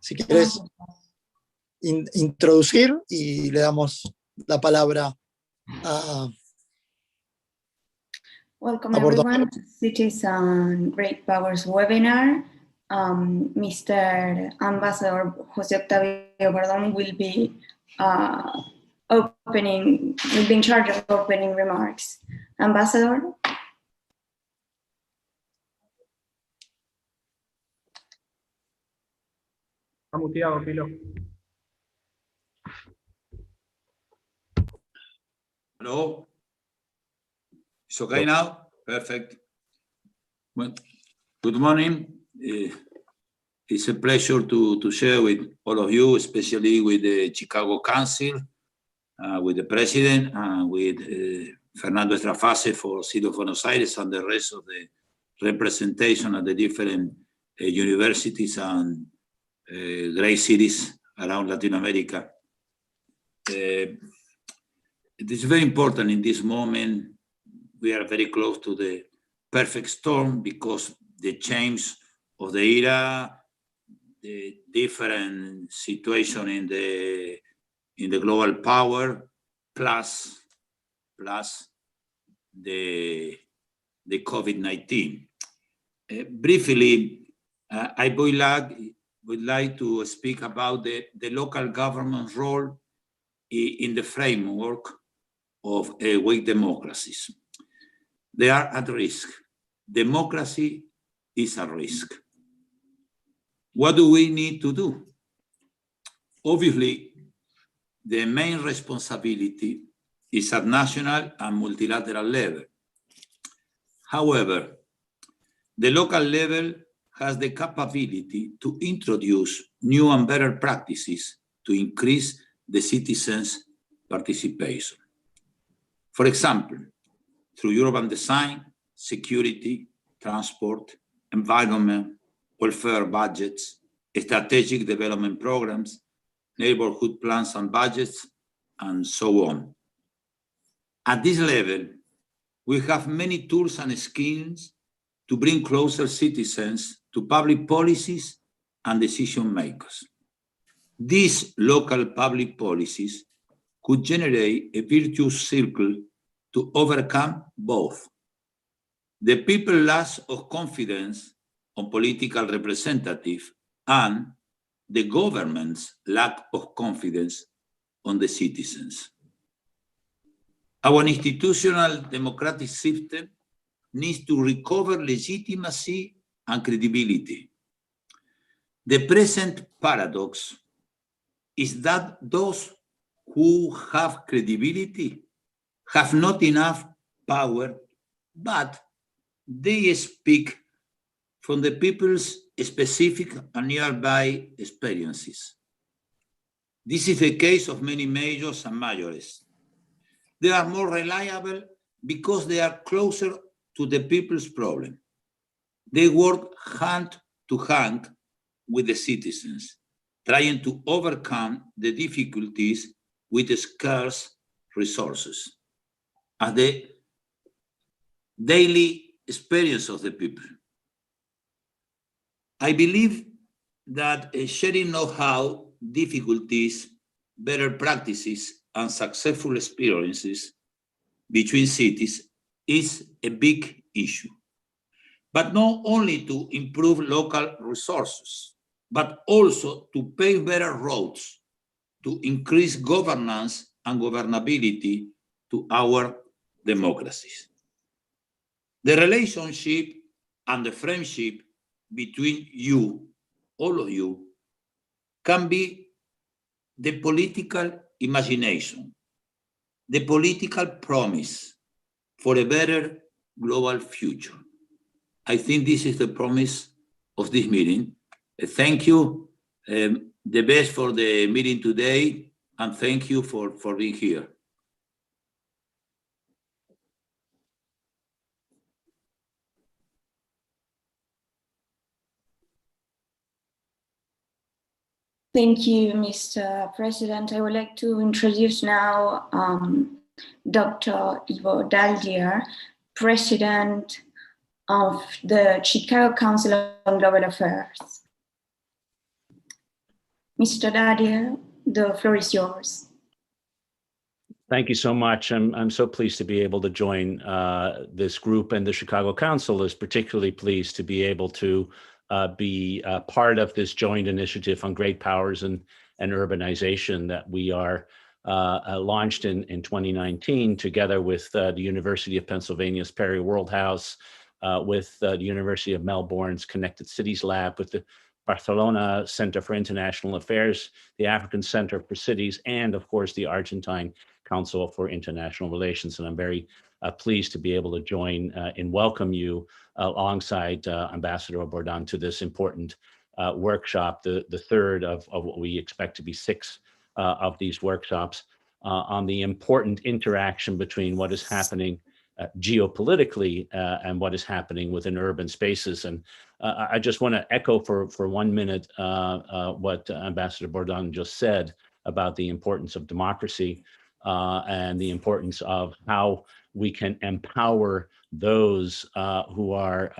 Si quieres introducir y le damos la palabra a Welcome Bordon. everyone to Citizen Great Powers webinar. Mr. Ambassador José Octavio Bordon will be in charge of opening remarks. Ambassador. Está muteado, Pilo. Hello. It's okay now? Perfect. Well, good morning. It's a pleasure to share with all of you, especially with the Chicago Council, with the President, and with Fernando Straface for City of Buenos Aires and the rest of the representation of the different universities and great cities around Latin America. It is very important in this moment. We are very close to the perfect storm because the change of the era, the different situation in the global power, plus the COVID-19. Briefly, I would like to speak about the local government's role in the framework of weak democracies. They are at risk. Democracy is at risk. What do we need to do? Obviously, the main responsibility is at national and multilateral level. However, the local level has the capability to introduce new and better practices to increase the citizens' participation. For example, through urban design, security, transport, environment, welfare budgets, strategic development programs, neighborhood plans and budgets, and so on. At this level, we have many tools and schemes to bring closer citizens to public policies and decision makers. These local public policies could generate a virtuous circle to overcome both the people's lack of confidence on political representatives and the government's lack of confidence on the citizens. Our institutional democratic system needs to recover legitimacy and credibility. The present paradox is that those who have credibility have not enough power, but they speak from the people's specific and nearby experiences. This is the case of many majors and majores. They are more reliable because they are closer to the people's problem. They work hand to hand with the citizens, trying to overcome the difficulties with scarce resources as the daily experience of the people. I believe that sharing know-how, difficulties, better practices, and successful experiences between cities is a big issue. But not only to improve local resources, but also to pave better roads, to increase governance and governability to our democracies. The relationship and the friendship between you, all of you, can be the political imagination, the political promise for a better global future. I think this is the promise of this meeting. Thank you. The best for the meeting today, and thank you for being here. Thank you, Mr. President. I would like to introduce now Dr. Ivo Daalder, President of the Chicago Council on Global Affairs. Mr. Daalder, the floor is yours. Thank you so much. I'm so pleased to be able to join this group, and the Chicago Council is particularly pleased to be able to be part of this joint initiative on great powers and urbanization that we are launched in 2019 together with the University of Pennsylvania's Perry World House, with the University of Melbourne's Connected Cities Lab, with the Barcelona Center for International Affairs, the African Center for Cities, and of course the Argentine Council for International Relations. And I'm very pleased to be able to join and welcome you alongside Ambassador Bordon to this important workshop, the third of what we expect to be 6 of these workshops on the important interaction between what is happening geopolitically and what is happening within urban spaces. And I just want to echo for 1 minute what Ambassador Bordon just said about the importance of democracy and the importance of how we can empower those who are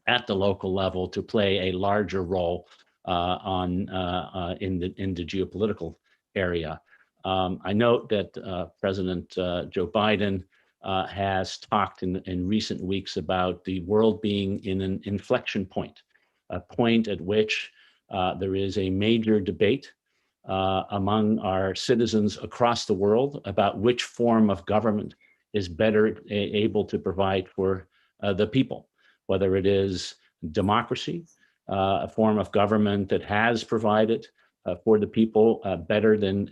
at the local level to play a larger role in the geopolitical area. I note that President Joe Biden has talked in recent weeks about the world being in an inflection point, a point at which there is a major debate among our citizens across the world about which form of government is better able to provide for the people, whether it is democracy, a form of government that has provided for the people better than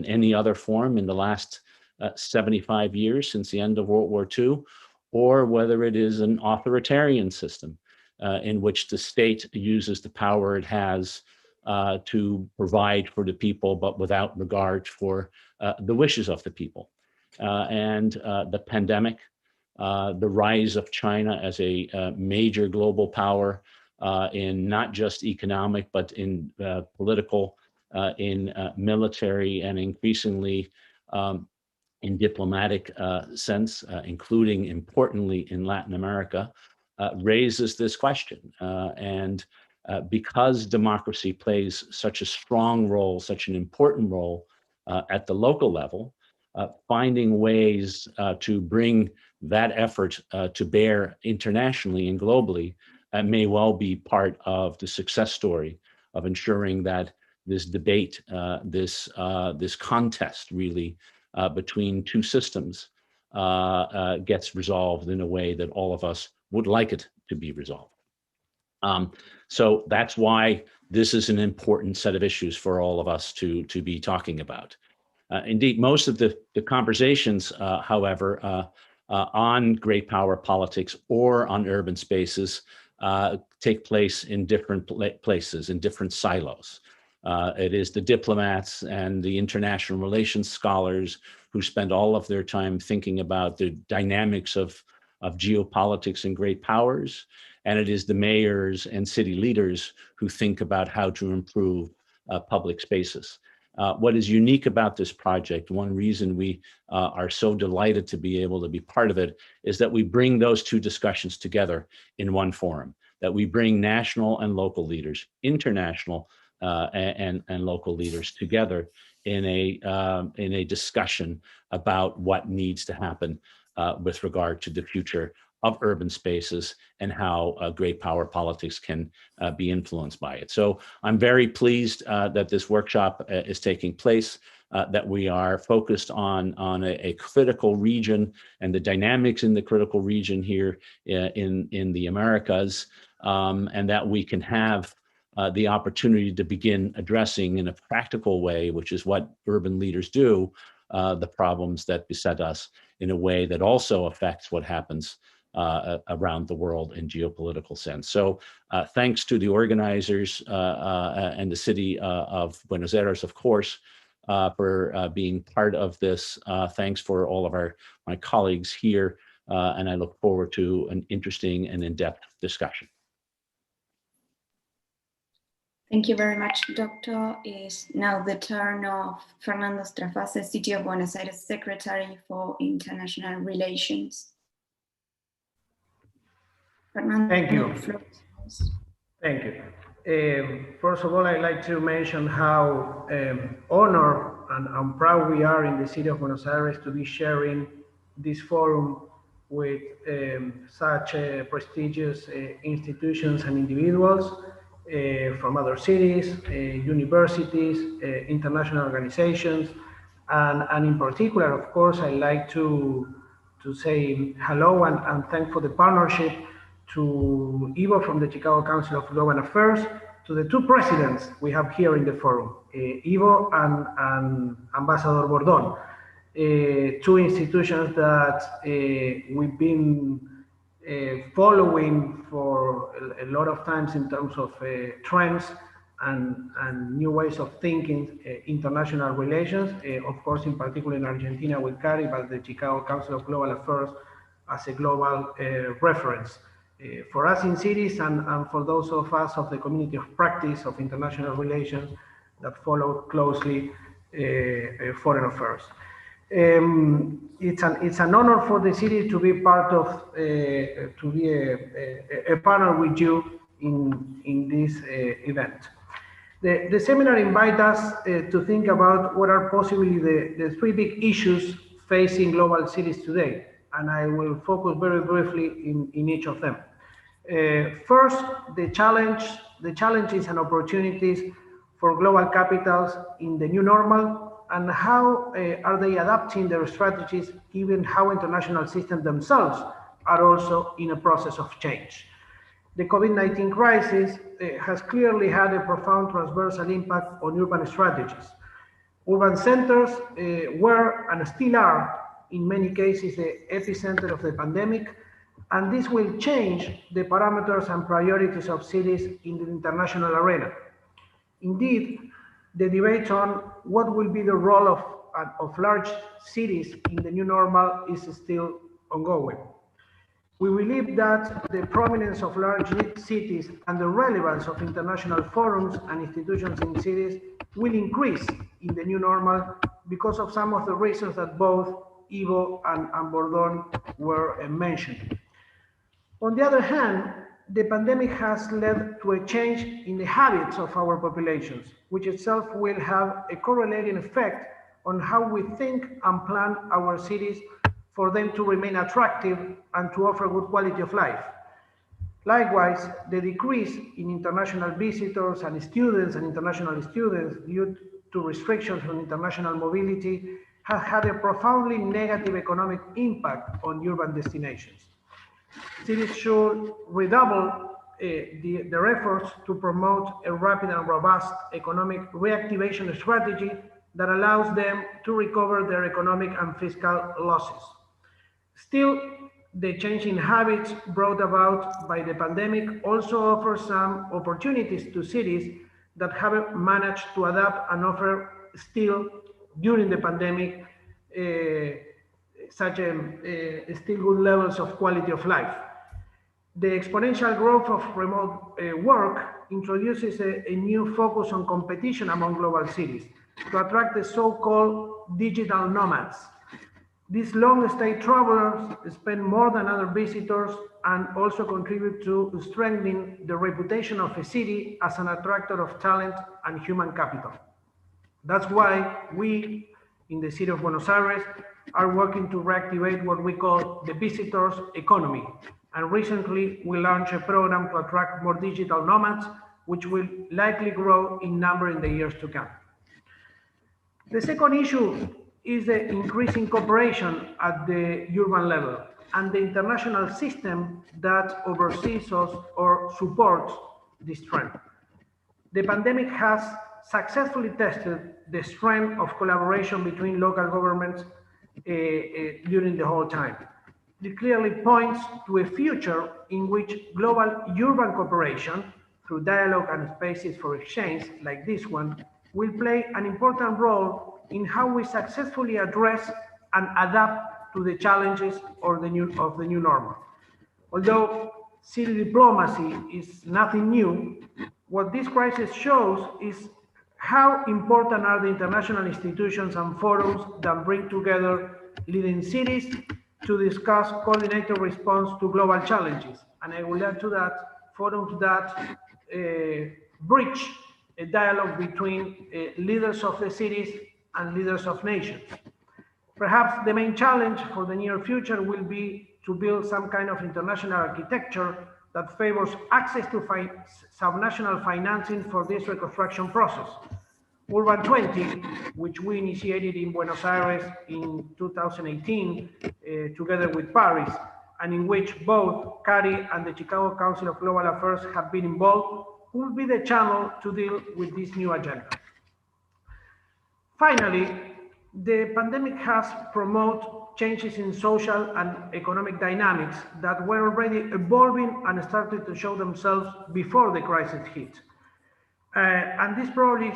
any other form in the last 75 years since the end of World War II, or whether it is an authoritarian system in which the state uses the power it has to provide for the people, but without regard for the wishes of the people. And the pandemic, the rise of China as a major global power in not just economic, but in political, in military, and increasingly in diplomatic sense, including importantly in Latin America, raises this question. And because democracy plays such a strong role, such an important role at the local level, finding ways to bring that effort to bear internationally and globally may well be part of the success story of ensuring that this debate, this contest really between 2 systems gets resolved in a way that all of us would like it to be resolved. So that's why this is an important set of issues for all of us to be talking about. Indeed, most of the conversations, however, on great power politics or on urban spaces take place in different places, in different silos. It is the diplomats and the international relations scholars who spend all of their time thinking about the dynamics of geopolitics and great powers. And it is the mayors and city leaders who think about how to improve public spaces. What is unique about this project, one reason we are so delighted to be able to be part of it, is that we bring those 2 discussions together in one forum, that we bring national and local leaders, international and local leaders together in a discussion about what needs to happen with regard to the future of urban spaces and how great power politics can be influenced by it. So I'm very pleased that this workshop is taking place, that we are focused on a critical region and the dynamics in the critical region here in the Americas, and that we can have the opportunity to begin addressing in a practical way, which is what urban leaders do, the problems that beset us in a way that also affects what happens around the world in geopolitical sense. So thanks to the organizers and the city of Buenos Aires, of course, for being part of this. Thanks for all of my colleagues here, and I look forward to an interesting and in-depth discussion. Thank you very much, Doctor. It's now the turn of Fernando Straface, City of Buenos Aires Secretary for International Relations. Fernando, Thank you. the floor is yours. Thank you. First of all, I'd like to mention how honored and proud we are in the city of Buenos Aires to be sharing this forum with such prestigious institutions and individuals from other cities, universities, international organizations, and in particular, of course, I'd like to say hello and thank for the partnership to Ivo from the Chicago Council of Global Affairs, to the two presidents we have here in the forum, Ivo and Ambassador Bordon, two institutions that we've been following for a lot of times in terms of trends and new ways of thinking international relations, of course, in particular in Argentina with CARI, but the Chicago Council of Global Affairs as a global reference. For us in cities and for those of us of the community of practice of international relations that follow closely foreign affairs. It's an honor for the city to be part of, to be a partner with you in this event. The seminar invites us to think about what are possibly the three big issues facing global cities today, and I will focus very briefly in each of them. First, the challenges and opportunities for global capitals in the new normal, and how are they adapting their strategies given how international systems themselves are also in a process of change. The COVID-19 crisis has clearly had a profound transversal impact on urban strategies. Urban centers were and still are, in many cases, the epicenter of the pandemic, and this will change the parameters and priorities of cities in the international arena. Indeed, the debate on what will be the role of large cities in the new normal is still ongoing. We believe that the prominence of large cities and the relevance of international forums and institutions in cities will increase in the new normal because of some of the reasons that both Ivo and Bordon were mentioning. On the other hand, the pandemic has led to a change in the habits of our populations, which itself will have a correlating effect on how we think and plan our cities for them to remain attractive and to offer good quality of life. Likewise, the decrease in international visitors and students and international students due to restrictions on international mobility has had a profoundly negative economic impact on urban destinations. Cities should redouble their efforts to promote a rapid and robust economic reactivation strategy that allows them to recover their economic and fiscal losses. Still, the change in habits brought about by the pandemic also offers some opportunities to cities that haven't managed to adapt and offer still during the pandemic still good levels of quality of life. The exponential growth of remote work introduces a new focus on competition among global cities to attract the so-called digital nomads. These long-stay travelers spend more than other visitors and also contribute to strengthening the reputation of a city as an attractor of talent and human capital. That's why we, in the city of Buenos Aires, are working to reactivate what we call the visitors economy. And recently, we launched a program to attract more digital nomads, which will likely grow in number in the years to come. The second issue is the increasing cooperation at the urban level and the international system that oversees us or supports this trend. The pandemic has successfully tested the strength of collaboration between local governments during the whole time. It clearly points to a future in which global urban cooperation, through dialogue and spaces for exchange like this one, will play an important role in how we successfully address and adapt to the challenges of the new normal. Although city diplomacy is nothing new, what this crisis shows is how important are the international institutions and forums that bring together leading cities to discuss coordinated response to global challenges. And I will add to that, forums that bridge a dialogue between leaders of the cities and leaders of nations. Perhaps the main challenge for the near future will be to build some kind of international architecture that favors access to subnational financing for this reconstruction process. Urban 20, which we initiated in Buenos Aires in 2018, together with Paris, and in which both CARI and the Chicago Council of Global Affairs have been involved, will be the channel to deal with this new agenda. Finally, the pandemic has promoted changes in social and economic dynamics that were already evolving and started to show themselves before the crisis hit. And this probably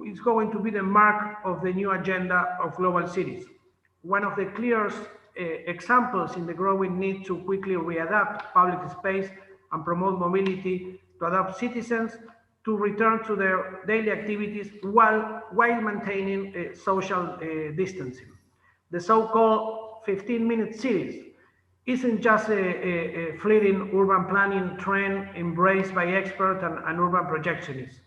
is going to be the mark of the new agenda of global cities. One of the clearest examples in the growing need to quickly readapt public space and promote mobility to adapt citizens to return to their daily activities while maintaining social distancing. The so-called 15-minute cities isn't just a fleeting urban planning trend embraced by experts and urban projectionists.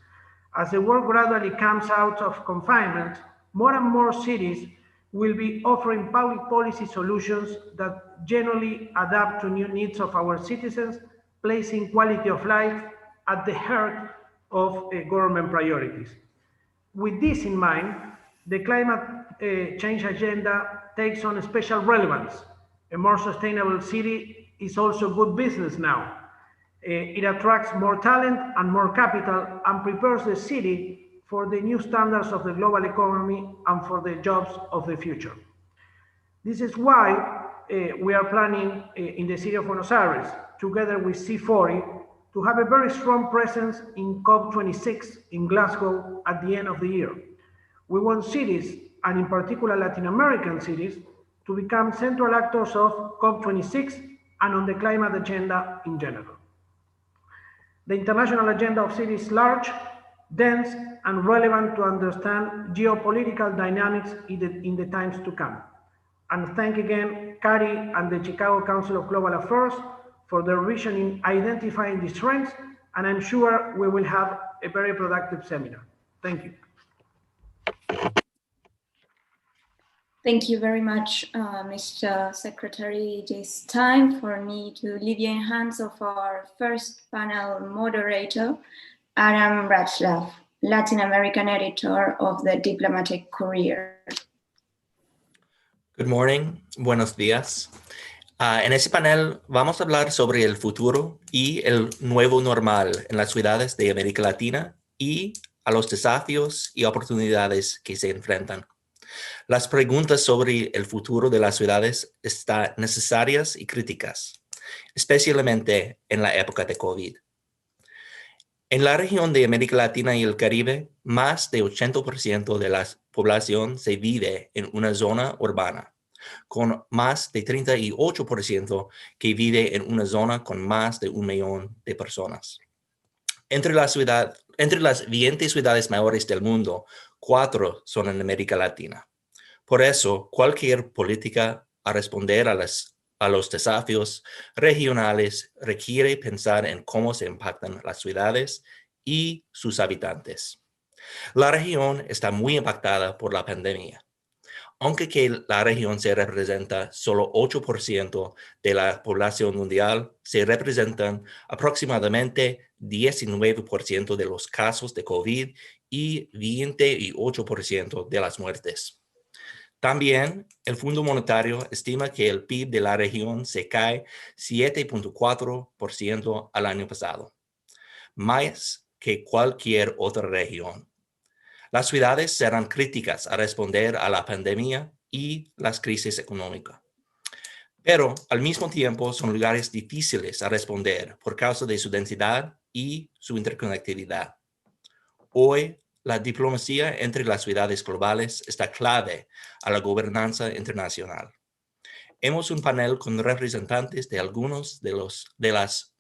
As the world gradually comes out of confinement, more and more cities will be offering public policy solutions that generally adapt to new needs of our citizens, placing quality of life at the heart of government priorities. With this in mind, the climate change agenda takes on special relevance. A more sustainable city is also good business now. It attracts more talent and more capital and prepares the city for the new standards of the global economy and for the jobs of the future. This is why we are planning in the city of Buenos Aires, together with C40, to have a very strong presence in COP26 in Glasgow at the end of the year. We want cities, and in particular Latin American cities, to become central actors of COP26 and on the climate agenda in general. The international agenda of cities is large, dense, and relevant to understand geopolitical dynamics in the times to come. And thank again CARI and the Chicago Council of Global Affairs for their vision in identifying these trends, and I'm sure we will have a very productive seminar. Thank you. Thank you very much, Mr. Secretary. It is time for me to leave you in hands of our first panel moderator, Adam Ratzlaff, Latin American editor of the diplomatic Courier. Good morning, buenos días. En este panel vamos a hablar sobre el futuro y el nuevo normal en las ciudades de América Latina y a los desafíos y oportunidades que se enfrentan. Las preguntas sobre el futuro de las ciudades están necesarias y críticas, especialmente en la época de COVID. En la región de América Latina y el Caribe, más de 80% de la población se vive en una zona urbana, con más de 38% que vive en una zona con más de 1 millón de personas. Entre las 20 ciudades mayores del mundo, 4 son en América Latina. Por eso, cualquier política a responder a los desafíos regionales requiere pensar en cómo se impactan las ciudades y sus habitantes. La región está muy impactada por la pandemia. Aunque que la región se representa solo 8% de la población mundial, se representan aproximadamente 19% de los casos de COVID y 28% de las muertes. También, el Fondo Monetario estima que el PIB de la región se cae 7.4% al año pasado, más que cualquier otra región. Las ciudades serán críticas a responder a la pandemia y las crisis económicas. Pero, al mismo tiempo, son lugares difíciles a responder por causa de su densidad y su interconectividad. Hoy, la diplomacia entre las ciudades globales está clave a la gobernanza internacional. Hemos un panel con representantes de algunos de las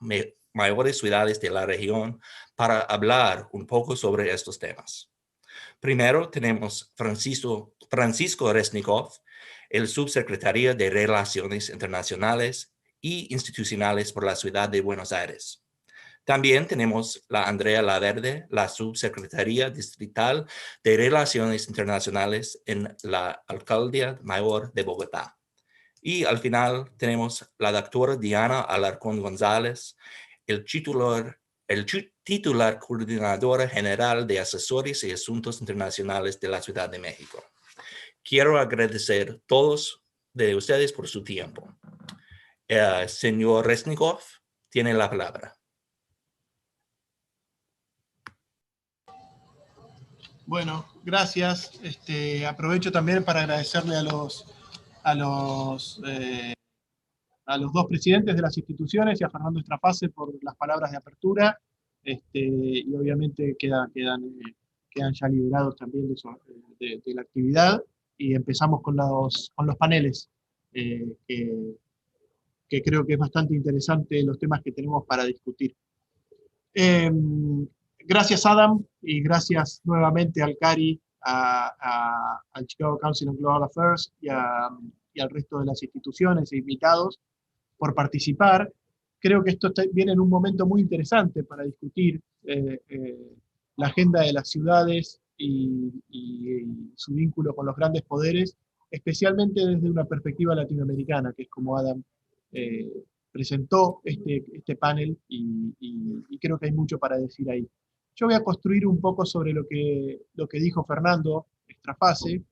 mayores ciudades de la región para hablar un poco sobre estos temas. Primero tenemos Francisco Resnicoff, el subsecretario de Relaciones Internacionales y Institucionales por la ciudad de Buenos Aires. También tenemos la Andrea Laverde, la subsecretaría distrital de Relaciones Internacionales en la Alcaldía Mayor de Bogotá. Y al final tenemos la doctora Diana Alarcón González, el titular coordinadora general de Asesores y Asuntos Internacionales de la Ciudad de México. Quiero agradecer a todos de ustedes por su tiempo. Señor Resnicoff, tiene la palabra. Bueno, gracias. Aprovecho también para agradecerle a los dos presidentes de las instituciones y a Fernando Straface por las palabras de apertura, y obviamente quedan ya liberados también de la actividad, y empezamos con los paneles, que creo que es bastante interesante los temas que tenemos para discutir. Gracias, Adam, y gracias nuevamente al CARI, al Chicago Council on Global Affairs y al resto de las instituciones e invitados por participar. Creo que esto viene en un momento muy interesante para discutir la agenda de las ciudades y su vínculo con los grandes poderes, especialmente desde una perspectiva latinoamericana, que es como Adam presentó este panel, y creo que hay mucho para decir ahí. Yo voy a construir un poco sobre lo que dijo Fernando Straface,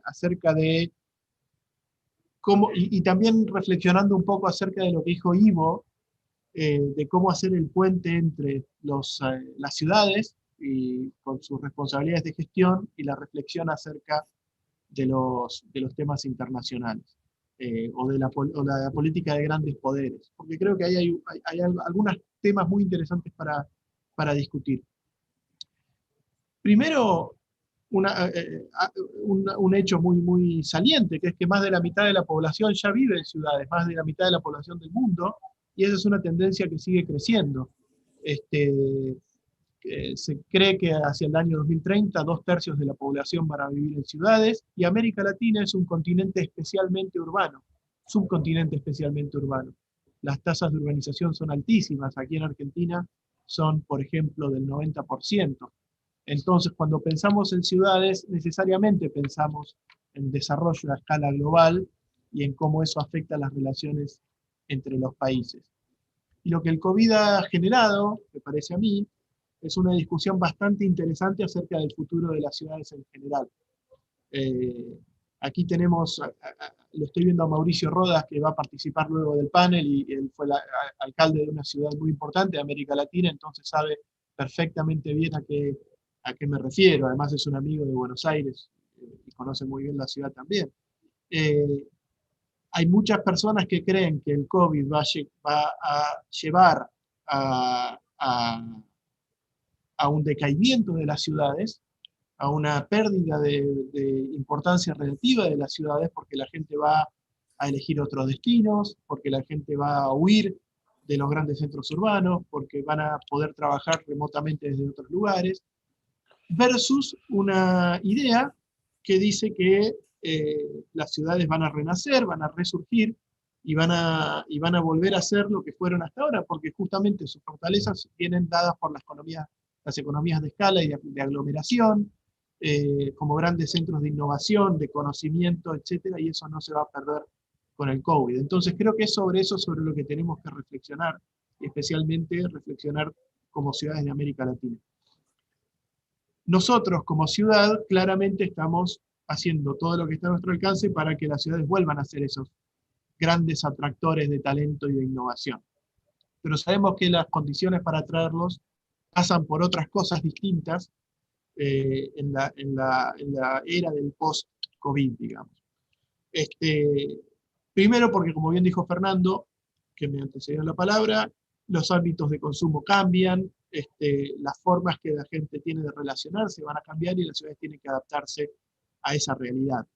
acerca de cómo, y también reflexionando un poco acerca de lo que dijo Ivo, de cómo hacer el puente entre las ciudades y con sus responsabilidades de gestión, y la reflexión acerca de los temas internacionales, o de la política de grandes poderes, porque creo que hay algunos temas muy interesantes para discutir. Primero, un hecho muy saliente, que es que más de la mitad de la población ya vive en ciudades, más de la mitad de la población del mundo, y esa es una tendencia que sigue creciendo. Se cree que hacia el año 2030 2/3 de la población van a vivir en ciudades, y América Latina es un continente especialmente urbano, subcontinente especialmente urbano. Las tasas de urbanización son altísimas. Aquí en Argentina son, por ejemplo, del 90%. Entonces, cuando pensamos en ciudades, necesariamente pensamos en desarrollo a escala global y en cómo eso afecta las relaciones entre los países. Y lo que el COVID ha generado, me parece a mí, es una discusión bastante interesante acerca del futuro de las ciudades en general. Aquí tenemos, lo estoy viendo a Mauricio Rodas, que va a participar luego del panel, y él fue alcalde de una ciudad muy importante de América Latina, entonces sabe perfectamente bien a qué me refiero. Además es un amigo de Buenos Aires, y conoce muy bien la ciudad también. Hay muchas personas que creen que el COVID va a llevar a un decaimiento de las ciudades, a una pérdida de importancia relativa de las ciudades, porque la gente va a elegir otros destinos, porque la gente va a huir de los grandes centros urbanos, porque van a poder trabajar remotamente desde otros lugares, versus una idea que dice que las ciudades van a renacer, van a resurgir, y van a volver a ser lo que fueron hasta ahora, porque justamente sus fortalezas vienen dadas por las economías de escala y de aglomeración, como grandes centros de innovación, de conocimiento, etcétera, y eso no se va a perder con el COVID. Entonces creo que es sobre eso sobre lo que tenemos que reflexionar, y especialmente reflexionar como ciudades de América Latina. Nosotros como ciudad claramente estamos haciendo todo lo que está a nuestro alcance para que las ciudades vuelvan a ser esos grandes atractores de talento y de innovación. Pero sabemos que las condiciones para atraerlos pasan por otras cosas distintas en la era del post-COVID, digamos. Primero porque, como bien dijo Fernando, que me antecedió la palabra, los ámbitos de consumo cambian, las formas que la gente tiene de relacionarse van a cambiar, y las ciudades tienen que adaptarse a esa realidad.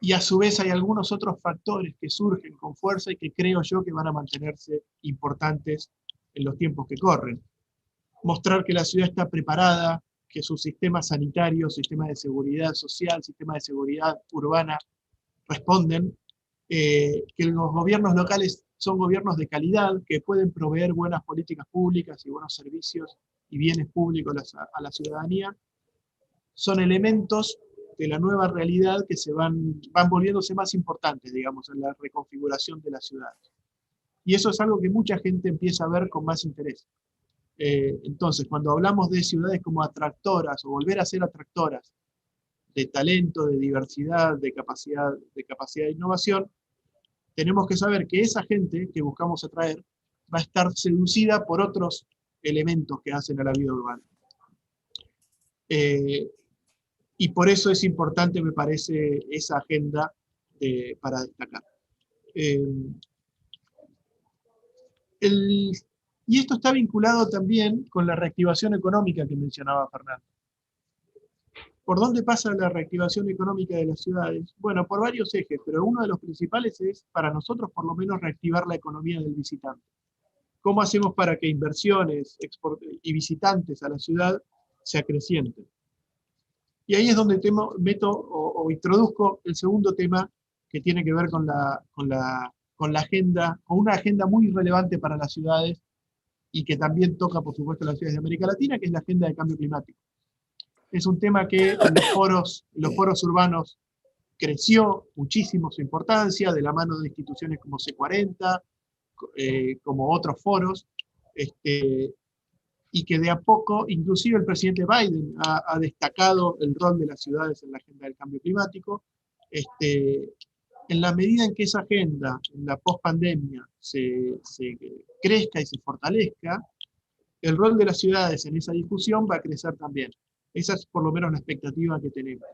Y a su vez hay algunos otros factores que surgen con fuerza y que creo yo que van a mantenerse importantes en los tiempos que corren. Mostrar que la ciudad está preparada, que sus sistemas sanitarios, sistema de seguridad social, sistema de seguridad urbana responden, que los gobiernos locales son gobiernos de calidad que pueden proveer buenas políticas públicas y buenos servicios y bienes públicos a la ciudadanía, son elementos de la nueva realidad que van volviéndose más importantes, digamos, en la reconfiguración de las ciudades. Y eso es algo que mucha gente empieza a ver con más interés. Entonces, cuando hablamos de ciudades como atractoras, o volver a ser atractoras, de talento, de diversidad, de capacidad de innovación, tenemos que saber que esa gente que buscamos atraer va a estar seducida por otros elementos que hacen a la vida urbana. Y por eso es importante, me parece, esa agenda para destacar. Y esto está vinculado también con la reactivación económica que mencionaba Fernando. ¿Por dónde pasa la reactivación económica de las ciudades? Bueno, por varios ejes, pero uno de los principales es, para nosotros, por lo menos, reactivar la economía del visitante. ¿Cómo hacemos para que inversiones y visitantes a la ciudad se acrecienten? Y ahí es donde meto o introduzco el segundo tema que tiene que ver con la agenda, con una agenda muy relevante para las ciudades y que también toca, por supuesto, las ciudades de América Latina, que es la agenda de cambio climático. Es un tema que en los foros urbanos creció muchísimo su importancia, de la mano de instituciones como C40, como otros foros, y que de a poco, inclusive el presidente Biden ha destacado el rol de las ciudades en la agenda del cambio climático. En la medida en que esa agenda, en la post-pandemia, se crezca y se fortalezca, el rol de las ciudades en esa discusión va a crecer también. Esa es por lo menos la expectativa que tenemos.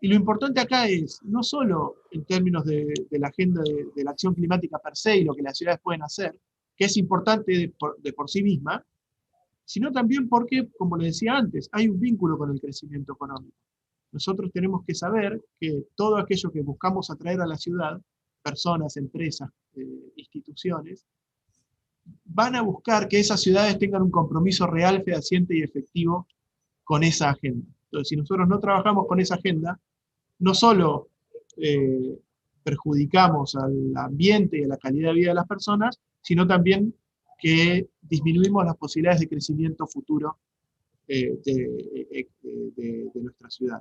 Y lo importante acá es, no solo en términos de la agenda de la acción climática per se y lo que las ciudades pueden hacer, que es importante de por sí misma, sino también porque, como les decía antes, hay un vínculo con el crecimiento económico. Nosotros tenemos que saber que todo aquello que buscamos atraer a la ciudad, personas, empresas, instituciones, van a buscar que esas ciudades tengan un compromiso real, fehaciente y efectivo con esa agenda. Entonces, si nosotros no trabajamos con esa agenda, no solo perjudicamos al ambiente y a la calidad de vida de las personas, sino también que disminuimos las posibilidades de crecimiento futuro de nuestra ciudad.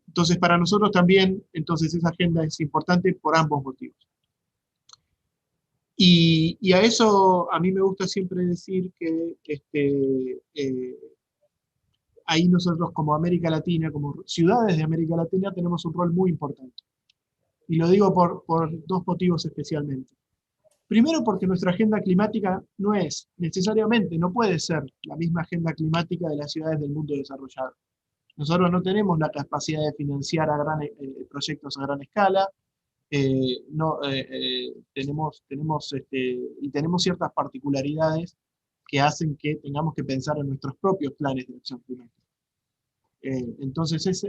Entonces, para nosotros también, esa agenda es importante por ambos motivos. Y a eso a mí me gusta siempre decir que ahí nosotros como América Latina, como ciudades de América Latina, tenemos un rol muy importante. Y lo digo por dos motivos especialmente. Primero, porque nuestra agenda climática no es necesariamente, no puede ser la misma agenda climática de las ciudades del mundo desarrollado. Nosotros no tenemos la capacidad de financiar proyectos a gran escala, tenemos ciertas particularidades que hacen que tengamos que pensar en nuestros propios planes de acción climática. Entonces,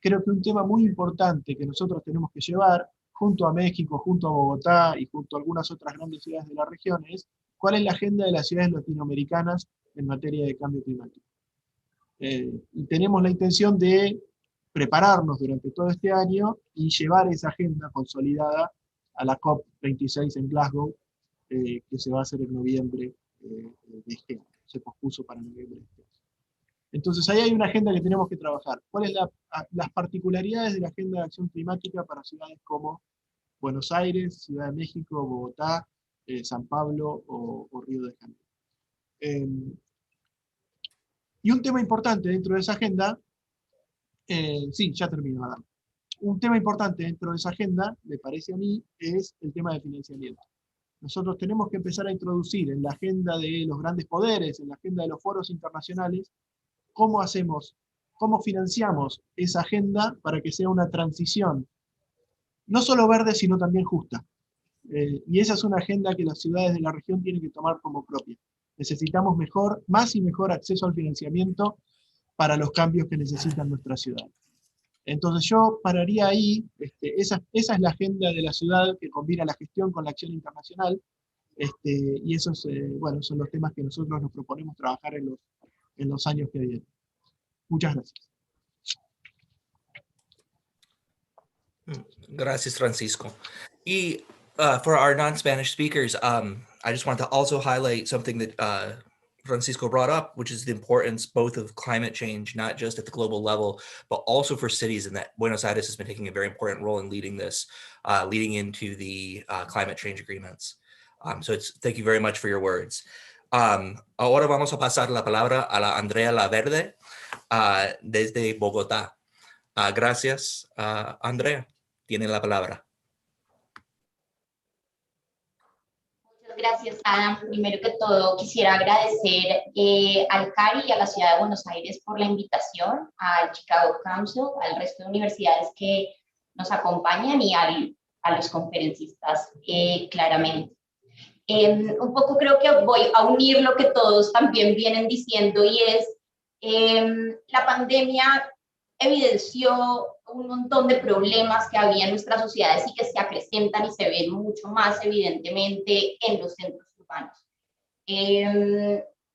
creo que un tema muy importante que nosotros tenemos que llevar, junto a México, junto a Bogotá y junto a algunas otras grandes ciudades de la región, es cuál es la agenda de las ciudades latinoamericanas en materia de cambio climático. Y tenemos la intención de prepararnos durante todo este año y llevar esa agenda consolidada a la COP26 en Glasgow, que se va a hacer en noviembre de este año. Se pospuso para noviembre de este año. Entonces ahí hay una agenda que tenemos que trabajar. ¿Cuáles son las particularidades de la agenda de acción climática para ciudades como Buenos Aires, Ciudad de México, Bogotá, San Pablo o Río de Janeiro? Y un tema importante dentro de esa agenda, sí, ya termino, Adam. Un tema importante dentro de esa agenda, me parece a mí, es el tema de financiamiento. Nosotros tenemos que empezar a introducir en la agenda de los grandes poderes, en la agenda de los foros internacionales, cómo financiamos esa agenda para que sea una transición, no solo verde, sino también justa. Y esa es una agenda que las ciudades de la región tienen que tomar como propia. Necesitamos más y mejor acceso al financiamiento para los cambios que necesitan nuestras ciudades. Entonces yo pararía ahí, esa es la agenda de la ciudad que combina la gestión con la acción internacional, y esos son los temas que nosotros nos proponemos trabajar en los años que vienen. Muchas gracias. Gracias, Francisco. Y For our non-Spanish speakers, I just want to also highlight something that Francisco brought up, which is the importance both of climate change, not just at the global level, but also for cities, and that Buenos Aires has been taking a very important role in leading this, leading into the climate change agreements. Thank you very much for your words. Ahora vamos a pasar la palabra a la Andrea Laverde desde Bogotá. Gracias, Andrea. Tiene la palabra. Gracias, Adam. Primero que todo, quisiera agradecer al CARI y a la ciudad de Buenos Aires por la invitación, al Chicago Council, al resto de universidades que nos acompañan y a los conferencistas, claramente. Un poco creo que voy a unir lo que todos también vienen diciendo, y es la pandemia evidenció un montón de problemas que había en nuestras sociedades y que se acrecentan y se ven mucho más evidentemente en los centros urbanos.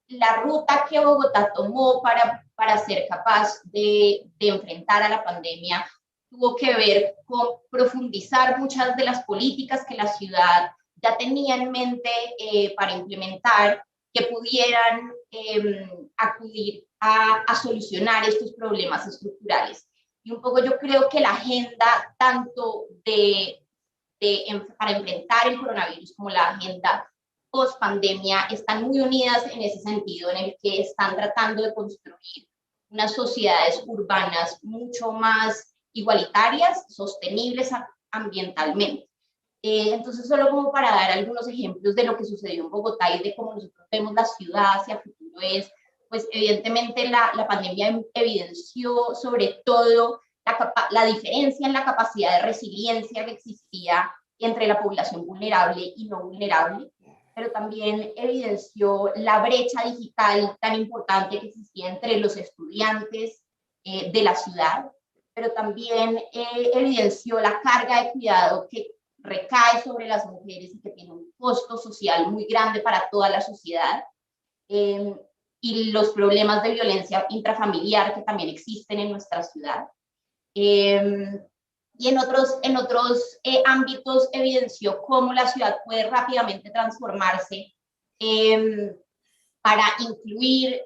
La ruta que Bogotá tomó para ser capaz de enfrentar a la pandemia tuvo que ver con profundizar muchas de las políticas que la ciudad ya tenía en mente para implementar, que pudieran acudir a solucionar estos problemas estructurales. Y un poco yo creo que la agenda tanto para enfrentar el coronavirus como la agenda post-pandemia están muy unidas en ese sentido, en el que están tratando de construir unas sociedades urbanas mucho más igualitarias, sostenibles ambientalmente. Entonces, solo como para dar algunos ejemplos de lo que sucedió en Bogotá y de cómo nosotros vemos la ciudad hacia futuro es, pues evidentemente la pandemia evidenció sobre todo la diferencia en la capacidad de resiliencia que existía entre la población vulnerable y no vulnerable, pero también evidenció la brecha digital tan importante que existía entre los estudiantes de la ciudad, pero también evidenció la carga de cuidado que recae sobre las mujeres y que tiene un costo social muy grande para toda la sociedad, y los problemas de violencia intrafamiliar que también existen en nuestra ciudad. Y en otros ámbitos evidenció cómo la ciudad puede rápidamente transformarse para incluir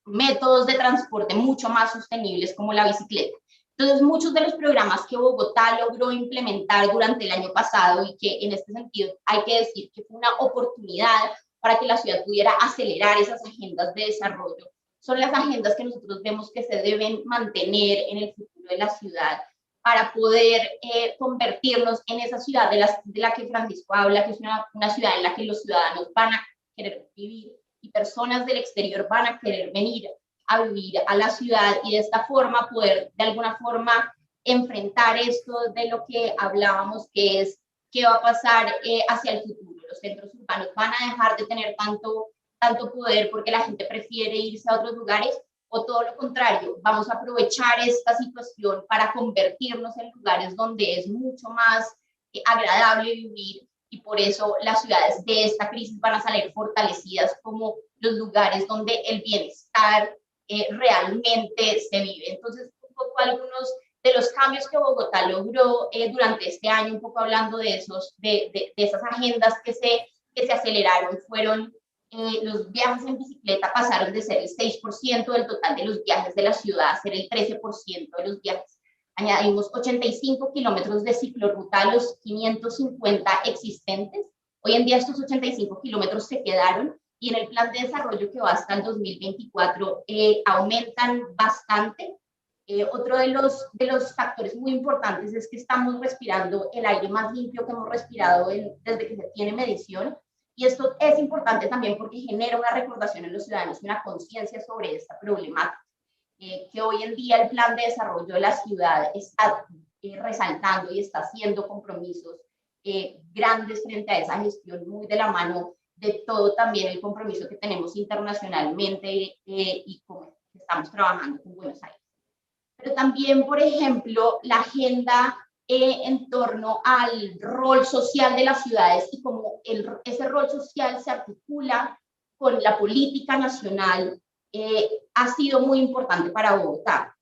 métodos de transporte mucho más sostenibles como la bicicleta. Entonces, muchos de los programas que Bogotá logró implementar durante el año pasado, y que en este sentido hay que decir que fue una oportunidad para que la ciudad pudiera acelerar esas agendas de desarrollo, son las agendas que nosotros vemos que se deben mantener en el futuro de la ciudad para poder convertirnos en esa ciudad de la que Francisco habla, que es una ciudad en la que los ciudadanos van a querer vivir y personas del exterior van a querer venir a vivir a la ciudad, y de esta forma poder de alguna forma enfrentar esto de lo que hablábamos, que es qué va a pasar hacia el futuro. Los centros urbanos van a dejar de tener tanto poder porque la gente prefiere irse a otros lugares, o todo lo contrario, vamos a aprovechar esta situación para convertirnos en lugares donde es mucho más agradable vivir, y por eso las ciudades de esta crisis van a salir fortalecidas como los lugares donde el bienestar realmente se vive. Entonces, un poco algunos de los cambios que Bogotá logró durante este año, un poco hablando de esas agendas que se aceleraron, fueron los viajes en bicicleta pasaron de ser el 6% del total de los viajes de la ciudad a ser el 13% de los viajes. Añadimos 85 kilómetros de ciclorruta a los 550 existentes. Hoy en día estos 85 kilómetros se quedaron, y en el plan de desarrollo que va hasta el 2024 aumentan bastante. Otro de los factores muy importantes es que estamos respirando el aire más limpio que hemos respirado desde que se tiene medición, y esto es importante también porque genera una recordación en los ciudadanos, una conciencia sobre esta problemática, que hoy en día el plan de desarrollo de la ciudad está resaltando y está haciendo compromisos grandes frente a esa gestión, muy de la mano de todo también el compromiso que tenemos internacionalmente y como estamos trabajando con Buenos Aires. Pero también, por ejemplo, la agenda en torno al rol social de las ciudades y cómo ese rol social se articula con la política nacional ha sido muy importante para Bogotá.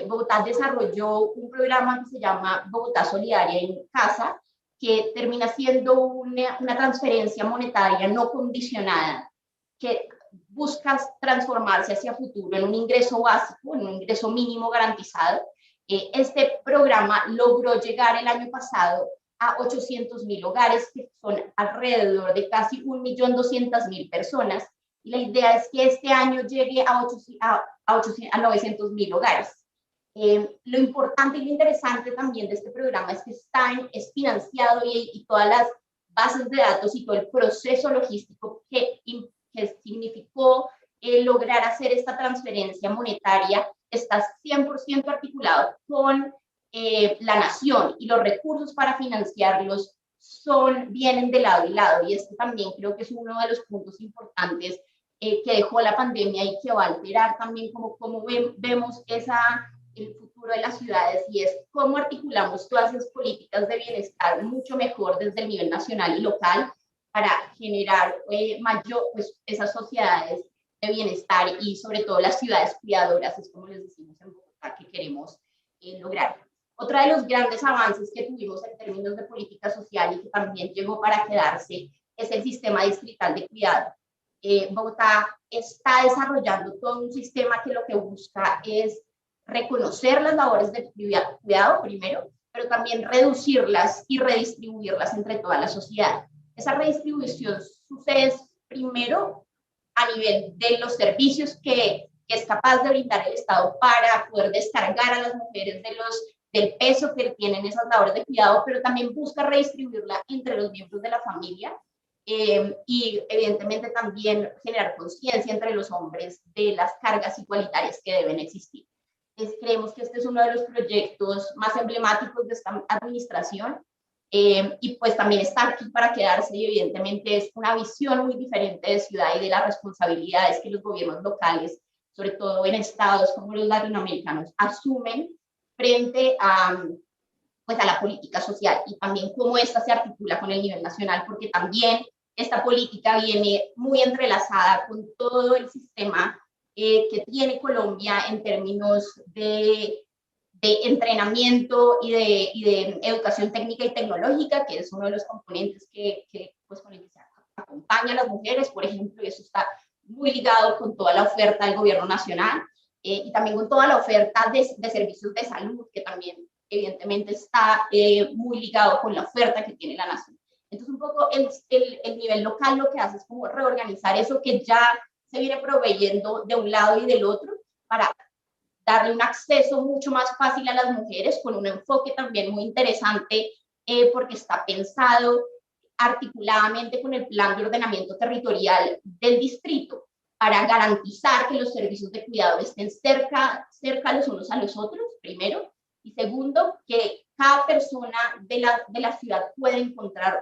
Bogotá desarrolló un programa que se llama Bogotá Solidaria en Casa, que termina siendo una transferencia monetaria no condicionada, que busca transformarse hacia futuro en un ingreso básico, en un ingreso mínimo garantizado. Este programa logró llegar el año pasado a 800.000 hogares, que son alrededor de casi 1.200.000 personas, y la idea es que este año llegue a 900.000 hogares. Lo importante y lo interesante también de este programa es que es financiado y todas las bases de datos y todo el proceso logístico que significó lograr hacer esta transferencia monetaria está 100% articulado con la nación, y los recursos para financiarlos vienen de lado y lado, y esto también creo que es uno de los puntos importantes que dejó la pandemia y que va a alterar también cómo vemos el futuro de las ciudades, y es cómo articulamos todas esas políticas de bienestar mucho mejor desde el nivel nacional y local para generar esas sociedades de bienestar y sobre todo las ciudades cuidadoras, es como les decimos en Bogotá, que queremos lograr. Otro de los grandes avances que tuvimos en términos de política social y que también llegó para quedarse es el sistema distrital de cuidado. Bogotá está desarrollando todo un sistema que lo que busca es reconocer las labores de cuidado primero, pero también reducirlas y redistribuirlas entre toda la sociedad. Esa redistribución sucede primero a nivel de los servicios que es capaz de brindar el Estado para poder descargar a las mujeres del peso que tienen esas labores de cuidado, pero también busca redistribuirla entre los miembros de la familia y evidentemente también generar conciencia entre los hombres de las cargas igualitarias que deben existir. Creemos que este es uno de los proyectos más emblemáticos de esta administración y pues también está aquí para quedarse, y evidentemente es una visión muy diferente de ciudad y de las responsabilidades que los gobiernos locales, sobre todo en estados como los latinoamericanos, asumen frente a la política social, y también cómo esta se articula con el nivel nacional, porque también esta política viene muy entrelazada con todo el sistema que tiene Colombia en términos de entrenamiento y de educación técnica y tecnológica, que es uno de los componentes pues, con el que se acompaña a las mujeres, por ejemplo, y eso está muy ligado con toda la oferta del gobierno nacional y también con toda la oferta de servicios de salud, que también evidentemente está muy ligado con la oferta que tiene la nación. Entonces, un poco el nivel local lo que hace es como reorganizar eso que ya se viene proveyendo de un lado y del otro para darle un acceso mucho más fácil a las mujeres, con un enfoque también muy interesante porque está pensado articuladamente con el plan de ordenamiento territorial del distrito para garantizar que los servicios de cuidado estén cerca los unos a los otros, primero, y segundo, que cada persona de la ciudad pueda encontrar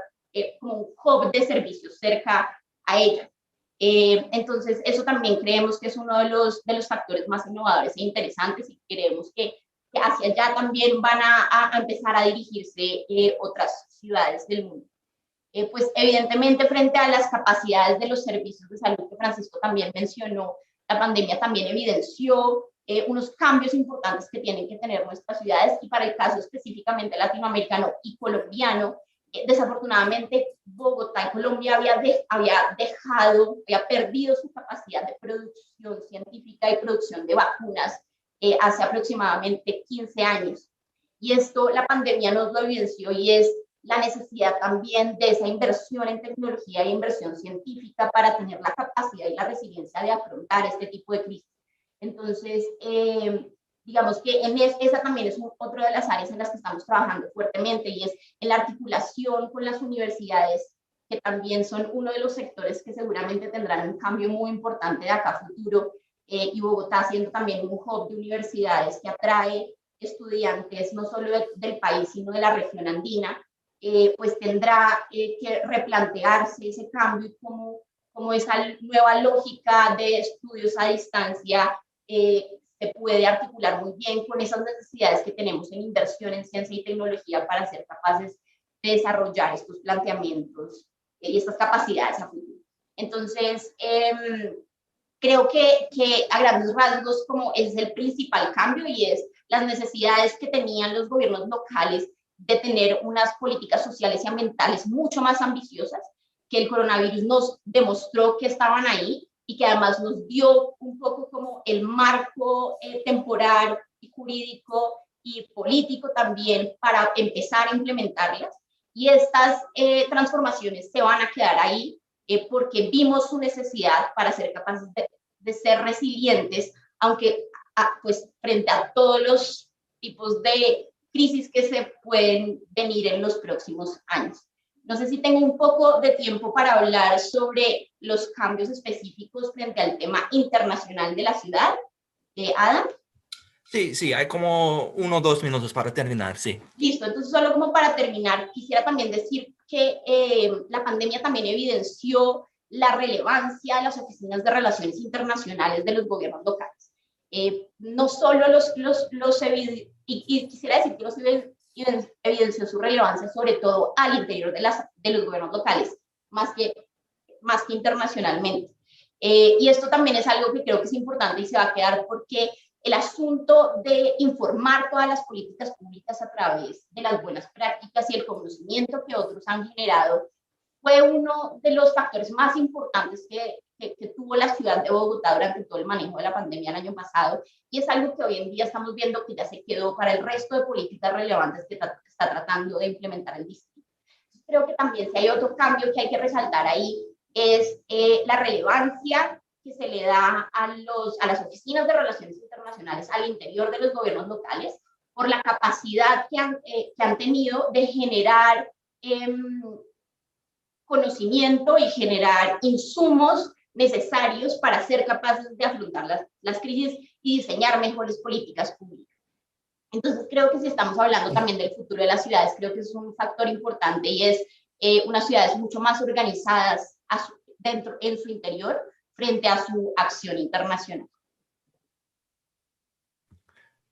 como un hub de servicios cerca a ella. Entonces, eso también creemos que es uno de los factores más innovadores e interesantes, y creemos que hacia allá también van a empezar a dirigirse otras ciudades del mundo. Pues evidentemente, frente a las capacidades de los servicios de salud que Francisco también mencionó, la pandemia también evidenció unos cambios importantes que tienen que tener nuestras ciudades, y para el caso específicamente latinoamericano y colombiano, desafortunadamente Bogotá y Colombia había perdido su capacidad de producción científica y producción de vacunas hace aproximadamente 15 años. Y esto la pandemia nos lo evidenció, y es la necesidad también de esa inversión en tecnología e inversión científica para tener la capacidad y la resiliencia de afrontar este tipo de crisis. Entonces, digamos que esa también es otra de las áreas en las que estamos trabajando fuertemente, y es en la articulación con las universidades, que también son uno de los sectores que seguramente tendrán un cambio muy importante de acá a futuro, y Bogotá siendo también un hub de universidades que atrae estudiantes no solo del país, sino de la región andina, pues tendrá que replantearse ese cambio y cómo esa nueva lógica de estudios a distancia se puede articular muy bien con esas necesidades que tenemos en inversión en ciencia y tecnología para ser capaces de desarrollar estos planteamientos y estas capacidades a futuro. Entonces, creo que a grandes rasgos como es el principal cambio, y es las necesidades que tenían los gobiernos locales de tener unas políticas sociales y ambientales mucho más ambiciosas, que el coronavirus nos demostró que estaban ahí y que además nos dio un poco como el marco temporal y jurídico y político también para empezar a implementarlas. Y estas transformaciones se van a quedar ahí porque vimos su necesidad para ser capaces de ser resilientes, aunque pues frente a todos los tipos de crisis que se pueden venir en los próximos años. No sé si tengo un poco de tiempo para hablar sobre los cambios específicos frente al tema internacional de la ciudad. Adam. Sí, hay como 1 o 2 minutos para terminar, sí. Listo, entonces solo como para terminar, quisiera también decir que la pandemia también evidenció la relevancia de las oficinas de relaciones internacionales de los gobiernos locales. No solo y quisiera decir que los evidenció su relevancia sobre todo al interior de los gobiernos locales, más que internacionalmente. Y esto también es algo que creo que es importante y se va a quedar porque el asunto de informar todas las políticas públicas a través de las buenas prácticas y el conocimiento que otros han generado fue uno de los factores más importantes que tuvo la ciudad de Bogotá durante todo el manejo de la pandemia el año pasado, y es algo que hoy en día estamos viendo que ya se quedó para el resto de políticas relevantes que está tratando de implementar el distrito. Creo que también si hay otro cambio que hay que resaltar ahí es la relevancia que se le da a las oficinas de relaciones internacionales al interior de los gobiernos locales por la capacidad que han tenido de generar conocimiento y generar insumos necesarios para ser capaces de afrontar las crisis y diseñar mejores políticas públicas. Entonces creo que si estamos hablando también del futuro de las ciudades, creo que es un factor importante y es unas ciudades mucho más organizadas en su interior frente a su acción internacional.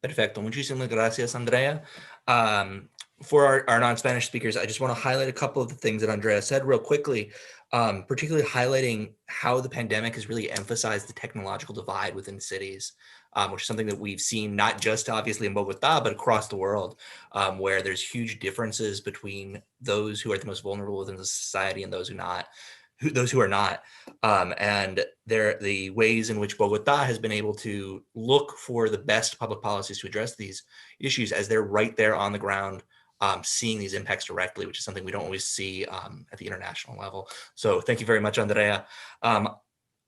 Perfecto. Muchísimas gracias, Andrea. For our non-Spanish speakers, I just want to highlight a couple of the things that Andrea said real quickly, particularly highlighting how the pandemic has really emphasized the technological divide within cities, which is something that we've seen not just obviously in Bogotá, but across the world, where there's huge differences between those who are the most vulnerable within the society and those who are not. And the ways in which Bogotá has been able to look for the best public policies to address these issues as they're right there on the ground, seeing these impacts directly, which is something we don't always see at the international level. So thank you very much, Andrea.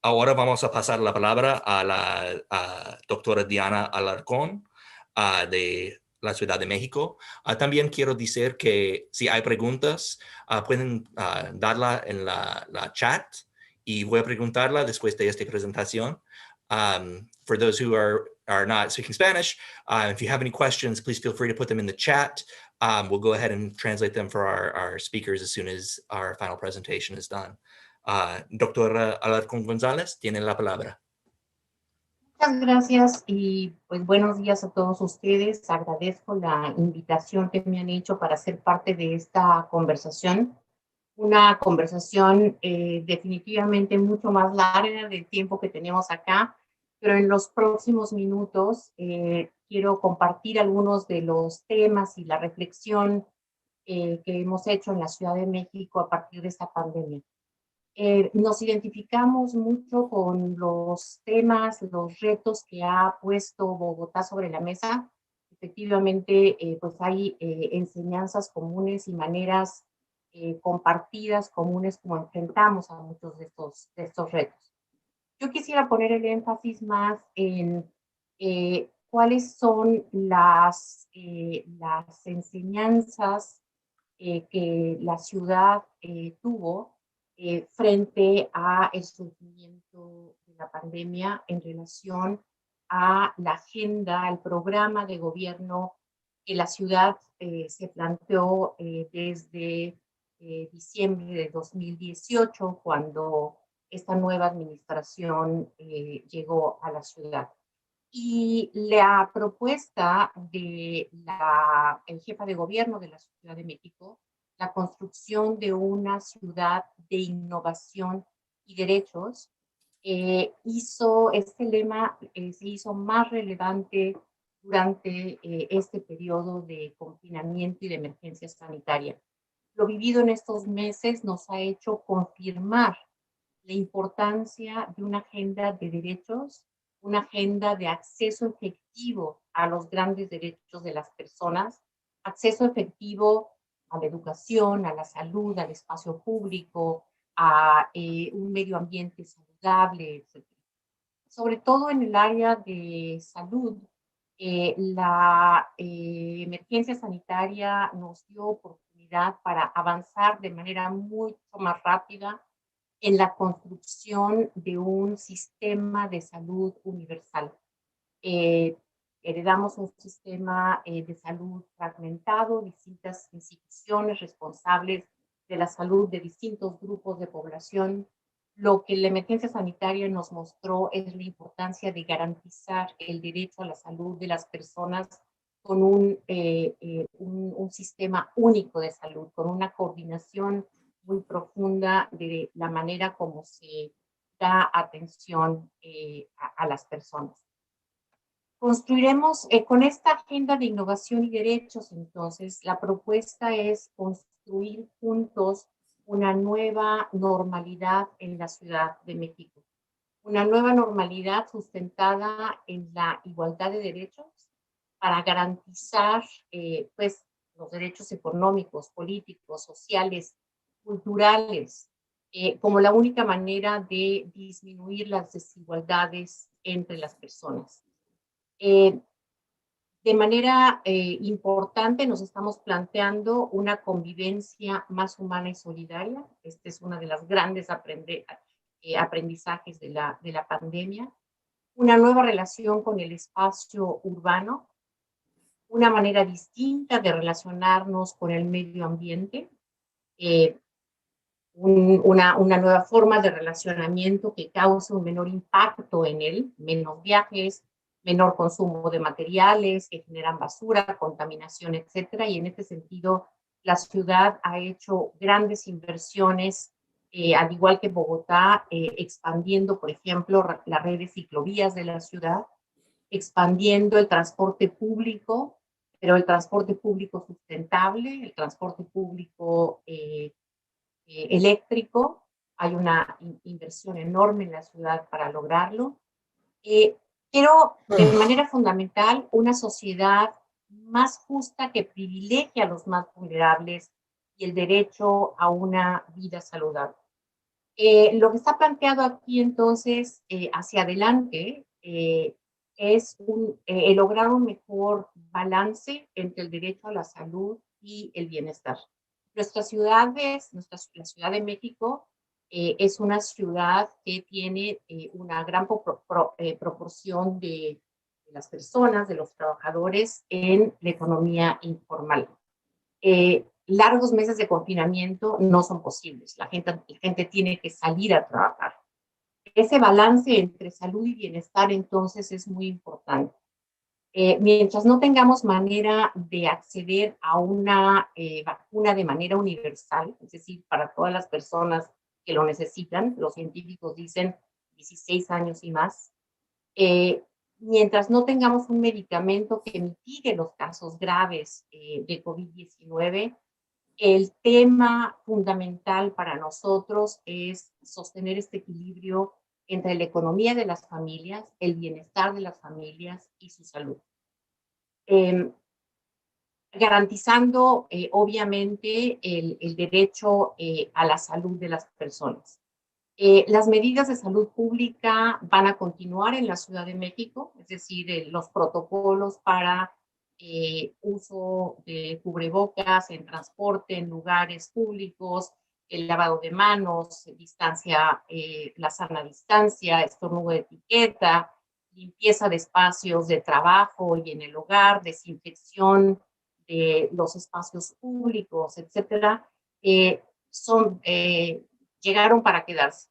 Ahora vamos a pasar la palabra a la doctora Diana Alarcón de la Ciudad de México. También quiero decir que si hay preguntas, pueden darla en la chat y voy a preguntarla después de esta presentación. For those who are not speaking Spanish, if you have any questions, please feel free to put them in the chat. We'll go ahead and translate them for our speakers as soon as our final presentation is done. Doctora Alarcón González, tiene la palabra. Muchas gracias y pues buenos días a todos ustedes. Agradezco la invitación que me han hecho para ser parte de esta conversación. Una conversación definitivamente mucho más larga del tiempo que tenemos acá, pero en los próximos minutos quiero compartir algunos de los temas y la reflexión que hemos hecho en la Ciudad de México a partir de esta pandemia. Nos identificamos mucho con los temas, los retos que ha puesto Bogotá sobre la mesa. Efectivamente, pues hay enseñanzas comunes y maneras compartidas, comunes, como enfrentamos a muchos de estos retos. Yo quisiera poner el énfasis más en cuáles son las enseñanzas que la ciudad tuvo frente a el surgimiento de la pandemia en relación a la agenda, al programa de gobierno que la ciudad se planteó desde diciembre de 2018, cuando esta nueva administración llegó a la ciudad. Y la propuesta de el jefa de gobierno de la Ciudad de México, la construcción de una ciudad de innovación y derechos, hizo este lema, se hizo más relevante durante este periodo de confinamiento y de emergencia sanitaria. Lo vivido en estos meses nos ha hecho confirmar la importancia de una agenda de derechos, una agenda de acceso efectivo a los grandes derechos de las personas, acceso efectivo a la educación, a la salud, al espacio público, a un medio ambiente saludable, etc. Sobre todo en el área de salud, la emergencia sanitaria nos dio oportunidad para avanzar de manera mucho más rápida en la construcción de un sistema de salud universal. Heredamos un sistema de salud fragmentado, distintas instituciones responsables de la salud de distintos grupos de población. Lo que la emergencia sanitaria nos mostró es la importancia de garantizar el derecho a la salud de las personas con un sistema único de salud, con una coordinación muy profunda de la manera como se da atención a las personas. Construiremos, con esta agenda de innovación y derechos, entonces, la propuesta es construir juntos una nueva normalidad en la Ciudad de México. Una nueva normalidad sustentada en la igualdad de derechos para garantizar pues, los derechos económicos, políticos, sociales, culturales, como la única manera de disminuir las desigualdades entre las personas. De manera importante nos estamos planteando una convivencia más humana y solidaria. Este es uno de los grandes aprendizajes de la pandemia. Una nueva relación con el espacio urbano, una manera distinta de relacionarnos con el medio ambiente, una nueva forma de relacionamiento que cause un menor impacto en él, menos viajes, menor consumo de materiales que generan basura, contaminación, etcétera. Y en este sentido, la ciudad ha hecho grandes inversiones, al igual que Bogotá, expandiendo, por ejemplo, la red de ciclovías de la ciudad, expandiendo el transporte público, pero el transporte público sustentable, el transporte público eléctrico. Hay una inversión enorme en la ciudad para lograrlo. Pero de manera fundamental, una sociedad más justa que privilegie a los más vulnerables y el derecho a una vida saludable. Lo que está planteado aquí entonces hacia adelante es lograr un mejor balance entre el derecho a la salud y el bienestar. Nuestras ciudades, la Ciudad de México, es una ciudad que tiene una gran proporción de las personas, de los trabajadores en la economía informal. Largos meses de confinamiento no son posibles. La gente tiene que salir a trabajar. Ese balance entre salud y bienestar entonces es muy importante. Mientras no tengamos manera de acceder a una vacuna de manera universal, es decir, para todas las personas que lo necesitan, los científicos dicen 16 años y más, mientras no tengamos un medicamento que mitigue los casos graves de COVID-19, el tema fundamental para nosotros es sostener este equilibrio entre la economía de las familias, el bienestar de las familias y su salud. Garantizando, obviamente, el derecho a la salud de las personas. Las medidas de salud pública van a continuar en la Ciudad de México, es decir, los protocolos para uso de cubrebocas en transporte, en lugares públicos, el lavado de manos, distancia, la sana distancia, estornudo de etiqueta, limpieza de espacios de trabajo y en el hogar, desinfección de los espacios públicos, etcétera, llegaron para quedarse,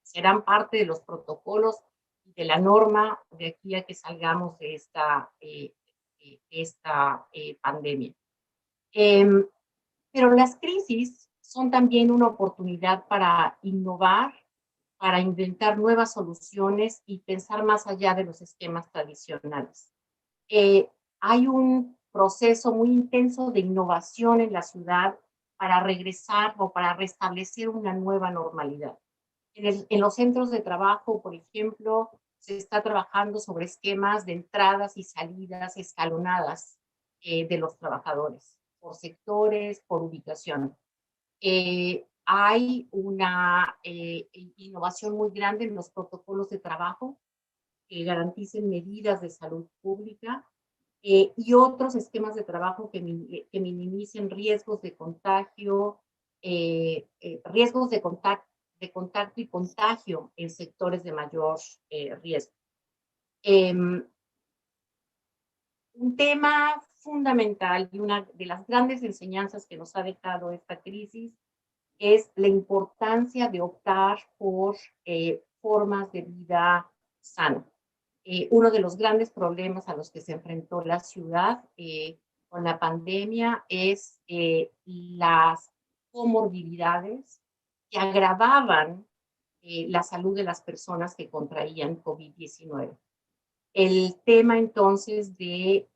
serán parte de los protocolos de la norma de aquí a que salgamos de esta pandemia. Pero las crisis son también una oportunidad para innovar, para inventar nuevas soluciones y pensar más allá de los esquemas tradicionales. Hay un proceso muy intenso de innovación en la ciudad para regresar o para restablecer una nueva normalidad. En los centros de trabajo, por ejemplo, se está trabajando sobre esquemas de entradas y salidas escalonadas de los trabajadores, por sectores, por ubicación. Hay una innovación muy grande en los protocolos de trabajo que garanticen medidas de salud pública y otros esquemas de trabajo que minimicen riesgos de contagio, riesgos de contacto y contagio en sectores de mayor riesgo. Un tema fundamental y una de las grandes enseñanzas que nos ha dejado esta crisis es la importancia de optar por formas de vida sana. Uno de los grandes problemas a los que se enfrentó la ciudad con la pandemia es las comorbilidades que agravaban la salud de las personas que contraían COVID-19. El tema entonces de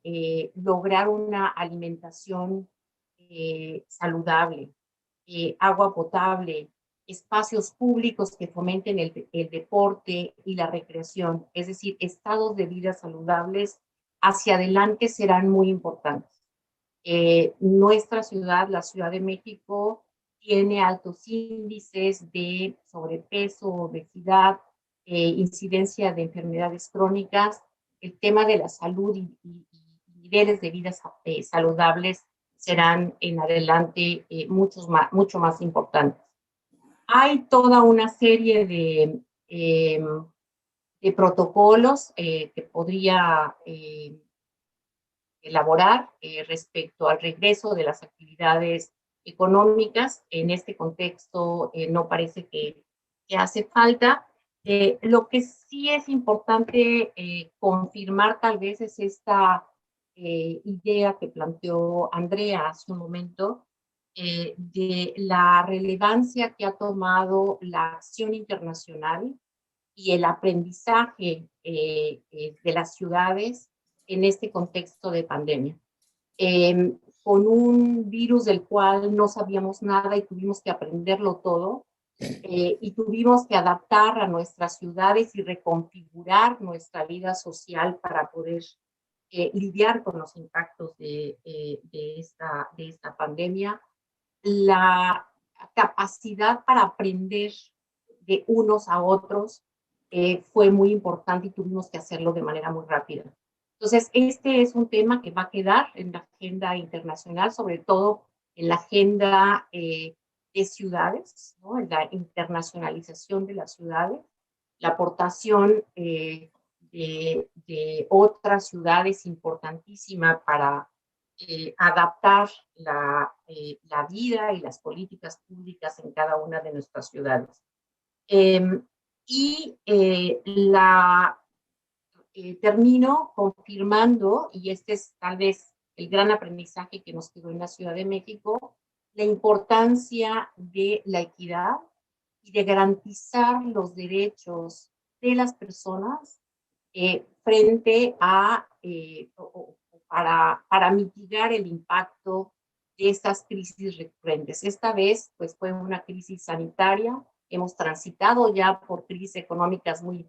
lograr una alimentación saludable, agua potable, espacios públicos que fomenten el deporte y la recreación, es decir, estados de vida saludables hacia adelante serán muy importantes. Nuestra ciudad, la Ciudad de México, tiene altos índices de sobrepeso, obesidad, incidencia de enfermedades crónicas. El tema de la salud y niveles de vida saludables serán en adelante mucho más importantes. Hay toda una serie de protocolos que podría elaborar respecto al regreso de las actividades económicas. En este contexto no parece que hace falta. Lo que sí es importante confirmar tal vez es esta idea que planteó Andrea hace un momento, de la relevancia que ha tomado la acción internacional y el aprendizaje de las ciudades en este contexto de pandemia. Con un virus del cual no sabíamos nada y tuvimos que aprenderlo todo, y tuvimos que adaptar a nuestras ciudades y reconfigurar nuestra vida social para poder lidiar con los impactos de esta pandemia. La capacidad para aprender de unos a otros fue muy importante y tuvimos que hacerlo de manera muy rápida. Entonces, este es un tema que va a quedar en la agenda internacional, sobre todo en la agenda de ciudades, ¿no? En la internacionalización de las ciudades, la aportación de otras ciudades importantísima para adaptar la vida y las políticas públicas en cada una de nuestras ciudades. Termino confirmando, y este es tal vez el gran aprendizaje que nos quedó en la Ciudad de México, la importancia de la equidad y de garantizar los derechos de las personas frente a para mitigar el impacto de estas crisis recurrentes. Esta vez, pues, fue una crisis sanitaria. Hemos transitado ya por crisis económicas muy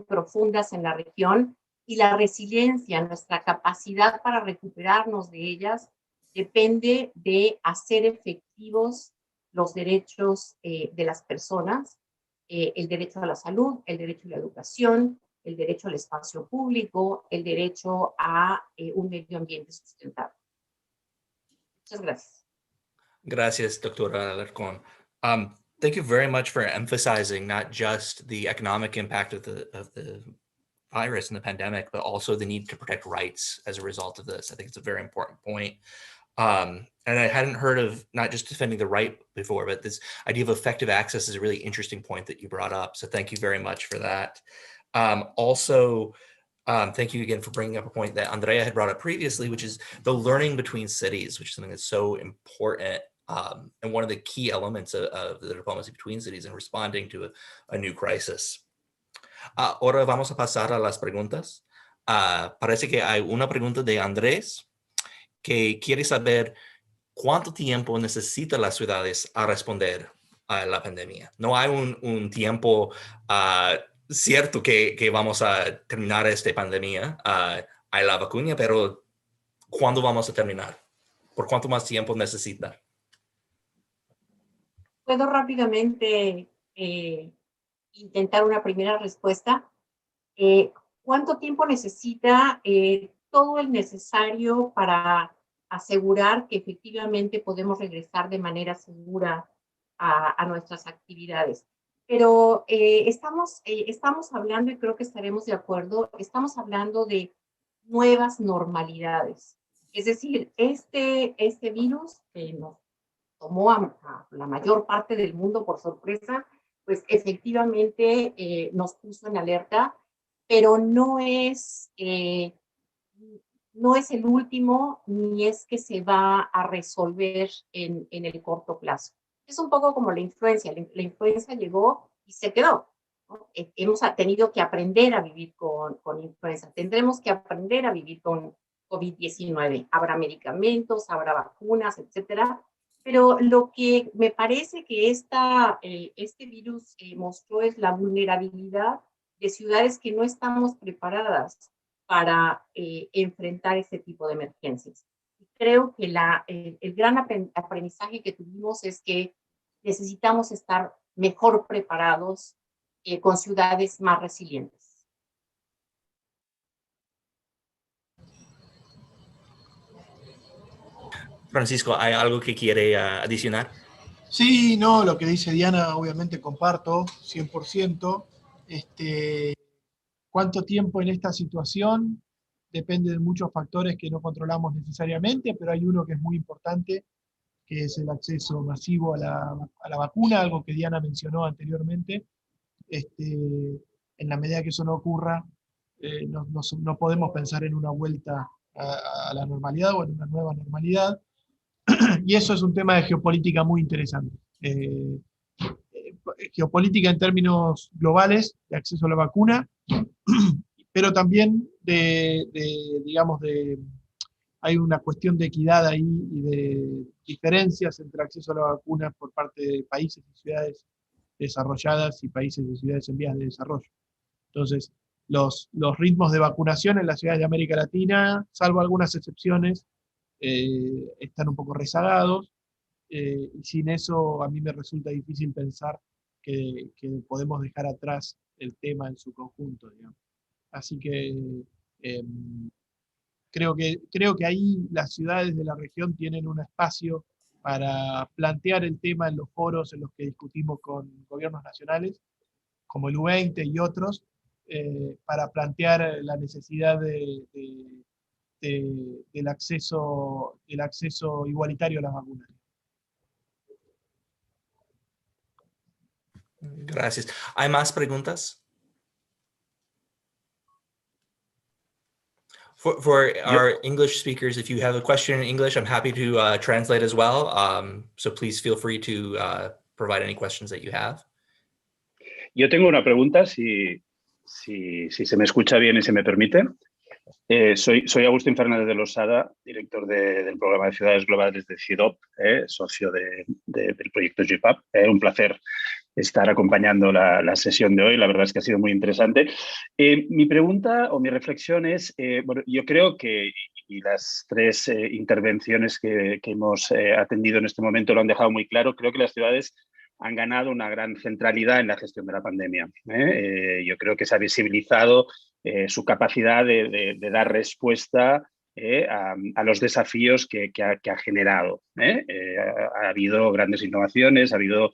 profundas en la región, y la resiliencia, nuestra capacidad para recuperarnos de ellas, depende de hacer efectivos los derechos de las personas, el derecho a la salud, el derecho a la educación, el derecho al espacio público, el derecho a un medio ambiente sustentable. Muchas gracias. Gracias, Doctora Alarcón. Thank you very much for emphasizing not just the economic impact of the virus and the pandemic, but also the need to protect rights as a result of this. I think it's a very important point. And I hadn't heard of not just defending the right before, but this idea of effective access is a really interesting point that you brought up. So thank you very much for that. Thank you again for bringing up a point that Andrea had brought up previously, which is the learning between cities, which is something that's so important and one of the key elements of the diplomacy between cities in responding to a new crisis. Ahora vamos a pasar a las preguntas. Parece que hay una pregunta de Andrés que quiere saber cuánto tiempo necesitan las ciudades a responder a la pandemia. No hay un tiempo cierto que vamos a terminar esta pandemia. Hay la vacuna, pero ¿cuándo vamos a terminar? ¿Por cuánto más tiempo necesita? Puedo rápidamente intentar una primera respuesta. ¿Cuánto tiempo necesita? Todo el necesario para asegurar que efectivamente podemos regresar de manera segura a nuestras actividades. Pero estamos hablando, y creo que estaremos de acuerdo, estamos hablando de nuevas normalidades. Es decir, este virus que nos tomó a la mayor parte del mundo por sorpresa, pues efectivamente nos puso en alerta, pero no es el último, ni es que se va a resolver en el corto plazo. Es un poco como la influenza. La influenza llegó y se quedó, ¿no? Hemos tenido que aprender a vivir con influenza. Tendremos que aprender a vivir con COVID-19. Habrá medicamentos, habrá vacunas, etcétera. Pero lo que me parece que este virus mostró es la vulnerabilidad de ciudades que no estamos preparadas para enfrentar este tipo de emergencias. Creo que el gran aprendizaje que tuvimos es que necesitamos estar mejor preparados con ciudades más resilientes. Francisco, ¿hay algo que quiere adicionar? Sí, no, lo que dice Diana obviamente comparto 100%. ¿Cuánto tiempo en esta situación? Depende de muchos factores que no controlamos necesariamente, pero hay uno que es muy importante, que es el acceso masivo a la vacuna, algo que Diana mencionó anteriormente. En la medida que eso no ocurra, no podemos pensar en una vuelta a la normalidad o en una nueva normalidad. Y eso es un tema de geopolítica muy interesante. Geopolítica en términos globales, de acceso a la vacuna, pero también hay una cuestión de equidad ahí y de diferencias entre acceso a la vacuna por parte de países y ciudades desarrolladas y países y ciudades en vías de desarrollo. Entonces, los ritmos de vacunación en las ciudades de América Latina, salvo algunas excepciones, están un poco rezagados, y sin eso a mí me resulta difícil pensar que podemos dejar atrás el tema en su conjunto, digamos. Así que creo que ahí las ciudades de la región tienen un espacio para plantear el tema en los foros en los que discutimos con gobiernos nacionales, como el U20 y otros, para plantear la necesidad del acceso igualitario a las vacunas. Gracias. ¿Hay más preguntas? For our English speakers, if you have a question in English, I'm happy to translate as well. So please feel free to provide any questions that you have. Yo tengo una pregunta, si se me escucha bien y se me permite. Soy Agustín Fernández de Losada, director del programa de Ciudades Globales de CIDOP, socio del proyecto GPAP. Un placer estar acompañando la sesión de hoy. La verdad es que ha sido muy interesante. Mi pregunta o mi reflexión es, bueno, yo creo que, y las tres intervenciones que hemos atendido en este momento lo han dejado muy claro, creo que las ciudades han ganado una gran centralidad en la gestión de la pandemia. Yo creo que se ha visibilizado su capacidad de dar respuesta a los desafíos que ha generado. Ha habido grandes innovaciones, ha habido,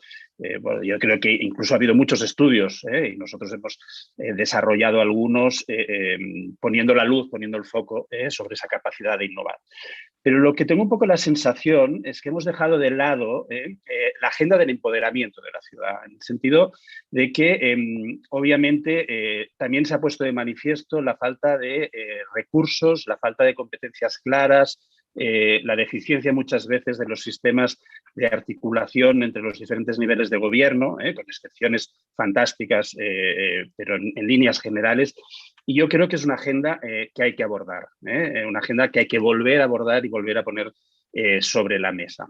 bueno, yo creo que incluso ha habido muchos estudios, y nosotros hemos desarrollado algunos poniendo la luz, poniendo el foco sobre esa capacidad de innovar. Pero lo que tengo un poco la sensación es que hemos dejado de lado la agenda del empoderamiento de la ciudad, en el sentido de que obviamente también se ha puesto de manifiesto la falta de recursos, la falta de competencias claras, la deficiencia muchas veces de los sistemas de articulación entre los diferentes niveles de gobierno, con excepciones fantásticas, pero en líneas generales. Y yo creo que es una agenda que hay que abordar, una agenda que hay que volver a abordar y volver a poner sobre la mesa.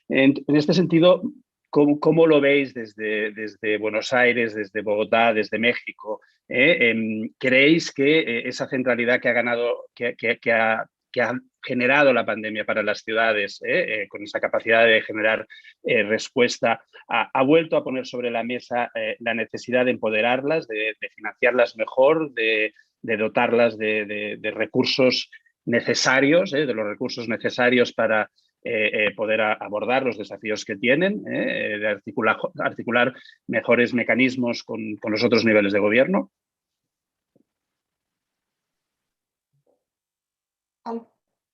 En este sentido, ¿cómo lo veis desde Buenos Aires, desde Bogotá, desde México? ¿Creéis que esa centralidad que ha ganado, que ha generado la pandemia para las ciudades, con esa capacidad de generar respuesta, ha vuelto a poner sobre la mesa la necesidad de empoderarlas, de financiarlas mejor, de dotarlas de recursos necesarios, de los recursos necesarios para poder abordar los desafíos que tienen, de articular mejores mecanismos con los otros niveles de gobierno?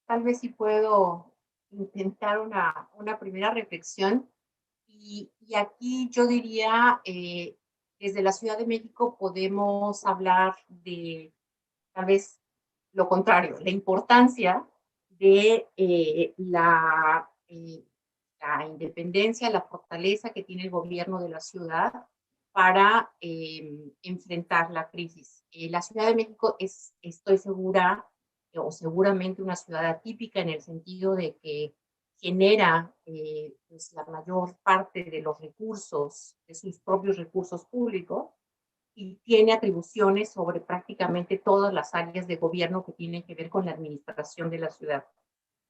Tal vez sí puedo intentar una primera reflexión. Y aquí yo diría, desde la Ciudad de México podemos hablar de tal vez lo contrario, la importancia de la independencia, la fortaleza que tiene el gobierno de la ciudad para enfrentar la crisis. La Ciudad de México estoy segura, o seguramente una ciudad atípica en el sentido de que genera pues la mayor parte de los recursos, de sus propios recursos públicos, y tiene atribuciones sobre prácticamente todas las áreas de gobierno que tienen que ver con la administración de la ciudad.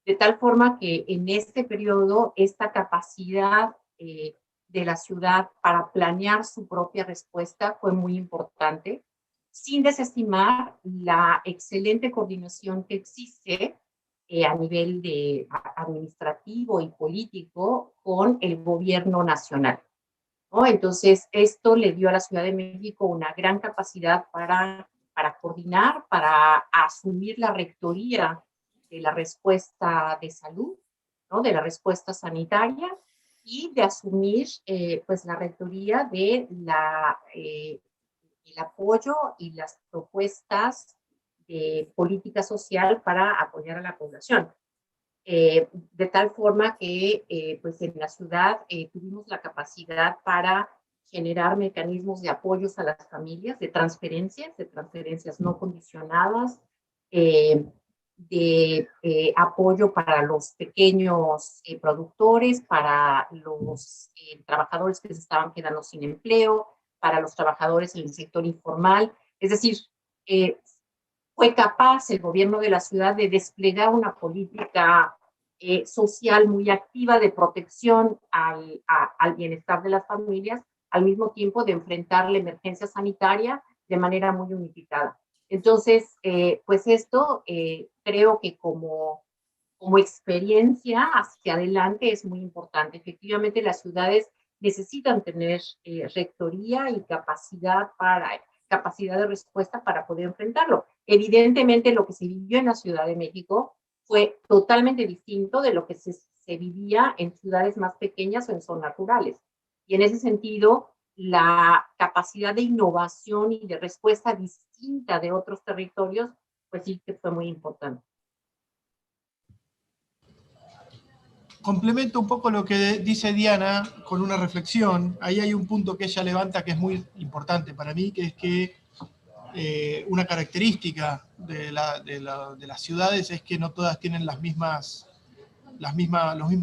De tal forma que en este periodo, esta capacidad de la ciudad para planear su propia respuesta fue muy importante, sin desestimar la excelente coordinación que existe a nivel administrativo y político con el gobierno nacional, ¿no? Entonces, esto le dio a la Ciudad de México una gran capacidad para coordinar, para asumir la rectoría de la respuesta de salud, ¿no? De la respuesta sanitaria, y de asumir pues la rectoría de el apoyo y las propuestas de política social para apoyar a la población. De tal forma que pues en la ciudad tuvimos la capacidad para generar mecanismos de apoyos a las familias, de transferencias no condicionadas, de apoyo para los pequeños productores, para los trabajadores que se estaban quedando sin empleo, para los trabajadores en el sector informal. Es decir, fue capaz el gobierno de la ciudad de desplegar una política social muy activa de protección al bienestar de las familias, al mismo tiempo de enfrentar la emergencia sanitaria de manera muy unificada. Entonces, pues esto creo que como experiencia hacia adelante es muy importante. Efectivamente, las ciudades necesitan tener rectoría y capacidad de respuesta para poder enfrentarlo. Evidentemente, lo que se vivió en la Ciudad de México fue totalmente distinto de lo que se vivía en ciudades más pequeñas o en zonas rurales. Y en ese sentido, la capacidad de innovación y de respuesta distinta de otros territorios, pues sí que fue muy importante. Complemento un poco lo que dice Diana con una reflexión. Ahí hay un punto que ella levanta que es muy importante para mí, que es que una característica de las ciudades es que no todas tienen los mismos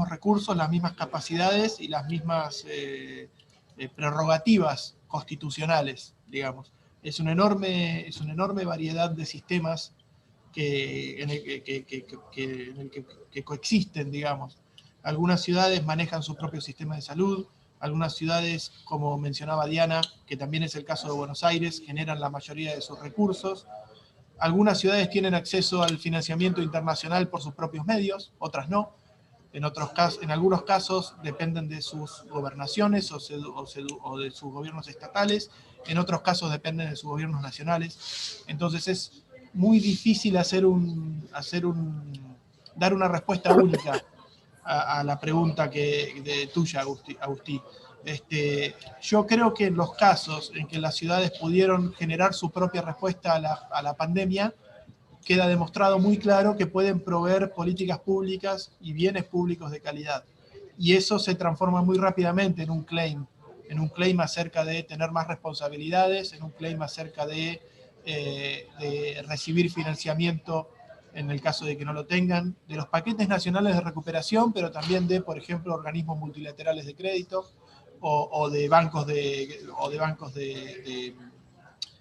recursos, las mismas capacidades y las mismas prerrogativas constitucionales, digamos. Es una enorme variedad de sistemas en el que coexisten, digamos. Algunas ciudades manejan su propio sistema de salud, algunas ciudades, como mencionaba Diana, que también es el caso de Buenos Aires, generan la mayoría de sus recursos. Algunas ciudades tienen acceso al financiamiento internacional por sus propios medios, otras no. En algunos casos dependen de sus gobernaciones o de sus gobiernos estatales, en otros casos dependen de sus gobiernos nacionales. Entonces es muy difícil dar una respuesta única a la pregunta tuya, Agustí. Yo creo que en los casos en que las ciudades pudieron generar su propia respuesta a la pandemia, queda demostrado muy claro que pueden proveer políticas públicas y bienes públicos de calidad. Y eso se transforma muy rápidamente en un claim acerca de tener más responsabilidades, en un claim acerca de recibir financiamiento en el caso de que no lo tengan, de los paquetes nacionales de recuperación, pero también de, por ejemplo, organismos multilaterales de crédito o de bancos de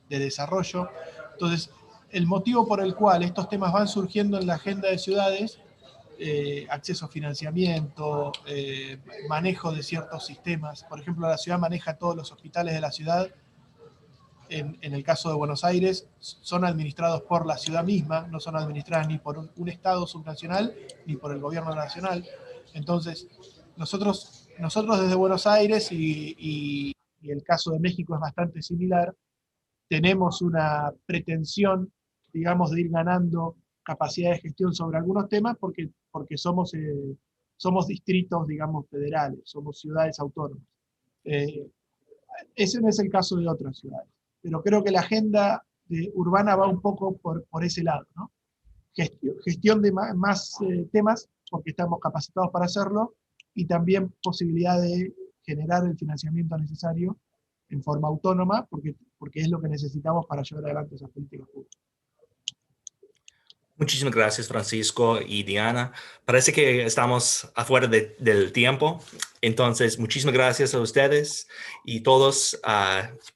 desarrollo. Entonces, el motivo por el cual estos temas van surgiendo en la agenda de ciudades, acceso a financiamiento, manejo de ciertos sistemas. Por ejemplo, la ciudad maneja todos los hospitales de la ciudad. En el caso de Buenos Aires, son administrados por la ciudad misma, no son administradas ni por un Estado subnacional ni por el gobierno nacional. Entonces, nosotros desde Buenos Aires, y el caso de México es bastante similar, tenemos una pretensión, digamos, de ir ganando capacidad de gestión sobre algunos temas porque somos distritos, digamos, federales, somos ciudades autónomas. Ese no es el caso de otras ciudades, pero creo que la agenda urbana va un poco por ese lado, ¿no? Gestión de más temas, porque estamos capacitados para hacerlo, y también posibilidad de generar el financiamiento necesario en forma autónoma, porque es lo que necesitamos para llevar adelante esas políticas públicas. Muchísimas gracias, Francisco y Diana. Parece que estamos afuera del tiempo, entonces muchísimas gracias a ustedes y todos.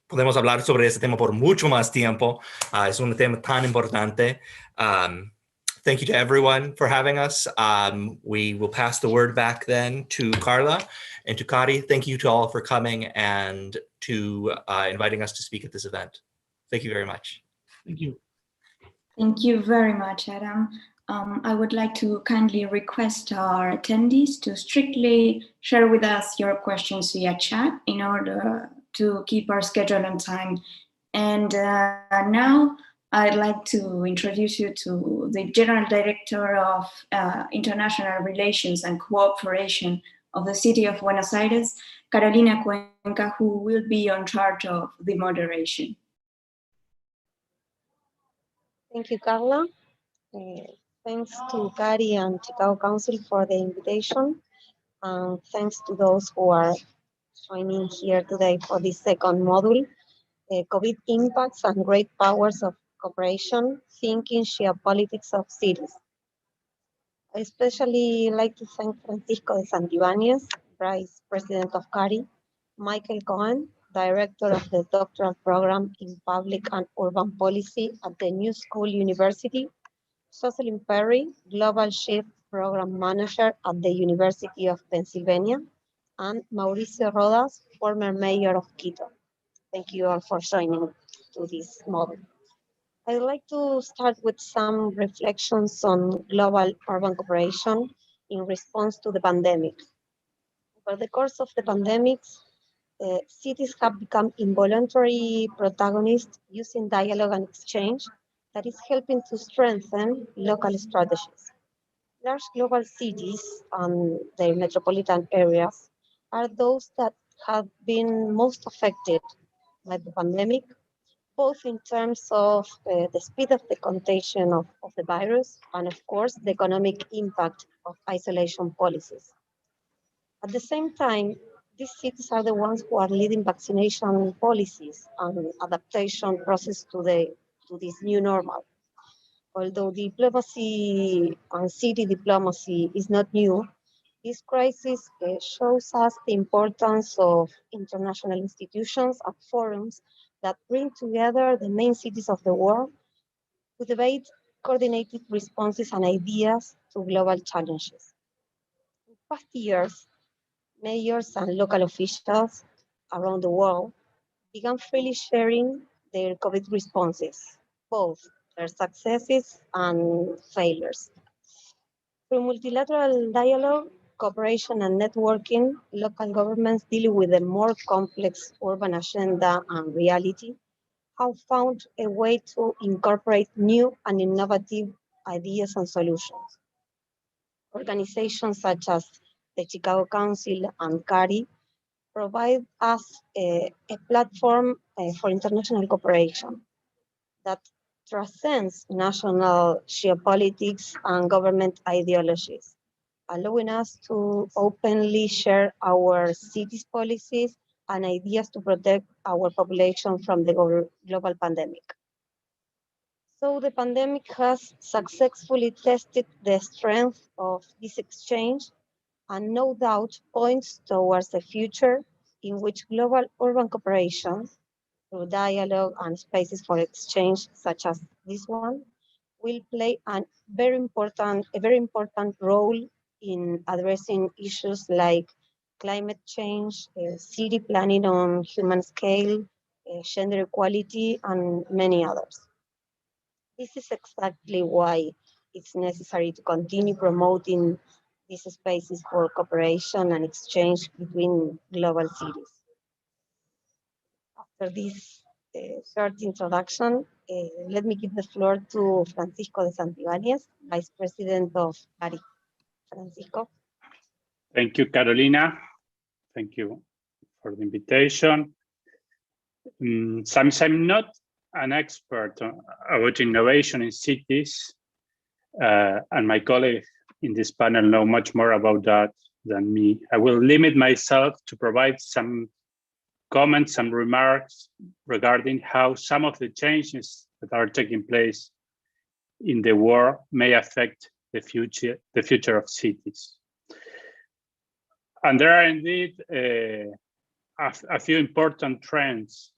Podemos hablar sobre este tema por mucho más tiempo. Es un tema tan importante. Thank you to everyone for having us. We will pass the word back then to Carla and to CARI. Thank you to all for coming and to inviting us to speak at this event. Thank you very much. Thank you. Thank you very much, Adam. I would like to kindly request our attendees to strictly share with us your questions via chat in order to keep our schedule on time. And now I'd like to introduce you to the General Director of International Relations and Cooperation of the City of Buenos Aires, Carolina Cuenca, who will be in charge of the moderation. Thank you, Carla. Thanks to CARI and Chicago Council for the invitation. Thanks to those who are joining here today for this second module, COVID impacts and great powers of cooperation, thinking geopolitics of cities. I especially like to thank Francisco de Santibáñez, Vice President of CARI, Michael Cohen, Director of the Doctoral Program in Public and Urban Policy at the New School University, Jocelyn Perry, Global Chief Program Manager at the University of Pennsylvania, and Mauricio Rodas, former Mayor of Quito. Thank you all for joining to this model. I'd like to start with some reflections on global urban cooperation in response to the pandemic. Over the course of the pandemic, cities have become involuntary protagonists using dialogue and exchange that is helping to strengthen local strategies. Large global cities and their metropolitan areas are those that have been most affected by the pandemic, both in terms of the speed of the contagion of the virus and, of course, the economic impact of isolation policies. At the same time, these cities are the ones who are leading vaccination policies and adaptation process to this new normal. Although diplomacy and city diplomacy is not new, this crisis shows us the importance of international institutions and forums that bring together the main cities of the world to debate coordinated responses and ideas to global challenges. In past years, mayors and local officials around the world began freely sharing their COVID responses, both their successes and failures. Through multilateral dialogue, cooperation and networking, local governments dealing with a more complex urban agenda and reality have found a way to incorporate new and innovative ideas and solutions. Organizations such as the Chicago Council and CARI provide us a platform for international cooperation that transcends national geopolitics and government ideologies, allowing us to openly share our cities' policies and ideas to protect our population from the global pandemic. So the pandemic has successfully tested the strength of this exchange and no doubt points towards a future in which global urban cooperation, through dialogue and spaces for exchange such as this one, will play a very important role in addressing issues like climate change, city planning on human scale, gender equality, and many others. This is exactly why it's necessary to continue promoting these spaces for cooperation and exchange between global cities. After this short introduction, let me give the floor to Francisco de Santibáñez, Vice President of CARI. Francisco. Thank you, Carolina. Thank you for the invitation. Since I'm not an expert about innovation in cities, and my colleagues in this panel know much more about that than me, I will limit myself to provide some comments and remarks regarding how some of the changes that are taking place in the world may affect the future of cities. And there are indeed a few important trends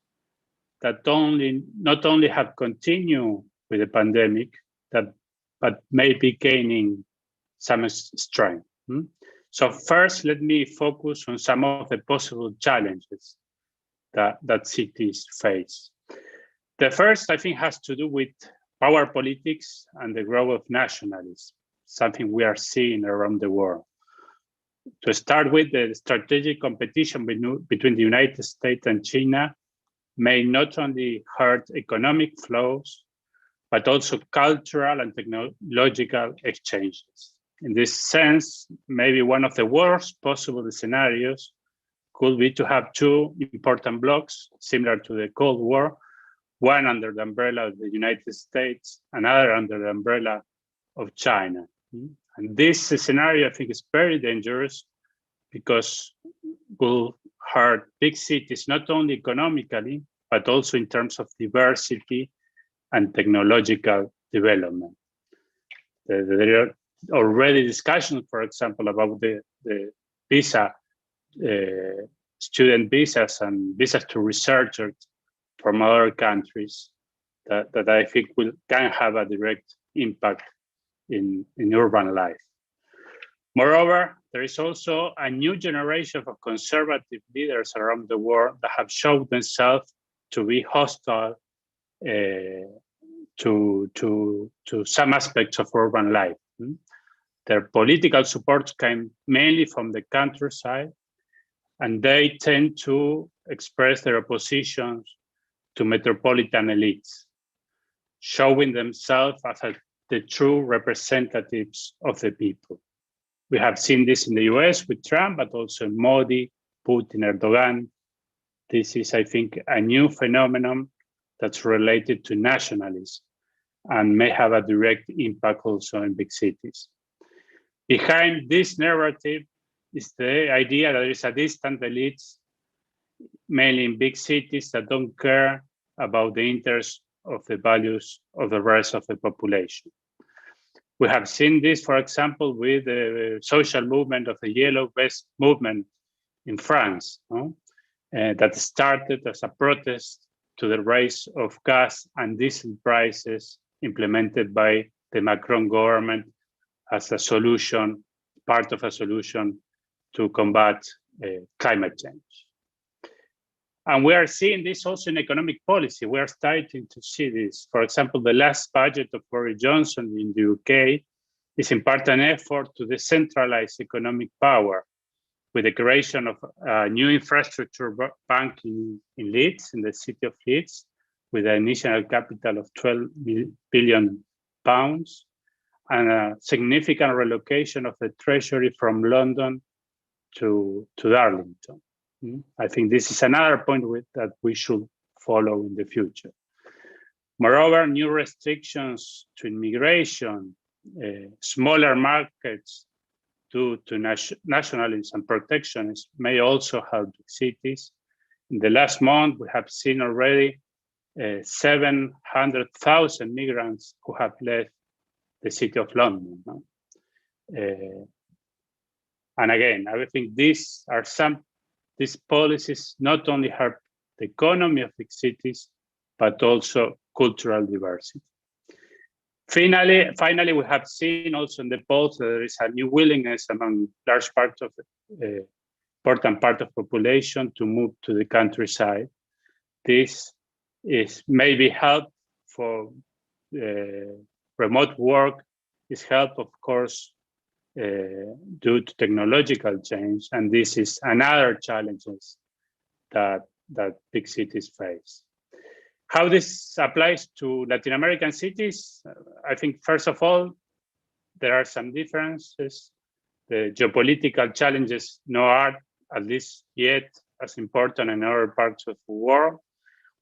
that not only have continued with the pandemic, but may be gaining some strength. So first, let me focus on some of the possible challenges that cities face. The first, I think, has to do with power politics and the growth of nationalism, something we are seeing around the world. To start with, the strategic competition between the United States and China may not only hurt economic flows, but also cultural and technological exchanges. In this sense, maybe one of the worst possible scenarios could be to have two important blocs similar to the Cold War, one under the umbrella of the United States, another under the umbrella of China. And this scenario, I think, is very dangerous because it will hurt big cities, not only economically, but also in terms of diversity and technological development. There are already discussions, for example, about the visa, student visas and visas to researchers from other countries that I think can have a direct impact in urban life. Moreover, there is also a new generation of conservative leaders around the world that have shown themselves to be hostile to some aspects of urban life. Their political support came mainly from the countryside, and they tend to express their oppositions to metropolitan elites, showing themselves as the true representatives of the people. We have seen this in the US with Trump, but also in Modi, Putin, Erdogan. This is, I think, a new phenomenon that's related to nationalism and may have a direct impact also in big cities. Behind this narrative is the idea that there is a distant elite, mainly in big cities, that don't care about the interests of the values of the rest of the population. We have seen this, for example, with the social movement of the Yellow Vest movement in France, that started as a protest to the rise of gas and diesel prices implemented by the Macron government as a solution, part of a solution to combat climate change. And we are seeing this also in economic policy. We are starting to see this. For example, the last budget of Boris Johnson in the UK is in part an effort to decentralize economic power with the creation of a new infrastructure bank in Leeds, in the city of Leeds, with an initial capital of £12 billion, and a significant relocation of the treasury from London to Darlington. I think this is another point that we should follow in the future. Moreover, new restrictions to immigration, smaller markets due to nationalism and protectionism may also help cities. In the last month, we have seen already 700,000 migrants who have left the city of London. No? And again, I think these policies not only help the economy of the cities, but also cultural diversity. Finally, we have seen also in the polls that there is a new willingness among large parts of the important part of population to move to the countryside. This is maybe help for remote work, is help, of course, due to technological change, and this is another challenges that big cities face. How this applies to Latin American cities, I think first of all, there are some differences. The geopolitical challenges are, at least yet, as important in other parts of the world.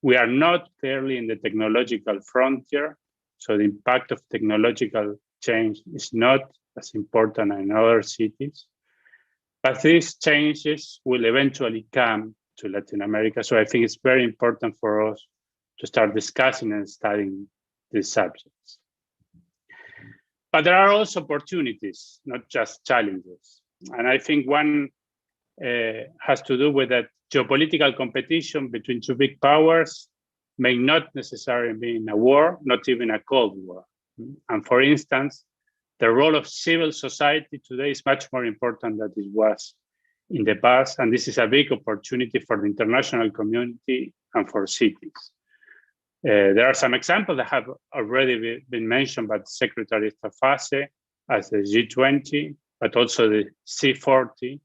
We are not clearly in the technological frontier, so the impact of technological change is not as important in other cities. But these changes will eventually come to Latin America, so I think it's very important for us to start discussing and studying these subjects. But there are also opportunities, not just challenges. And I think one has to do with that geopolitical competition between two big powers may not necessarily be in a war, not even a Cold War. And for instance, the role of civil society today is much more important than it was in the past. And this is a big opportunity for the international community and for cities. There are some examples that have already been mentioned by Secretary Straface as the G20, but also the C40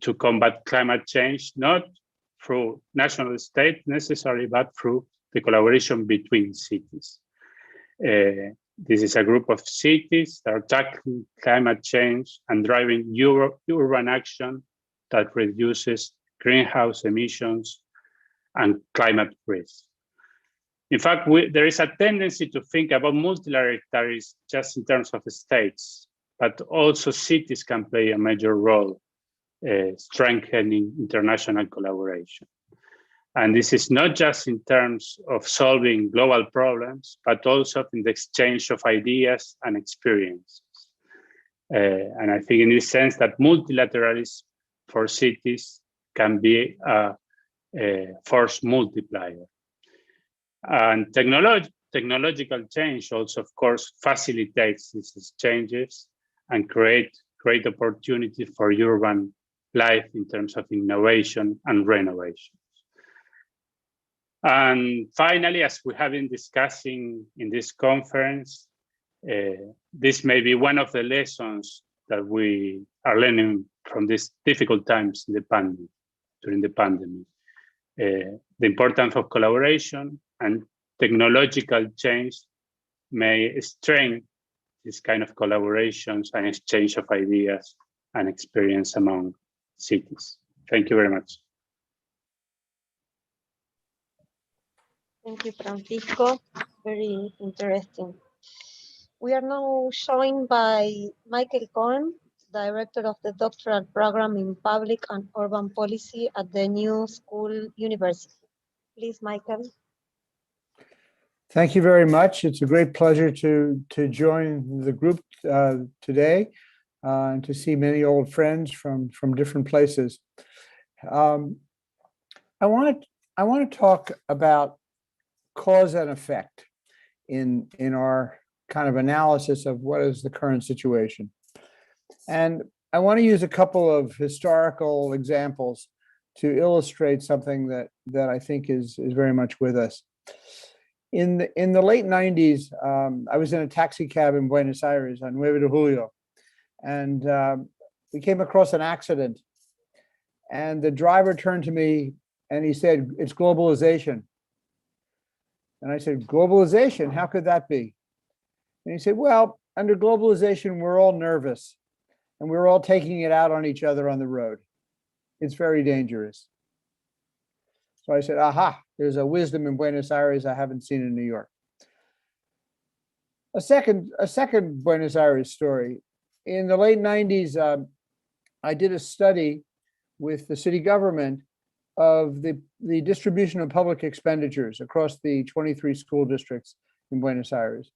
to combat climate change, not through national state necessarily, but through the collaboration between cities. This is a group of cities that are tackling climate change and driving urban action that reduces greenhouse emissions and climate risk. In fact, there is a tendency to think about multilateralism just in terms of states, but also cities can play a major role strengthening international collaboration. And this is not just in terms of solving global problems, but also in the exchange of ideas and experiences. And I think in this sense that multilateralism for cities can be a force multiplier. And technological change also, of course, facilitates these exchanges and create great opportunity for urban life in terms of innovation and renovation. And finally, as we have been discussing in this conference, this may be one of the lessons that we are learning from these difficult times in the pandemic, during the pandemic. The importance of collaboration and technological change may strengthen this kind of collaborations and exchange of ideas and experience among cities. Thank you very much. Thank you, Francisco. Very interesting. We are now joined by Michael Cohen, Director of the Doctoral Program in Public and Urban Policy at the New School University. Please, Michael. Thank you very much. It's a great pleasure to join the group today and to see many old friends from different places. I want to talk about cause and effect in our kind of analysis of what is the current situation. And I want to use a couple of historical examples to illustrate something that I think is very much with us. In the late 90s, I was in a taxi cab in Buenos Aires on 9 de Julio, and we came across an accident. And the driver turned to me and he said, "It's globalization." And I said, "Globalization? How could that be?" And he said, "Well, under globalization, we're all nervous and we're all taking it out on each other on the road. It's very dangerous." So So I said, aha, there's a wisdom in Buenos Aires I haven't seen in New York. A second Buenos Aires story. In the late 90s, I did a study with the city government of the distribution of public expenditures across the 23 school districts in Buenos Aires.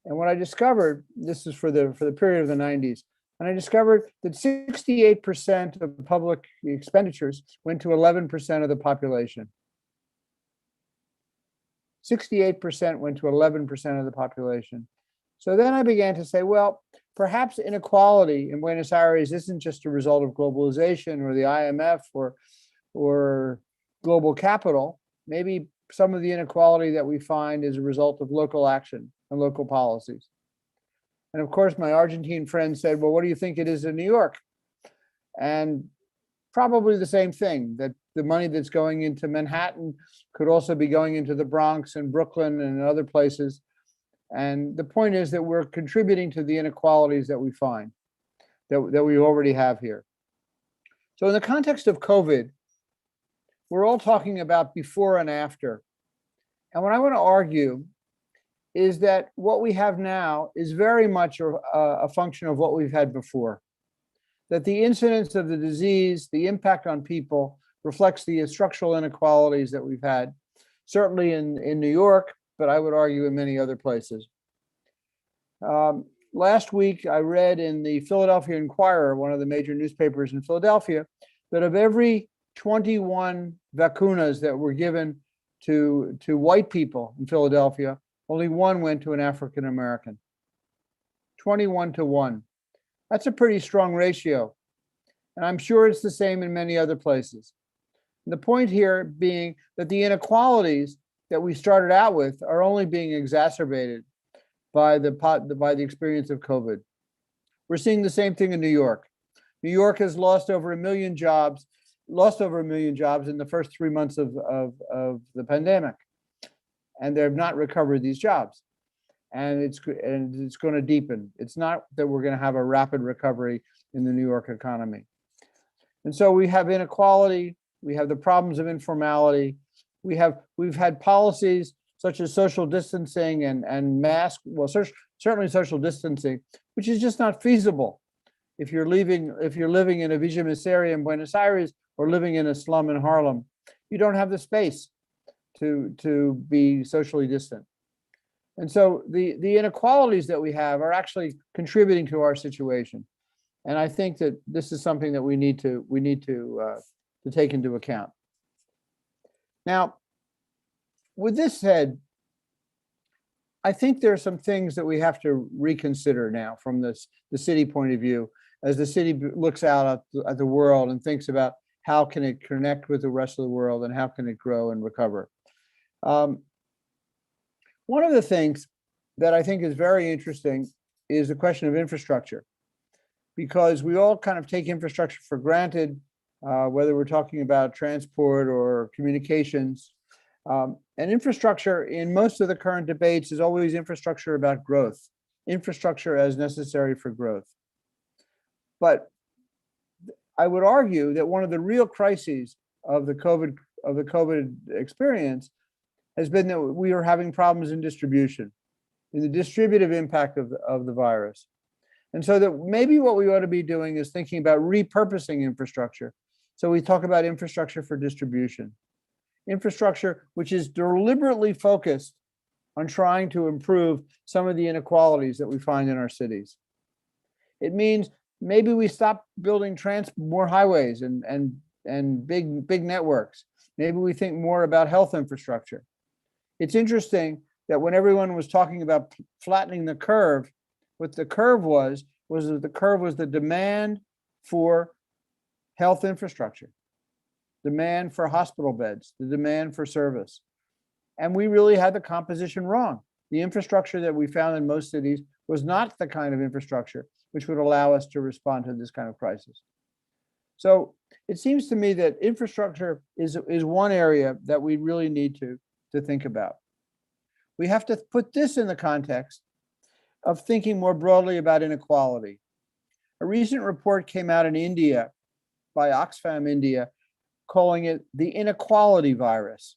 And what I discovered, this is for the period of the 90s, and I discovered that 68% of public expenditures went to 11% of the population. 68% went to 11% of the population. So then I began to say, well, perhaps inequality in Buenos Aires isn't just a result of globalization or the IMF or global capital. Maybe some of the inequality that we find is a result of local action and local policies. And of course, my Argentine friend said, well, what do you think it is in New York? And probably the same thing, that the money that's going into Manhattan could also be going into the Bronx and Brooklyn and other places. And the point is that we're contributing to the inequalities that we find, that we already have here. So in the context of COVID, we're all talking about before and after. And what I want to argue is that what we have now is very much a function of what we've had before. That the incidence of the disease, the impact on people, reflects the structural inequalities that we've had, certainly in New York, but I would argue in many other places. Last week, I read in the Philadelphia Inquirer, one of the major newspapers in Philadelphia, that of every 21 vacunas that were given to white people in Philadelphia, only one went to an African American. 21 to 1. That's a pretty strong ratio. And I'm sure it's the same in many other places. And the point here being that the inequalities that we started out with are only being exacerbated by the experience of COVID. We're seeing the same thing in New York. New York has lost over 1 million jobs, in the first 3 months of the pandemic. And they've not recovered these jobs. And it's going to deepen. It's not that we're going to have a rapid recovery in the New York economy. And so we have inequality, we have the problems of informality, we've had policies such as social distancing and mask, well, certainly social distancing, which is just not feasible. If you're living in a Villa Miseria in Buenos Aires or living in a slum in Harlem, you don't have the space to be socially distant. And so the inequalities that we have are actually contributing to our situation. And I think that this is something that we need to take into account. Now, with this said, I think there are some things that we have to reconsider now from the city point of view, as the city looks out at the world and thinks about how can it connect with the rest of the world and how can it grow and recover. One of the things that I think is very interesting is the question of infrastructure, because we all kind of take infrastructure for granted, whether we're talking about transport or communications. And infrastructure in most of the current debates is always infrastructure about growth, infrastructure as necessary for growth. But I would argue that one of the real crises of the COVID experience has been that we are having problems in distribution, in the distributive impact of the virus. And so that maybe what we ought to be doing is thinking about repurposing infrastructure. So we talk about infrastructure for distribution. Infrastructure which is deliberately focused on trying to improve some of the inequalities that we find in our cities. It means maybe we stop building more highways and big networks. Maybe we think more about health infrastructure. It's interesting that when everyone was talking about flattening the curve, what the curve was that the curve was the demand for health infrastructure, demand for hospital beds, the demand for service. And we really had the composition wrong. The infrastructure that we found in most cities was not the kind of infrastructure which would allow us to respond to this kind of crisis. So it seems to me that infrastructure is one area that we really need to think about. We have to put this in the context of thinking more broadly about inequality. A recent report came out in India by Oxfam India calling it the inequality virus.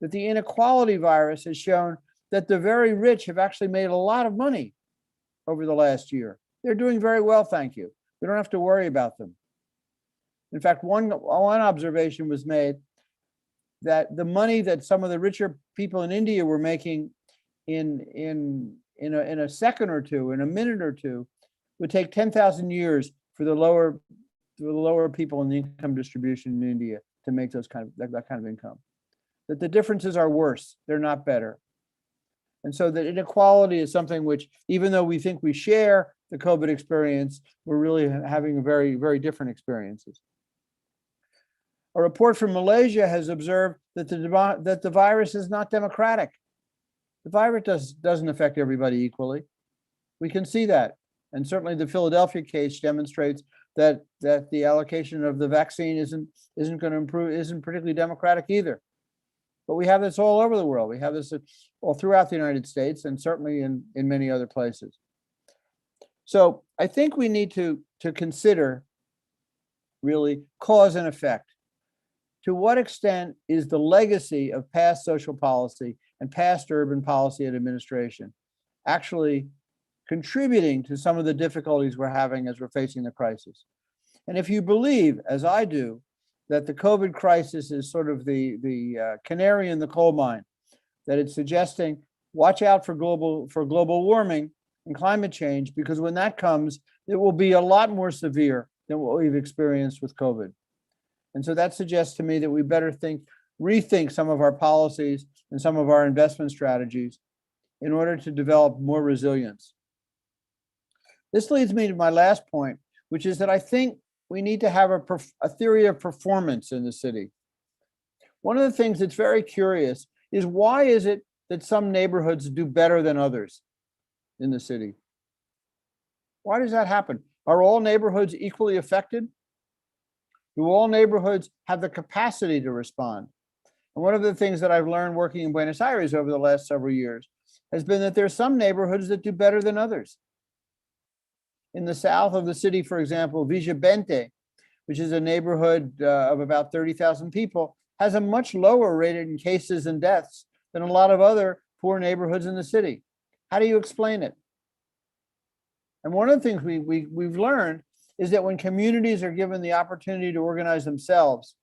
That the inequality virus has shown that the very rich have actually made a lot of money over the last year. They're doing very well, thank you. We don't have to worry about them. In fact, one observation was made that the money that some of the richer people in India were making in a second or two, in a minute or two, would take 10,000 years for the lower people in the income distribution in India to make that kind of income. That the differences are worse, they're not better. And so that inequality is something which, even though we think we share the COVID experience, we're really having very, very different experiences. A report from Malaysia has observed that the virus is not democratic. The virus doesn't affect everybody equally. We can see that. And certainly the Philadelphia case demonstrates that the allocation of the vaccine isn't going to improve, isn't particularly democratic either. But we have this all over the world. We have this all throughout the United States and certainly in many other places. So I think we need to consider really cause and effect. To what extent is the legacy of past social policy and past urban policy and administration actually contributing to some of the difficulties we're having as we're facing the crisis? And if you believe, as I do, that the COVID crisis is sort of the canary in the coal mine, that it's suggesting watch out for global warming and climate change, because when that comes, it will be a lot more severe than what we've experienced with COVID. And so that suggests to me that we better rethink some of our policies and some of our investment strategies in order to develop more resilience. This leads me to my last point, which is that I think we need to have a theory of performance in the city. One of the things that's very curious is why is it that some neighborhoods do better than others in the city? Why does that happen? Are all neighborhoods equally affected? Do all neighborhoods have the capacity to respond? And one of the things that I've learned working in Buenos Aires over the last several years has been that there are some neighborhoods that do better than others. In the south of the city, for example, Villa Bente, which is a neighborhood of about 30,000 people, has a much lower rate in cases and deaths than a lot of other poor neighborhoods in the city. How do you explain it? And one of the things we've learned is that when communities are given the opportunity to organize themselves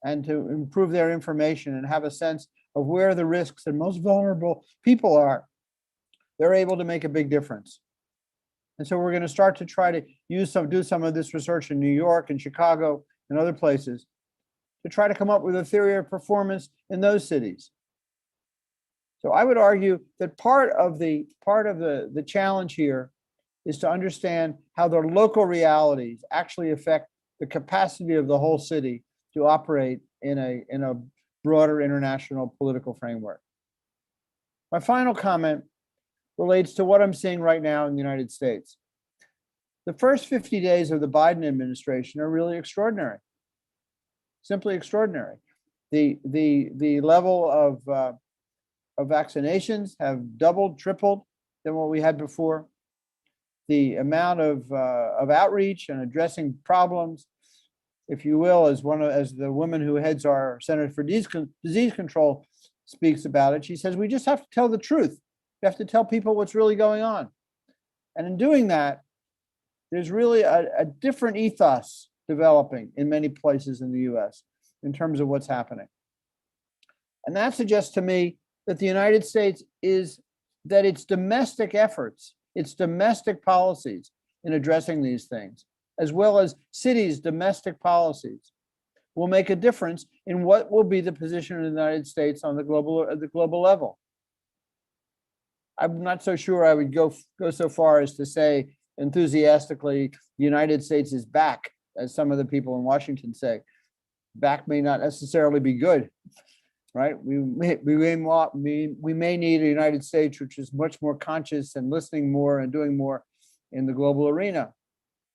and to improve their information and have a sense of where the risks and most vulnerable people are, they're able to make a big difference. And so we're going to start to try to do some of this research in New York and Chicago and other places to try to come up with a theory of performance in those cities. So I would argue that part of the challenge here is to understand how the local realities actually affect the capacity of the whole city to operate in a broader international political framework. My final comment relates to what I'm seeing right now in the United States. The first 50 days of the Biden administration are really extraordinary, simply extraordinary. The level of vaccinations have doubled, tripled than what we had before. The amount of outreach and addressing problems, if you will, as the woman who heads our Center for Disease Control speaks about it, she says, we just have to tell the truth. We have to tell people what's really going on. And in doing that, there's really a different ethos developing in many places in the US in terms of what's happening. And that suggests to me that the United States that its domestic efforts, its domestic policies in addressing these things, as well as cities' domestic policies, will make a difference in what will be the position of the United States on the global level. I'm not so sure I would go so far as to say enthusiastically, the United States is back, as some of the people in Washington say. Back may not necessarily be good, right? We may need a United States which is much more conscious and listening more and doing more in the global arena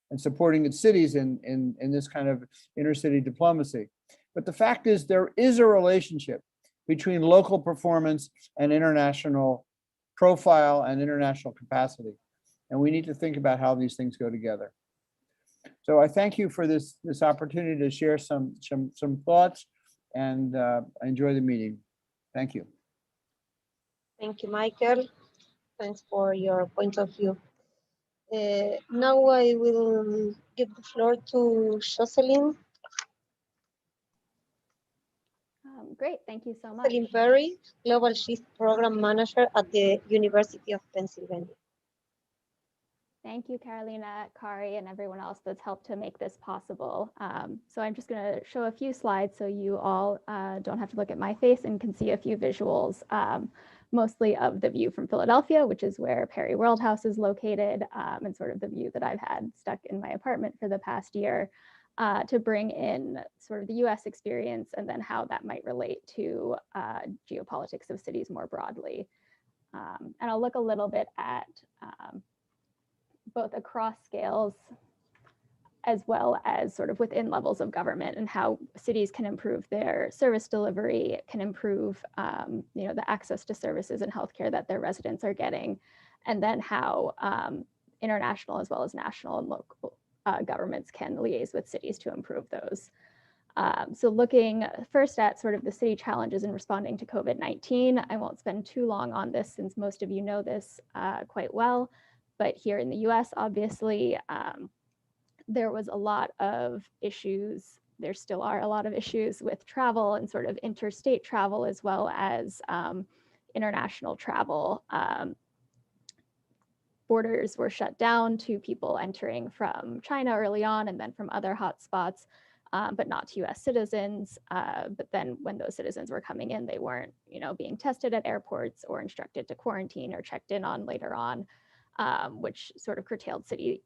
and supporting its cities in this kind of intercity diplomacy. But the fact is, there is a relationship between local performance and international profile and international capacity. And we need to think about how these things go together. So I thank you for this opportunity to share some thoughts, and I enjoy the meeting. Thank you. Thank you, Michael. Thanks for your point of view. Now I will give the floor to Jocelyn. Great, thank you so much. Jocelyn Perry, Global Shift Program Manager at the University of Pennsylvania. Thank you, Carolina, CARI, and everyone else that's helped to make this possible. So I'm just going to show a few slides so you all don't have to look at my face and can see a few visuals, mostly of the view from Philadelphia, which is where Perry World House is located, and sort of the view that I've had stuck in my apartment for the past year, to bring in sort of the US experience and then how that might relate to geopolitics of cities more broadly. And I'll look a little bit at both across scales as well as sort of within levels of government, and how cities can improve their service delivery, can improve the access to services and healthcare that their residents are getting, and then how international as well as national and local governments can liaise with cities to improve those. So looking first at sort of the city challenges in responding to COVID-19, I won't spend too long on this since most of you know this quite well. But here in the US, obviously, there was a lot of issues. There still are a lot of issues with travel and sort of interstate travel, as well as international travel. Borders were shut down to people entering from China early on and then from other hotspots, but not to US citizens. But then when those citizens were coming in, they weren't being tested at airports or instructed to quarantine or checked in on later on. Which sort of curtailed city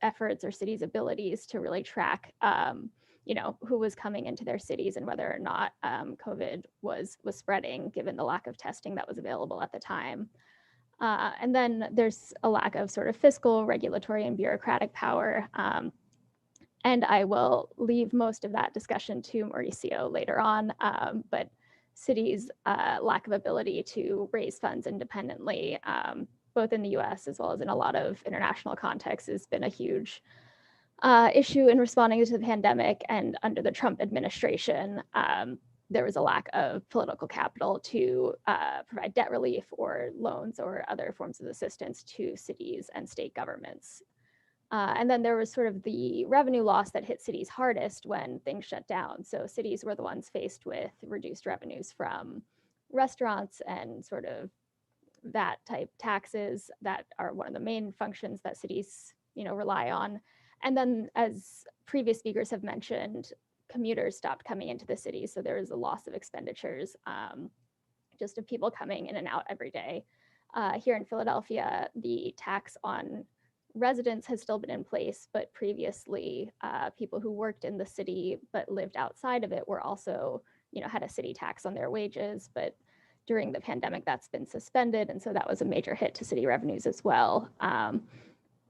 efforts or cities' abilities to really track, who was coming into their cities and whether or not COVID was spreading, given the lack of testing that was available at the time. And then there's a lack of sort of fiscal, regulatory, and bureaucratic power. And I will leave most of that discussion to Mauricio later on, but cities' lack of ability to raise funds independently, both in the US as well as in a lot of international contexts, has been a huge issue in responding to the pandemic. And under the Trump administration, there was a lack of political capital to provide debt relief or loans or other forms of assistance to cities and state governments. And then there was sort of the revenue loss that hit cities hardest when things shut down. So cities were the ones faced with reduced revenues from restaurants and sort of that type taxes that are one of the main functions that cities rely on. And then, as previous speakers have mentioned, commuters stopped coming into the city, so there was a loss of expenditures, just of people coming in and out every day. Here in Philadelphia, the tax on residents has still been in place, but previously people who worked in the city but lived outside of it were also had a city tax on their wages. But during the pandemic, that's been suspended. And so that was a major hit to city revenues as well.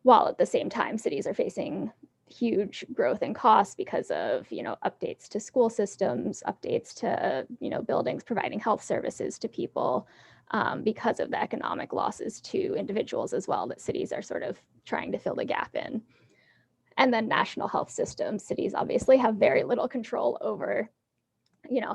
While at the same time, cities are facing huge growth in costs because of, updates to school systems, updates to, buildings, providing health services to people, because of the economic losses to individuals as well that cities are sort of trying to fill the gap in. And then national health systems, cities obviously have very little control over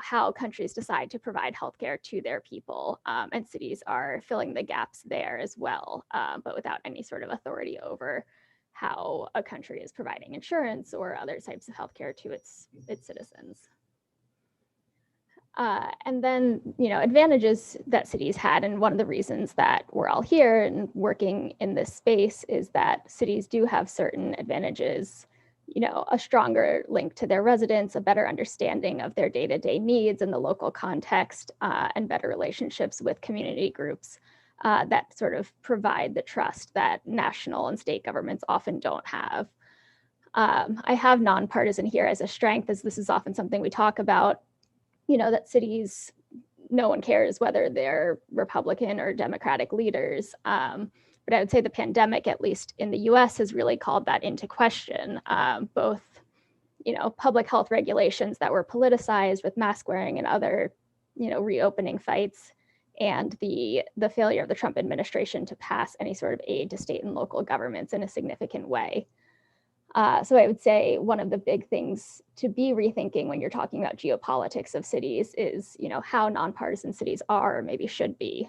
how countries decide to provide healthcare to their people, and cities are filling the gaps there as well, but without any sort of authority over how a country is providing insurance or other types of healthcare to its citizens. And then, advantages that cities had, and one of the reasons that we're all here and working in this space is that cities do have certain advantages, a stronger link to their residents, a better understanding of their day-to-day needs in the local context, and better relationships with community groups that sort of provide the trust that national and state governments often don't have. I have nonpartisan here as a strength, as this is often something we talk about, that cities, no one cares whether they're Republican or Democratic leaders. But I would say the pandemic, at least in the US, has really called that into question. Both, public health regulations that were politicized with mask wearing and other, reopening fights, and the failure of the Trump administration to pass any sort of aid to state and local governments in a significant way. So I would say one of the big things to be rethinking when you're talking about geopolitics of cities is, how nonpartisan cities are or maybe should be.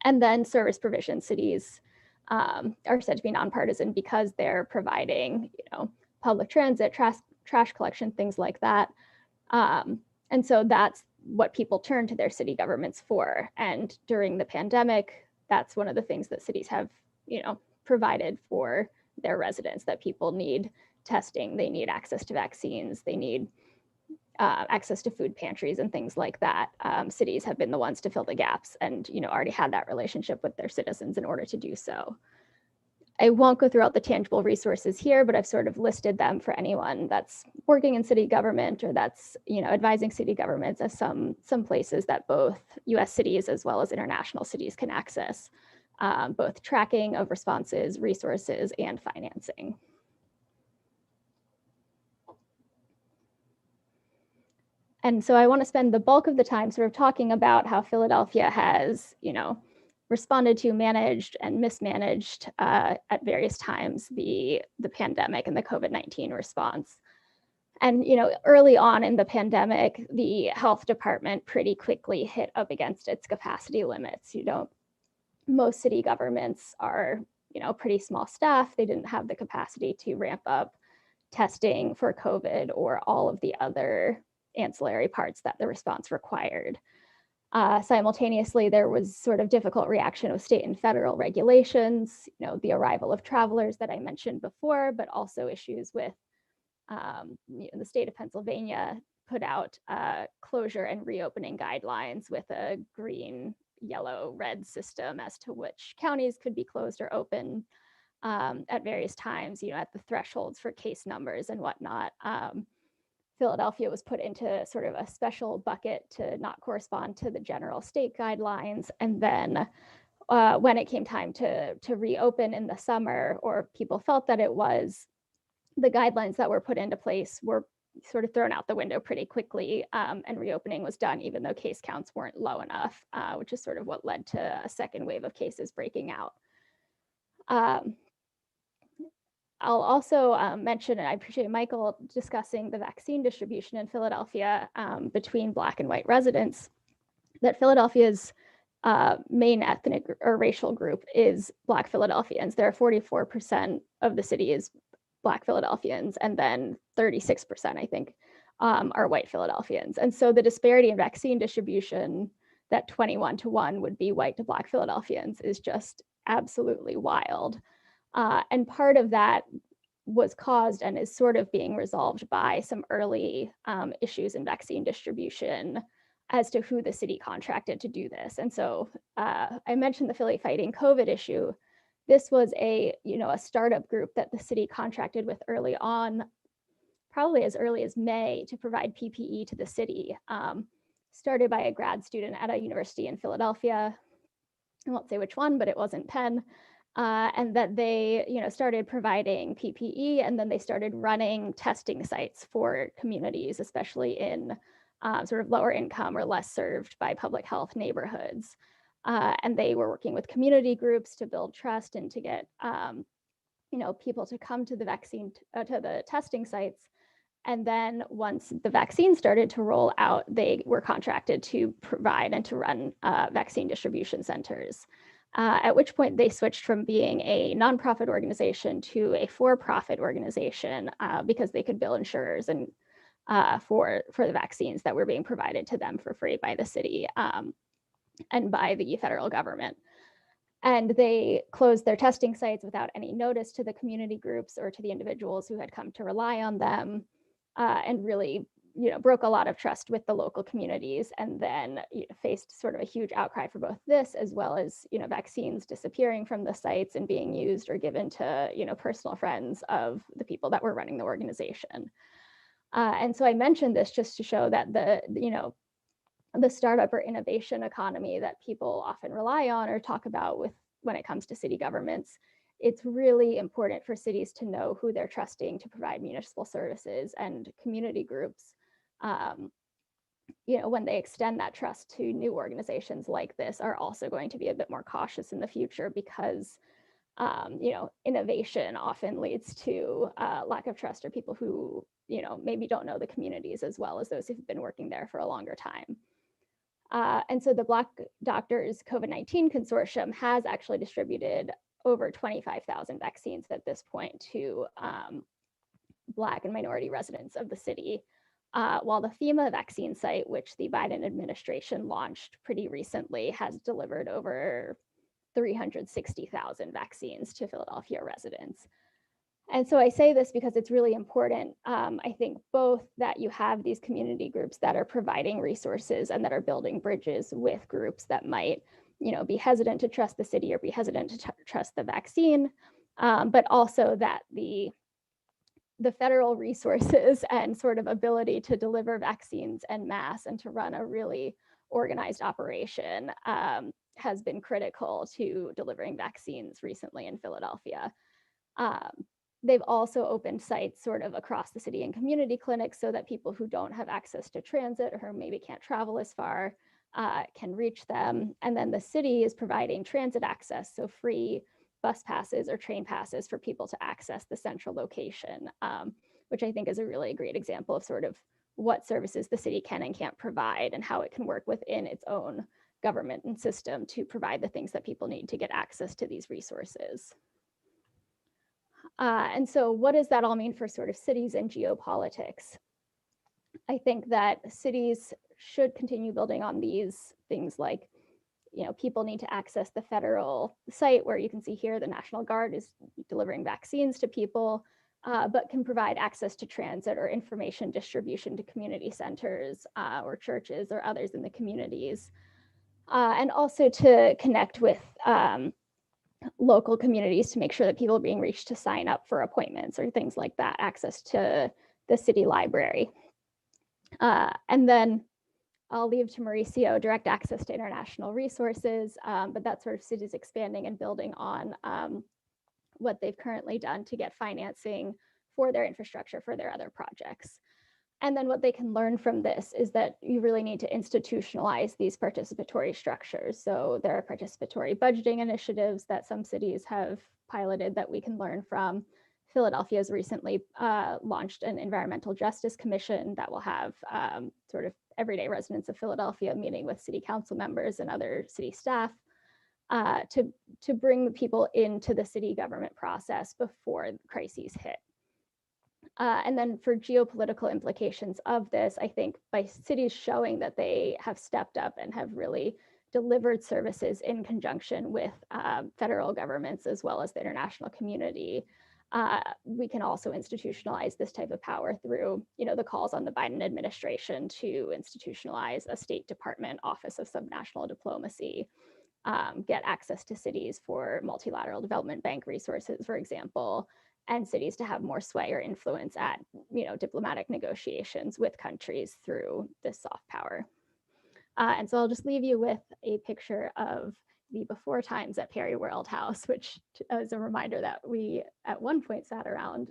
And then service provision cities are said to be nonpartisan because they're providing, public transit, trash collection, things like that. And so that's what people turn to their city governments for. And during the pandemic, that's one of the things that cities have, provided for their residents, that people need testing, they need access to vaccines, they need access to food pantries and things like that. Cities have been the ones to fill the gaps and, already had that relationship with their citizens in order to do so. I won't go through all the tangible resources here, but I've sort of listed them for anyone that's working in city government or that's, advising city governments as some places that both US cities as well as international cities can access, both tracking of responses, resources, and financing. And so I want to spend the bulk of the time sort of talking about how Philadelphia has, responded to, managed, and mismanaged at various times the pandemic and the COVID-19 response. And early on in the pandemic, the health department pretty quickly hit up against its capacity limits. Most city governments are pretty small staff. They didn't have the capacity to ramp up testing for COVID or all of the other ancillary parts that the response required. Simultaneously, there was sort of difficult reaction of state and federal regulations, the arrival of travelers that I mentioned before, but also issues with the state of Pennsylvania put out closure and reopening guidelines with a green, yellow, red system as to which counties could be closed or open at various times, at the thresholds for case numbers and whatnot. Philadelphia was put into sort of a special bucket to not correspond to the general state guidelines. And then when it came time to reopen in the summer, or people felt that it was, the guidelines that were put into place were sort of thrown out the window pretty quickly, and reopening was done even though case counts weren't low enough, which is sort of what led to a second wave of cases breaking out. I'll also mention, and I appreciate Michael discussing the vaccine distribution in Philadelphia between Black and white residents, that Philadelphia's main ethnic or racial group is Black Philadelphians. There are 44% of the city is Black Philadelphians, and then 36%, I think, are white Philadelphians. And so the disparity in vaccine distribution, that 21-to-1 would be white to Black Philadelphians, is just absolutely wild. And part of that was caused and is sort of being resolved by some early issues in vaccine distribution as to who the city contracted to do this. And so I mentioned the Philly Fighting COVID issue. This was a startup group that the city contracted with early on, probably as early as May, to provide PPE to the city. Started by a grad student at a university in Philadelphia. I won't say which one, but it wasn't Penn. And that they, started providing PPE, and then they started running testing sites for communities, especially in sort of lower income or less served by public health neighborhoods. And they were working with community groups to build trust and to get, people to come to the to the testing sites. And then once the vaccine started to roll out, they were contracted to provide and to run vaccine distribution centers. At which point they switched from being a nonprofit organization to a for-profit organization because they could bill insurers and for the vaccines that were being provided to them for free by the city and by the federal government. And they closed their testing sites without any notice to the community groups or to the individuals who had come to rely on them, and really broke a lot of trust with the local communities, and then faced sort of a huge outcry for both this as well as vaccines disappearing from the sites and being used or given to personal friends of the people that were running the organization. And so I mentioned this just to show that the startup or innovation economy that people often rely on or talk about when it comes to city governments, it's really important for cities to know who they're trusting to provide municipal services, and community groups, when they extend that trust to new organizations like this, are also going to be a bit more cautious in the future because innovation often leads to lack of trust, or people who, maybe don't know the communities as well as those who've been working there for a longer time. And so the Black Doctors COVID-19 Consortium has actually distributed over 25,000 vaccines at this point to Black and minority residents of the city, while the FEMA vaccine site, which the Biden administration launched pretty recently, has delivered over 360,000 vaccines to Philadelphia residents. And so I say this because it's really important, I think, both that you have these community groups that are providing resources and that are building bridges with groups that might, be hesitant to trust the city or be hesitant to trust the vaccine, but also that the federal resources and sort of ability to deliver vaccines en masse and to run a really organized operation has been critical to delivering vaccines recently in Philadelphia. They've also opened sites sort of across the city and community clinics so that people who don't have access to transit or who maybe can't travel as far can reach them. And then the city is providing transit access, so free bus passes or train passes for people to access the central location, which I think is a really great example of sort of what services the city can and can't provide and how it can work within its own government and system to provide the things that people need to get access to these resources. And so what does that all mean for sort of cities and geopolitics? I think that cities should continue building on these things like, people need to access the federal site where you can see here the National Guard is delivering vaccines to people, but can provide access to transit or information distribution to community centers or churches or others in the communities. And also to connect with local communities to make sure that people are being reached to sign up for appointments or things like that, access to the city library. And then I'll leave to Mauricio direct access to international resources, but that's sort of cities expanding and building on what they've currently done to get financing for their infrastructure, for their other projects. And then what they can learn from this is that you really need to institutionalize these participatory structures. So there are participatory budgeting initiatives that some cities have piloted that we can learn from. Philadelphia has recently launched an environmental justice commission that will have sort of everyday residents of Philadelphia meeting with city council members and other city staff to bring the people into the city government process before crises hit. And then for geopolitical implications of this, I think by cities showing that they have stepped up and have really delivered services in conjunction with federal governments as well as the international community, we can also institutionalize this type of power through, the calls on the Biden administration to institutionalize a State Department Office of Subnational Diplomacy, get access to cities for multilateral development bank resources, for example, and cities to have more sway or influence at, diplomatic negotiations with countries through this soft power. And so I'll just leave you with a picture of the before times at Perry World House, which is a reminder that we at one point sat around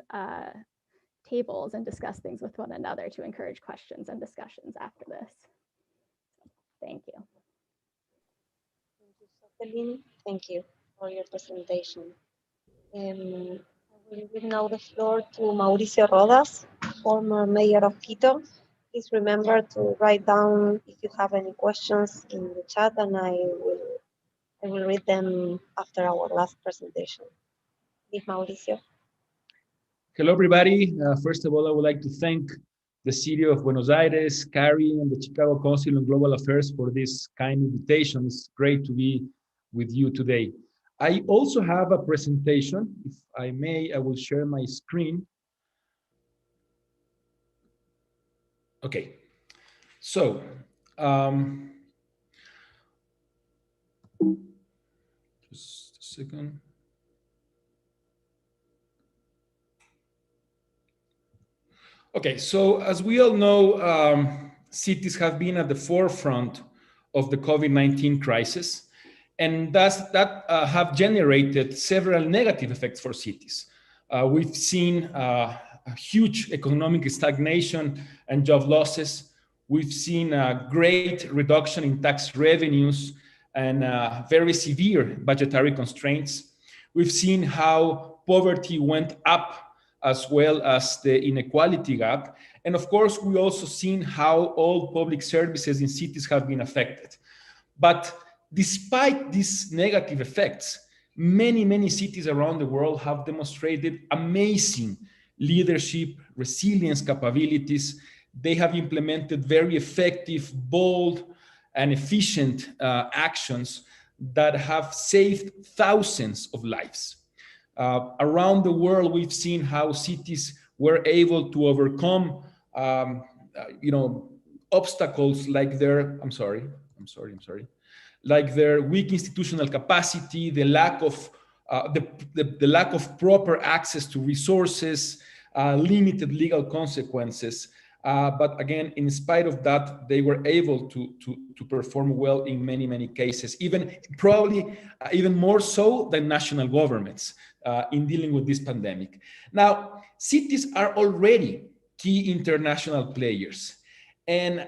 tables and discussed things with one another to encourage questions and discussions after this. Thank you. Thank you, Jocelyn. Thank you for your presentation. I will give now the floor to Mauricio Rodas, former mayor of Quito. Please remember to write down if you have any questions in the chat, and I will read them after our last presentation. Please, Mauricio. Hello, everybody. First of all, I would like to thank the City of Buenos Aires, CARI, and the Chicago Council on Global Affairs for this kind invitation. It's great to be with you today. I also have a presentation. If I may, I will share my screen. Okay, so just a second. Okay, so as we all know, cities have been at the forefront of the COVID-19 crisis, and that have generated several negative effects for cities. We've seen a huge economic stagnation and job losses. We've seen a great reduction in tax revenues and very severe budgetary constraints. We've seen how poverty went up as well as the inequality gap. And of course, we also seen how all public services in cities have been affected. But despite these negative effects, many cities around the world have demonstrated amazing leadership, resilience capabilities. They have implemented very effective, bold, and efficient actions that have saved thousands of lives. Around the world, we've seen how cities were able to overcome, obstacles like their, like their weak institutional capacity, the lack of the lack of proper access to resources, limited legal consequences. But again, in spite of that, they were able to perform well in many cases, probably even more so than national governments in dealing with this pandemic. Now, cities are already key international players, and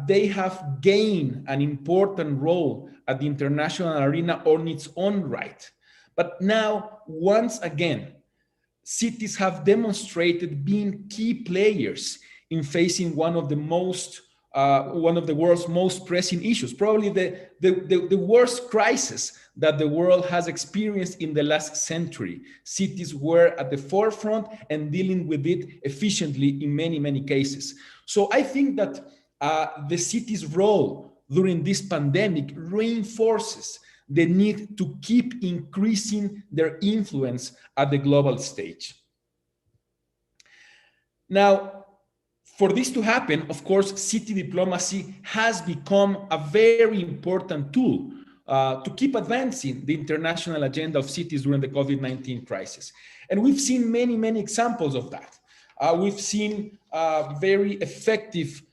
they have gained an important role at the international arena on its own right. But now, once again, cities have demonstrated being key players in facing one of the world's most pressing issues, probably the worst crisis that the world has experienced in the last century. Cities were at the forefront and dealing with it efficiently in many cases. So I think that the city's role during this pandemic reinforces the need to keep increasing their influence at the global stage. Now, for this to happen, of course, city diplomacy has become a very important tool to keep advancing the international agenda of cities during the COVID-19 crisis. And we've seen many examples of that. We've seen very effective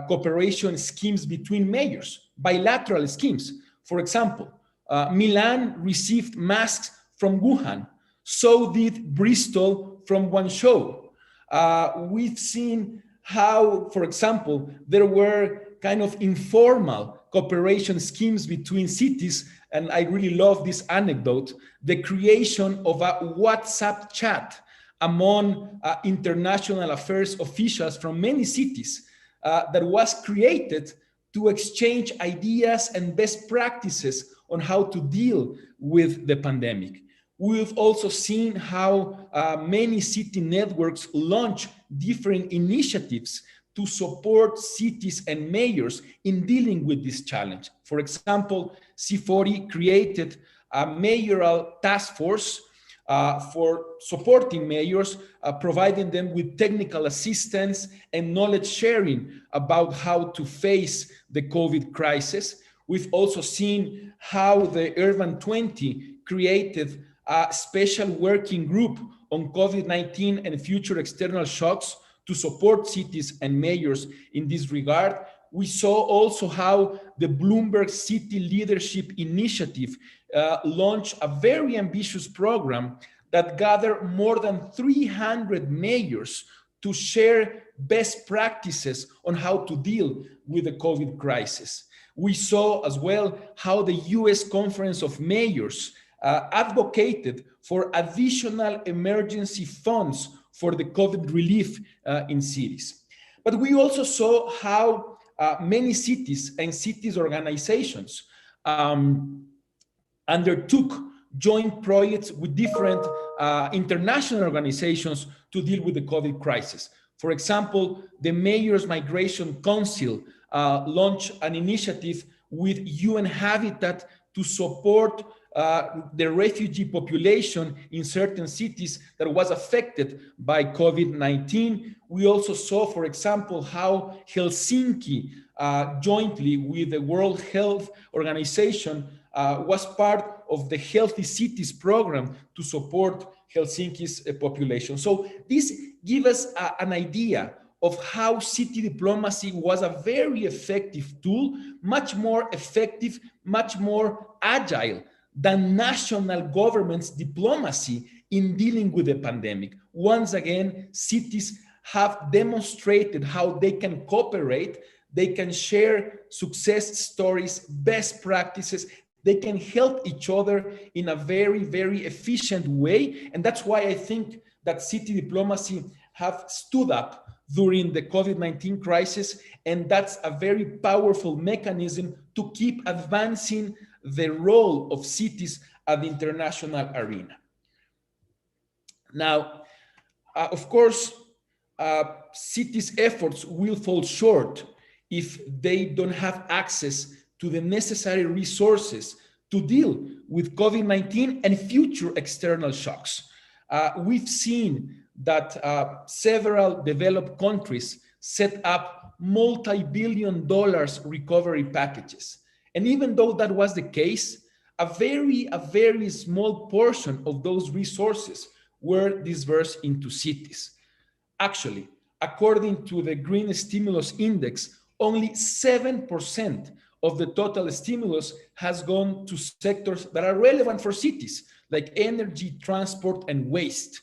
cooperation schemes between mayors, bilateral schemes. For example, Milan received masks from Wuhan. So did Bristol from Guangzhou. We've seen how, for example, there were kind of informal cooperation schemes between cities. And I really love this anecdote, the creation of a WhatsApp chat among international affairs officials from many cities that was created to exchange ideas and best practices on how to deal with the pandemic. We've also seen how many city networks launch different initiatives to support cities and mayors in dealing with this challenge. For example, C40 created a mayoral task force for supporting mayors, providing them with technical assistance and knowledge sharing about how to face the COVID crisis. We've also seen how the Urban 20 created a special working group on COVID-19 and future external shocks to support cities and mayors in this regard. We saw also how the Bloomberg City Leadership Initiative launched a very ambitious program that gathered more than 300 mayors to share best practices on how to deal with the COVID crisis. We saw as well how the US Conference of Mayors advocated for additional emergency funds for the COVID relief in cities. But we also saw how many cities and cities organizations undertook joint projects with different international organizations to deal with the COVID crisis. For example, the Mayors Migration Council launched an initiative with UN Habitat to support the refugee population in certain cities that was affected by COVID-19. We also saw, for example, how Helsinki, jointly with the World Health Organization, was part of the Healthy Cities program to support Helsinki's population. So this gives us an idea of how city diplomacy was a very effective tool, much more effective, much more agile than national government's diplomacy in dealing with the pandemic. Once again, cities have demonstrated how they can cooperate, they can share success stories, best practices, They can help each other in a very, very efficient way. And that's why I think that city diplomacy have stood up during the COVID-19 crisis. And that's a very powerful mechanism to keep advancing the role of cities at the international arena. Now, of course, cities' efforts will fall short if they don't have access to the necessary resources to deal with COVID-19 and future external shocks. We've seen that several developed countries set up multi-billion-dollar recovery packages. And even though that was the case, a very small portion of those resources were dispersed into cities. Actually, according to the Green Stimulus Index, only 7% of the total stimulus has gone to sectors that are relevant for cities, like energy, transport, and waste.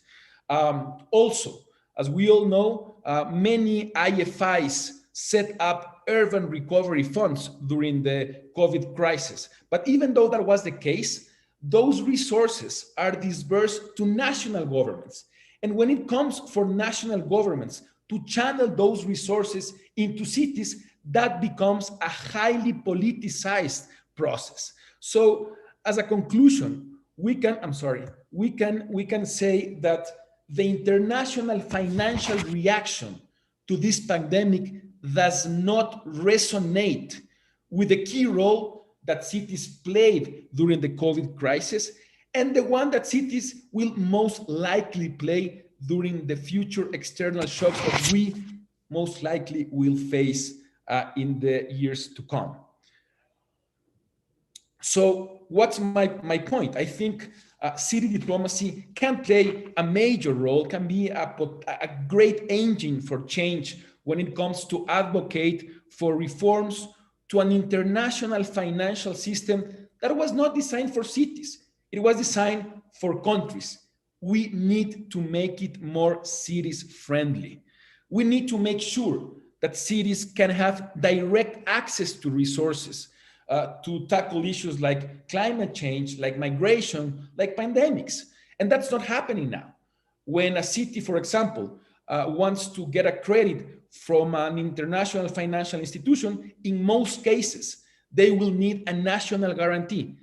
Also, as we all know, many IFIs set up urban recovery funds during the COVID crisis. But even though that was the case, those resources are dispersed to national governments. And when it comes for national governments to channel those resources into cities, that becomes a highly politicized process. So as a conclusion, we can say that the international financial reaction to this pandemic does not resonate with the key role that cities played during the COVID crisis and the one that cities will most likely play during the future external shocks that we most likely will face in the years to come. So what's my point? I think city diplomacy can play a major role, can be a great engine for change when it comes to advocate for reforms to an international financial system that was not designed for cities. It was designed for countries. We need to make it more cities friendly. We need to make sure that cities can have direct access to resources to tackle issues like climate change, like migration, like pandemics. And that's not happening now. When a city, for example, wants to get a credit from an international financial institution, in most cases, they will need a national guarantee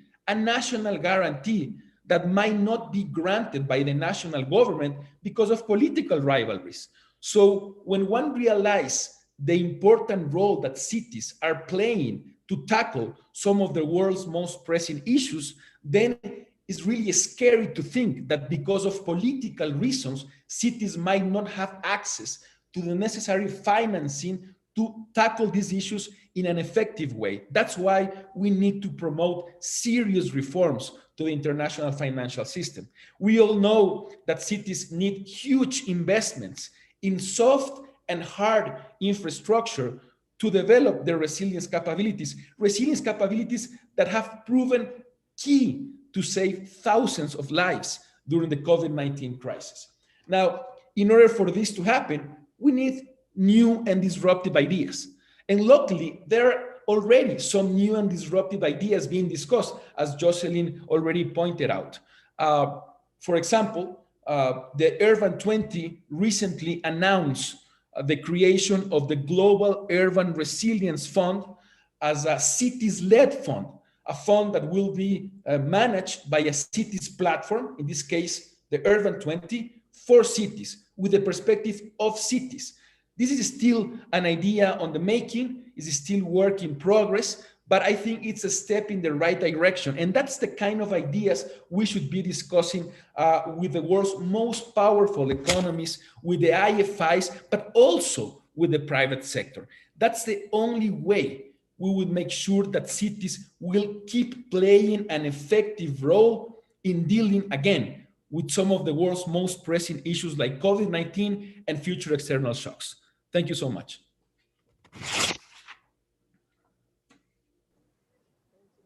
that might not be granted by the national government because of political rivalries. So when one realizes the important role that cities are playing to tackle some of the world's most pressing issues, then it's really scary to think that because of political reasons, cities might not have access to the necessary financing to tackle these issues in an effective way. That's why we need to promote serious reforms to the international financial system. We all know that cities need huge investments in soft and hard infrastructure to develop their resilience capabilities that have proven key to save thousands of lives during the COVID-19 crisis. Now, in order for this to happen, we need new and disruptive ideas. And luckily, there are already some new and disruptive ideas being discussed, as Jocelyn already pointed out. For example, the Urban 20 recently announced the creation of the Global Urban Resilience Fund as a cities-led fund, a fund that will be managed by a cities platform, in this case, the Urban 20, for cities, with the perspective of cities. This is still an idea on the making, is still work in progress, but I think it's a step in the right direction. And that's the kind of ideas we should be discussing with the world's most powerful economies, with the IFIs, but also with the private sector. That's the only way we will make sure that cities will keep playing an effective role in dealing, again, with some of the world's most pressing issues like COVID-19 and future external shocks. Thank you so much.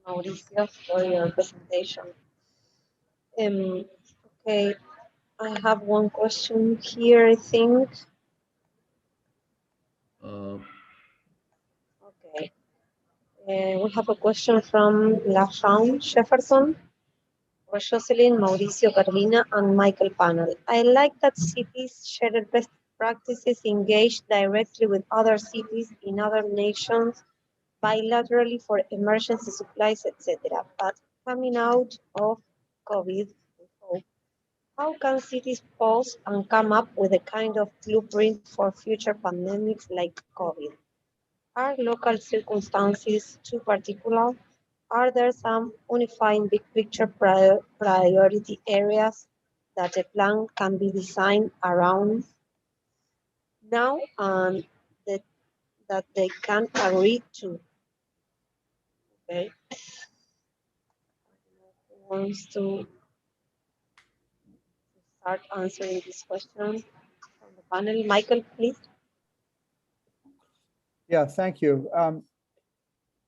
Mauricio, for your presentation. Okay, I have one question here, I think. Okay. We have a question from Lafraun Jefferson for Jocelyn, Mauricio, Carolina, and Michael panel. I like that cities share best practices, engage directly with other cities in other nations, bilaterally for emergency supplies, etc. But coming out of COVID, how can cities pause and come up with a kind of blueprint for future pandemics like COVID? Are local circumstances too particular? Are there some unifying big picture priority areas that a plan can be designed around now and that they can agree to? Okay. Who wants to start answering this question from the panel? Michael, please. Yeah, thank you.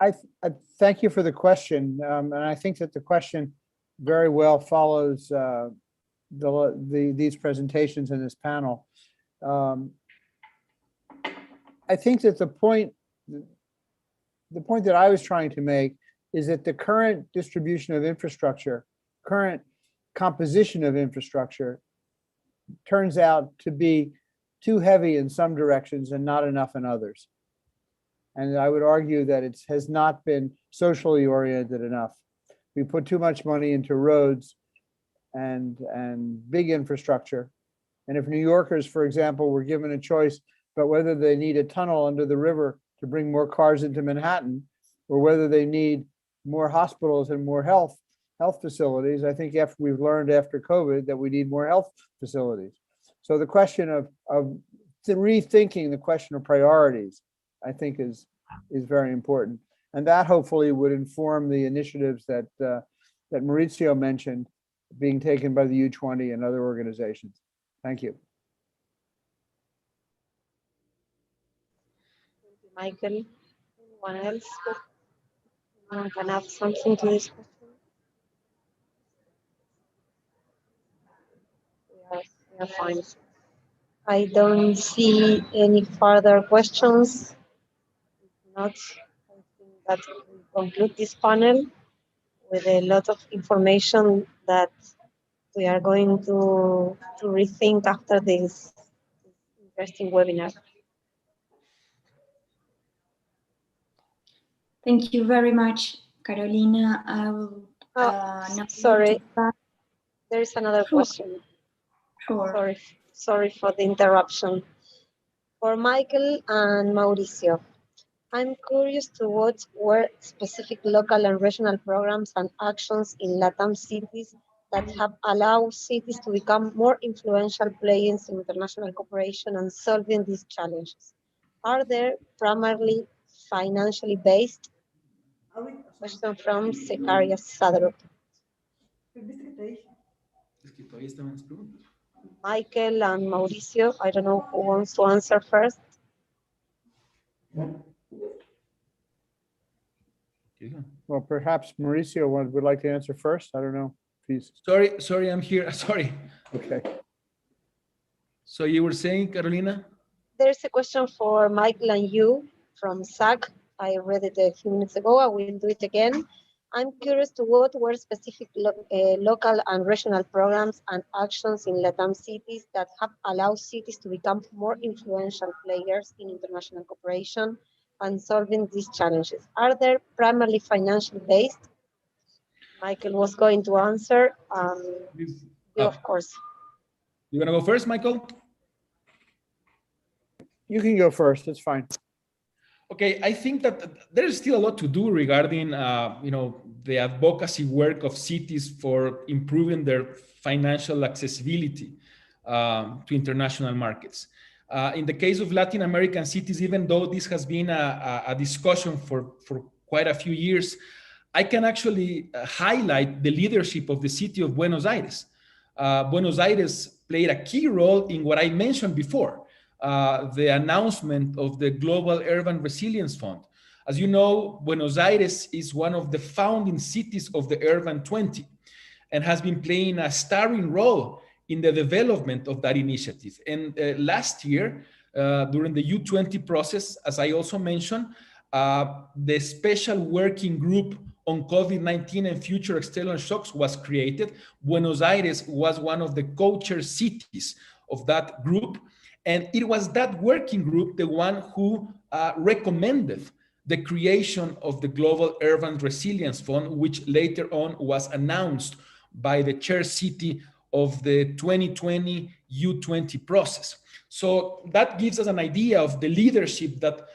I thank you for the question, and I think that the question very well follows these presentations in this panel. I think that the point that I was trying to make is that the current distribution of infrastructure, current composition of infrastructure, turns out to be too heavy in some directions and not enough in others. And I would argue that it has not been socially oriented enough. We put too much money into roads and big infrastructure. And if New Yorkers, for example, were given a choice about whether they need a tunnel under the river to bring more cars into Manhattan, or whether they need more hospitals and more health facilities, I think we've learned after COVID that we need more health facilities. So the question of rethinking the question of priorities, I think is very important. And that hopefully would inform the initiatives that Mauricio mentioned being taken by the U20 and other organizations. Thank you. Thank you, Michael. Anyone else? Anyone can add something to this question? We are fine. I don't see any further questions. If not, I think that we conclude this panel with a lot of information that we are going to rethink after this interesting webinar. Thank you very much, Carolina. I will now sorry, there is another question. Sure. Sorry for the interruption. For Michael and Mauricio, I'm curious to what were specific local and regional programs and actions in LATAM cities that have allowed cities to become more influential players in international cooperation and solving these challenges. Are they primarily financially based? Question from Zechariah Sadrop. Michael and Mauricio, I don't know who wants to answer first. Well, perhaps Mauricio would like to answer first. I don't know if he's. Sorry, I'm here. Sorry. Okay. So you were saying, Carolina? There's a question for Michael and you from Zach. I read it a few minutes ago. I will do it again. I'm curious to what were specific local and regional programs and actions in LATAM cities that have allowed cities to become more influential players in international cooperation and solving these challenges. Are they primarily financially based? Michael was going to answer. You, of course. You want to go first, Michael? You can go first. It's fine. Okay, I think that there's still a lot to do regarding, the advocacy work of cities for improving their financial accessibility to international markets. In the case of Latin American cities, even though this has been a discussion for quite a few years, I can actually highlight the leadership of the city of Buenos Aires. Buenos Aires played a key role in what I mentioned before, the announcement of the Global Urban Resilience Fund. As you know, Buenos Aires is one of the founding cities of the Urban 20 and has been playing a starring role in the development of that initiative. And last year, during the U20 process, as I also mentioned, the special working group on COVID-19 and future external shocks was created. Buenos Aires was one of the co-chair cities of that group. And it was that working group, the one who recommended the creation of the Global Urban Resilience Fund, which later on was announced by the chair city of the 2020 U20 process. So that gives us an idea of the leadership that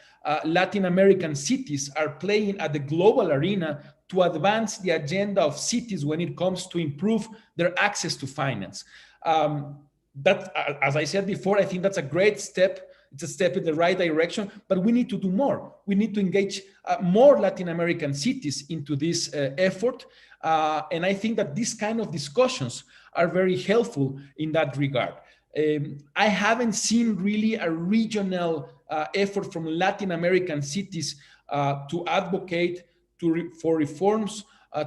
Latin American cities are playing at the global arena to advance the agenda of cities when it comes to improve their access to finance. That, as I said before, I think that's a great step. It's a step in the right direction, but we need to do more. We need to engage more Latin American cities into this effort. And I think that these kind of discussions are very helpful in that regard. I haven't seen really a regional effort from Latin American cities to advocate for reforms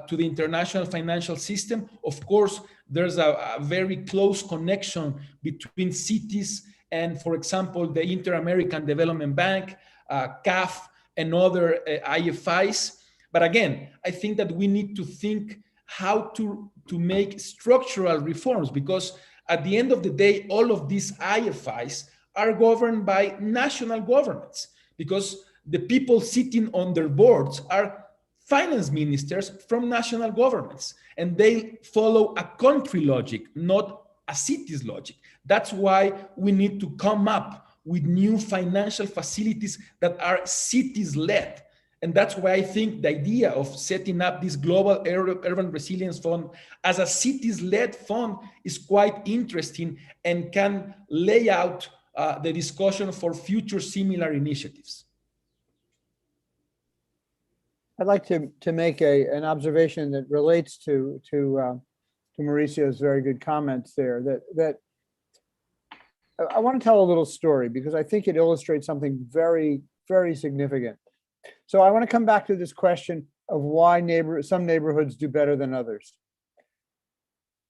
to the international financial system. Of course, there's a very close connection between cities and, for example, the Inter-American Development Bank, CAF, and other IFIs. But again, I think that we need to think how to make structural reforms, because at the end of the day, all of these IFIs are governed by national governments, because the people sitting on their boards are finance ministers from national governments, and they follow a country logic, not a city's logic. That's why we need to come up with new financial facilities that are cities-led. And that's why I think the idea of setting up this Global Urban Resilience Fund as a cities-led fund is quite interesting and can lay out the discussion for future similar initiatives. I'd like to make an observation that relates to Mauricio's very good comments there. That I want to tell a little story because I think it illustrates something very, very significant. So I want to come back to this question of why some neighborhoods do better than others.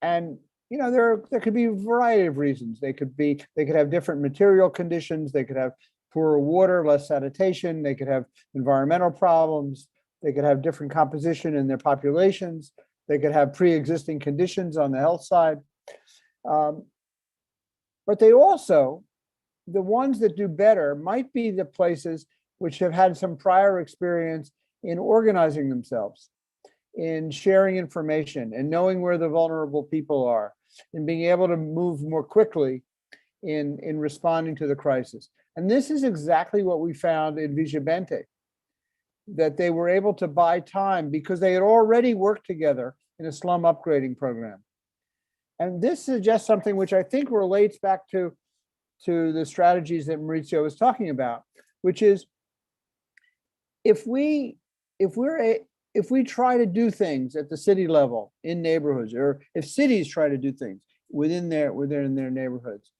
And you know, there could be a variety of reasons. They could have different material conditions. They could have poorer water, less sanitation. They could have environmental problems. They could have different composition in their populations. They could have pre-existing conditions on the health side. But they also, the ones that do better might be the places which have had some prior experience in organizing themselves, in sharing information and knowing where the vulnerable people are, and being able to move more quickly in responding to the crisis. And this is exactly what we found in Vigibente, that they were able to buy time because they had already worked together in a slum upgrading program. And this suggests something which I think relates back to the strategies that Mauricio was talking about, which is if we try to do things at the city level in neighborhoods, or if cities try to do things within their neighborhoods,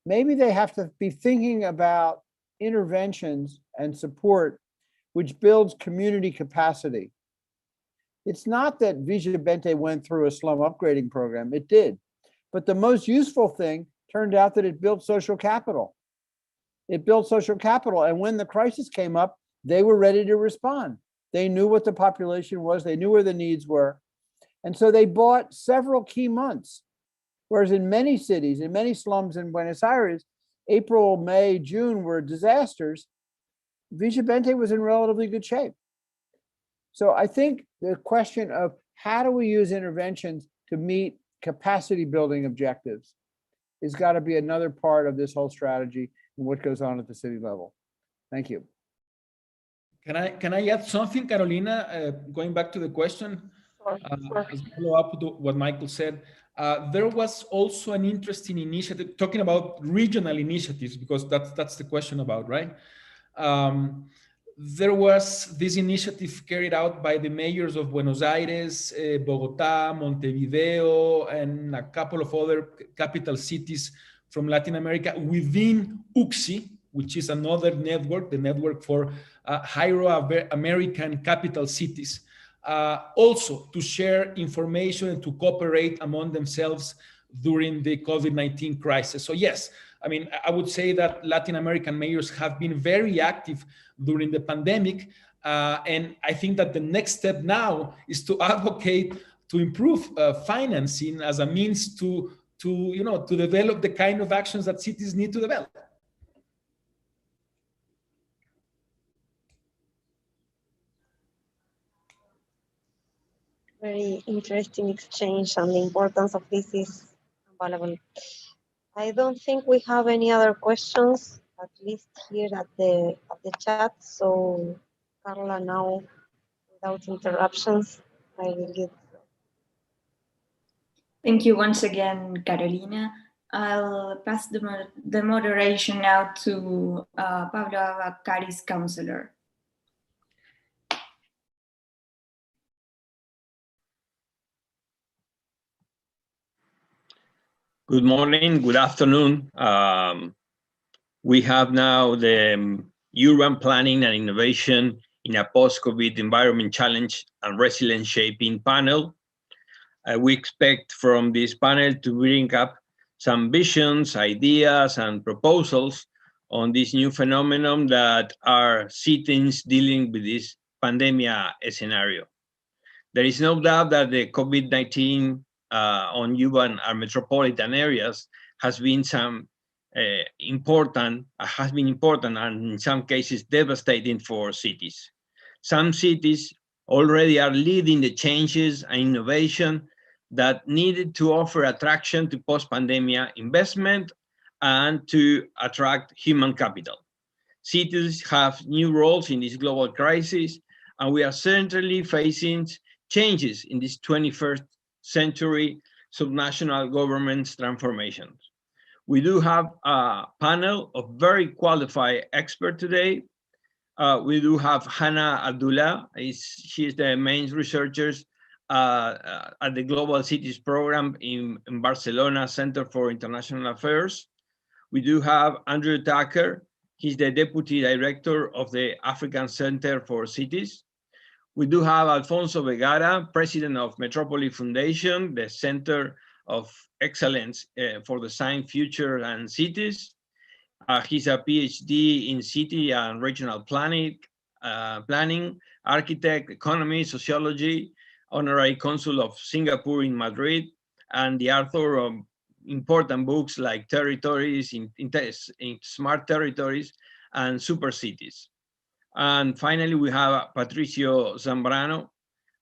maybe they have to be thinking about interventions and support which builds community capacity. It's not that Vigibente went through a slum upgrading program, it did. But the most useful thing turned out that it built social capital. It built social capital, and when the crisis came up, they were ready to respond. They knew what the population was, they knew where the needs were. And so they bought several key months. Whereas in many cities, in many slums in Buenos Aires, April, May, June were disasters. Vigibente was in relatively good shape. So I think the question of how do we use interventions to meet capacity building objectives has got to be another part of this whole strategy and what goes on at the city level. Thank you. Can I add something, Carolina? Going back to the question, as a follow-up to what Michael said, there was also an interesting initiative talking about regional initiatives, because that's the question about, right? There was this initiative carried out by the mayors of Buenos Aires, Bogotá, Montevideo, and a couple of other capital cities from Latin America within UCSI, which is another network, the network for Hiero-American capital cities, also to share information and to cooperate among themselves during the COVID-19 crisis. So yes, I mean, I would say that Latin American mayors have been very active during the pandemic. And I think that the next step now is to advocate to improve financing as a means to develop the kind of actions that cities need to develop. Very interesting exchange, and the importance of this is available. I don't think we have any other questions, at least here at the chat. So, Carla, now, without interruptions, I will give. Thank you once again, Carolina. I'll pass the moderation now to Pablo Ava, CARI's counselor. Good morning, good afternoon. We have now the Urban Planning and Innovation in a Post-COVID Environment Challenge and Resilience Shaping panel. We expect from this panel to bring up some visions, ideas, and proposals on this new phenomenon that are cities dealing with this pandemic scenario. There is no doubt that the COVID-19 on urban and metropolitan areas has been important and in some cases devastating for cities. Some cities already are leading the changes and innovation that needed to offer attraction to post-pandemic investment and to attract human capital. Cities have new roles in this global crisis, and we are certainly facing changes in this 21st century subnational government's transformations. We do have a panel of very qualified experts today. We do have Hannah Abdullah. She is the main researcher at the Global Cities Program in Barcelona Center for International Affairs. We do have Andrew Tucker. He's the Deputy Director of the African Center for Cities. We do have Alfonso Vegara, President of Metropolis Foundation, the Center of Excellence for Design, Future, and Cities. He's a PhD in city and regional planning, architect, economy, sociology, honorary consul of Singapore in Madrid, and the author of important books like Territories in Smart Territories and Super Cities. And finally, we have Patricio Zambrano,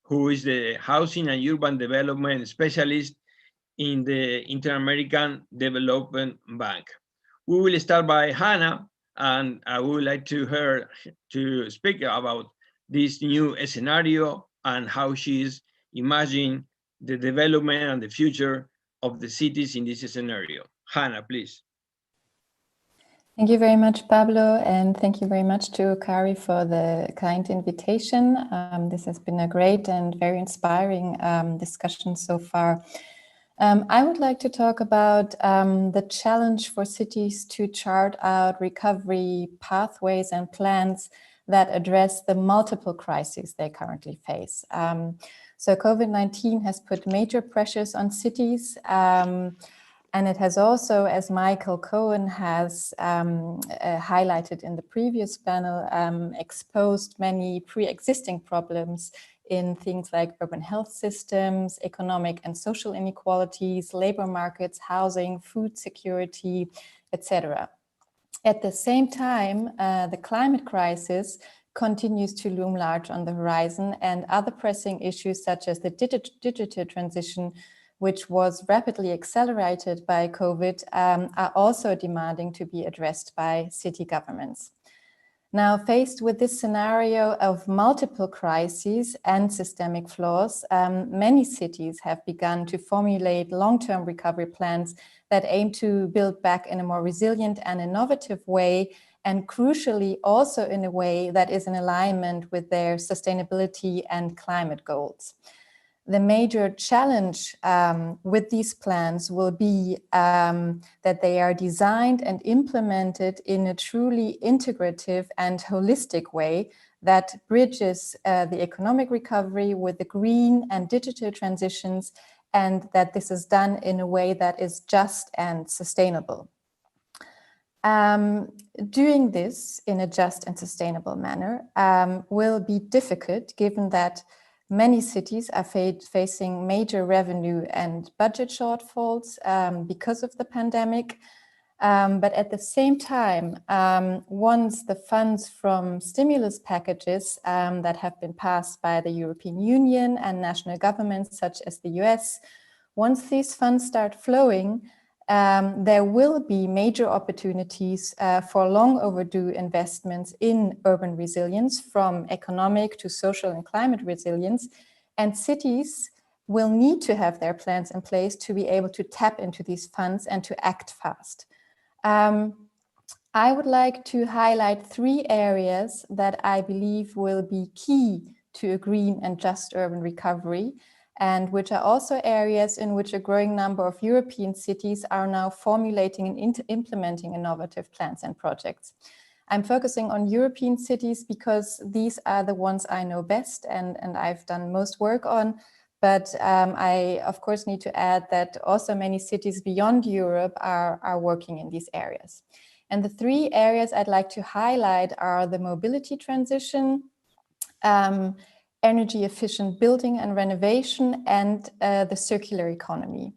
who is the Housing and Urban Development Specialist in the Inter-American Development Bank. We will start by Hannah, and I would like her to speak about this new scenario and how she is imagining the development and the future of the cities in this scenario. Hannah, please. Thank you very much, Pablo, and thank you very much to CARI for the kind invitation. This has been a great and very inspiring discussion so far. I would like to talk about the challenge for cities to chart out recovery pathways and plans that address the multiple crises they currently face. So COVID-19 has put major pressures on cities, and it has also, as Michael Cohen has highlighted in the previous panel, exposed many pre-existing problems in things like urban health systems, economic and social inequalities, labor markets, housing, food security, etc. At the same time, the climate crisis continues to loom large on the horizon, and other pressing issues such as the digital transition, which was rapidly accelerated by COVID, are also demanding to be addressed by city governments. Now, faced with this scenario of multiple crises and systemic flaws, many cities have begun to formulate long-term recovery plans that aim to build back in a more resilient and innovative way, and crucially also in a way that is in alignment with their sustainability and climate goals. The major challenge with these plans will be that they are designed and implemented in a truly integrative and holistic way that bridges the economic recovery with the green and digital transitions, and that this is done in a way that is just and sustainable. Doing this in a just and sustainable manner will be difficult, given that many cities are facing major revenue and budget shortfalls because of the pandemic. But at the same time, once the funds from stimulus packages that have been passed by the European Union and national governments such as the US, once these funds start flowing, there will be major opportunities for long overdue investments in urban resilience, from economic to social and climate resilience, and cities will need to have their plans in place to be able to tap into these funds and to act fast. I would like to highlight 3 areas that I believe will be key to a green and just urban recovery, and which are also areas in which a growing number of European cities are now formulating and implementing innovative plans and projects. I'm focusing on European cities because these are the ones I know best and I've done most work on. But I, of course, need to add that also many cities beyond Europe are working in these areas. And the 3 areas I'd like to highlight are the mobility transition, energy efficient building and renovation, and the circular economy.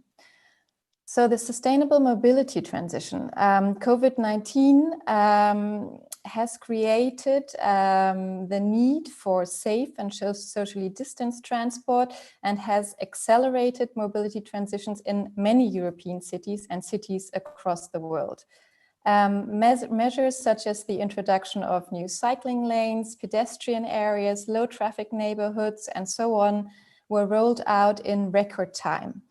So the sustainable mobility transition. COVID-19 has created the need for safe and socially distanced transport and has accelerated mobility transitions in many European cities and cities across the world. Measures such as the introduction of new cycling lanes, pedestrian areas, low traffic neighborhoods, and so on were rolled out in record time.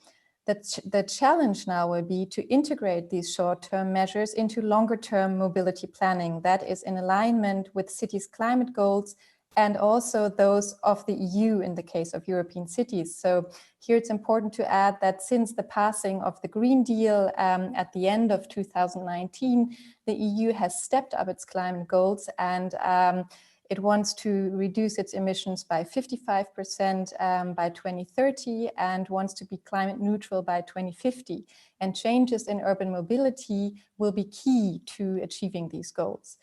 The challenge now will be to integrate these short-term measures into longer-term mobility planning that is in alignment with cities' climate goals and also those of the EU in the case of European cities. So here it's important to add that since the passing of the Green Deal at the end of 2019, the EU has stepped up its climate goals and it wants to reduce its emissions by 55% by 2030 and wants to be climate neutral by 2050. And changes in urban mobility will be key to achieving these goals.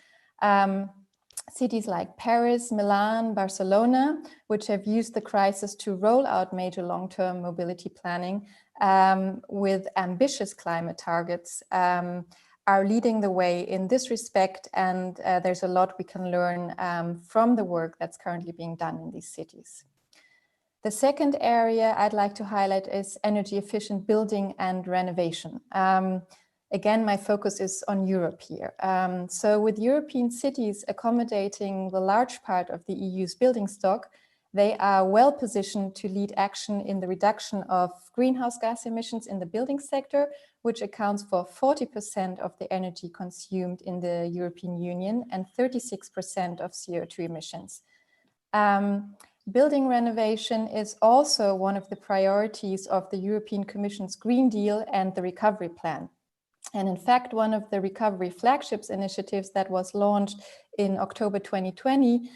Cities like Paris, Milan, Barcelona, which have used the crisis to roll out major long-term mobility planning with ambitious climate targets, are leading the way in this respect, and there's a lot we can learn from the work that's currently being done in these cities. The second area I'd like to highlight is energy efficient building and renovation. Again, my focus is on Europe here. So with European cities accommodating the large part of the EU's building stock, they are well positioned to lead action in the reduction of greenhouse gas emissions in the building sector, which accounts for 40% of the energy consumed in the European Union and 36% of CO2 emissions. Building renovation is also one of the priorities of the European Commission's Green Deal and the Recovery Plan. And in fact, one of the recovery flagships initiatives that was launched in October 2020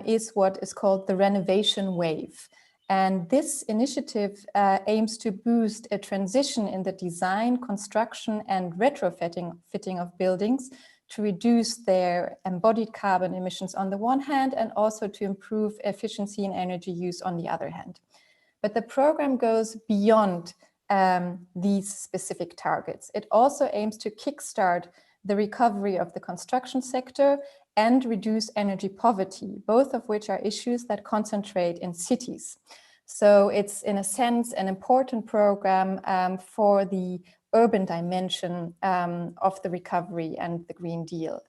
is what is called the Renovation Wave. And this initiative aims to boost a transition in the design, construction, and retrofitting of buildings to reduce their embodied carbon emissions on the one hand, and also to improve efficiency and energy use on the other hand. But the program goes beyond these specific targets. It also aims to kickstart the recovery of the construction sector and reduce energy poverty, both of which are issues that concentrate in cities. So it's, in a sense, an important program for the urban dimension of the recovery and the Green Deal.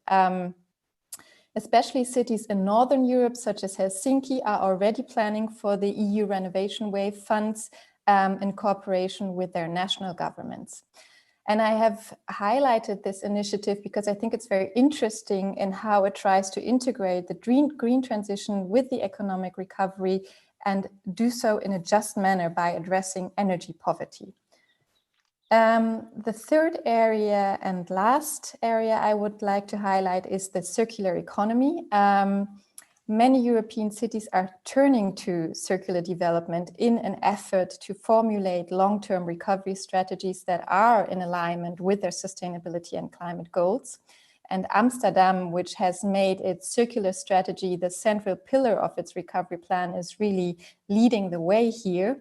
Especially cities in Northern Europe, such as Helsinki, are already planning for the EU Renovation Wave funds in cooperation with their national governments. And I have highlighted this initiative because I think it's very interesting in how it tries to integrate the green transition with the economic recovery and do so in a just manner by addressing energy poverty. The third area and last area I would like to highlight is the circular economy. Many European cities are turning to circular development in an effort to formulate long-term recovery strategies that are in alignment with their sustainability and climate goals. and Amsterdam, which has made its circular strategy the central pillar of its recovery plan, is really leading the way here.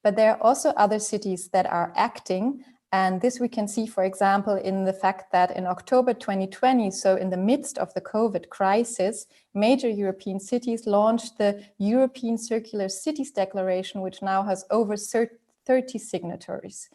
But there are also other cities that are acting. And this we can see, for example, in the fact that in October 2020, so in the midst of the COVID crisis, major European cities launched the European Circular Cities Declaration, which now has over 30 signatories.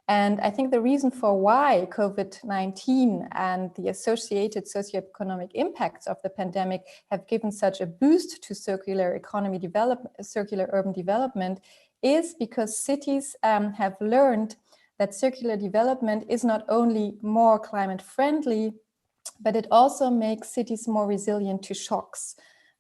And I think the reason for why COVID-19 and the associated socioeconomic impacts of the pandemic have given such a boost to circular economy development, circular urban development, is because cities have learned that circular development is not only more climate friendly, but it also makes cities more resilient to shocks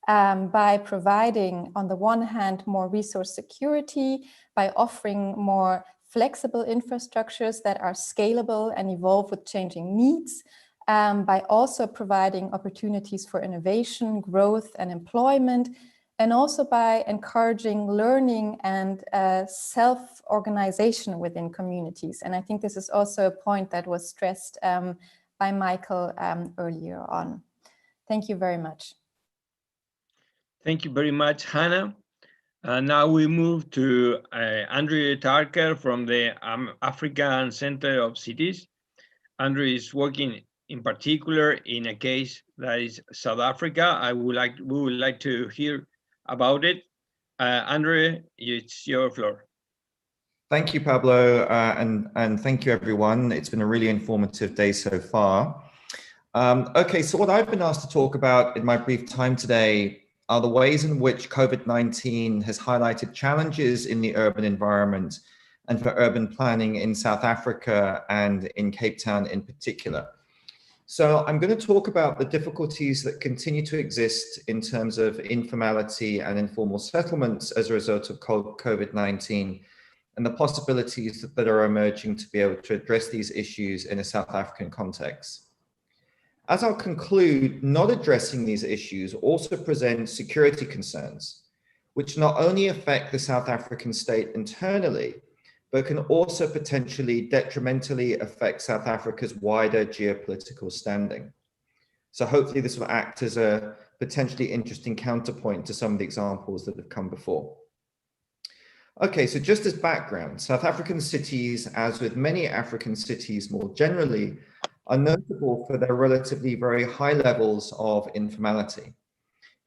by providing, on the one hand, more resource security, by offering more flexible infrastructures that are scalable and evolve with changing needs, by also providing opportunities for innovation, growth, and employment, and also by encouraging learning and self-organization within communities. And I think this is also a point that was stressed by Michael earlier on. Thank you very much. Thank you very much, Hannah. Now we move to Andrea Tarker from the African Center of Cities. Andrea is working in particular in a case that is South Africa. We would like to hear about it. Andrea, it's your floor. Thank you, Pablo, and thank you, everyone. It's been a really informative day so far. Okay, so what I've been asked to talk about in my brief time today are the ways in which COVID-19 has highlighted challenges in the urban environment and for urban planning in South Africa and in Cape Town in particular. So I'm going to talk about the difficulties that continue to exist in terms of informality and informal settlements as a result of COVID-19 and the possibilities that are emerging to be able to address these issues in a South African context. As I'll conclude, not addressing these issues also presents security concerns, which not only affect the South African state internally, but can also potentially detrimentally affect South Africa's wider geopolitical standing. So hopefully this will act as a potentially interesting counterpoint to some of the examples that have come before. Okay, so just as background, South African cities, as with many African cities more generally, are notable for their relatively very high levels of informality.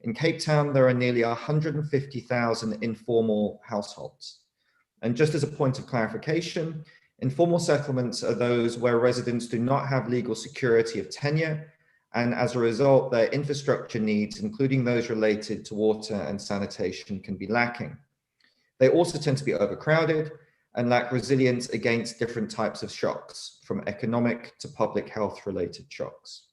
In Cape Town, there are nearly 150,000 informal households. And just as a point of clarification, informal settlements are those where residents do not have legal security of tenure, and as a result, their infrastructure needs, including those related to water and sanitation, can be lacking. They also tend to be overcrowded and lack resilience against different types of shocks, from economic to public health related shocks.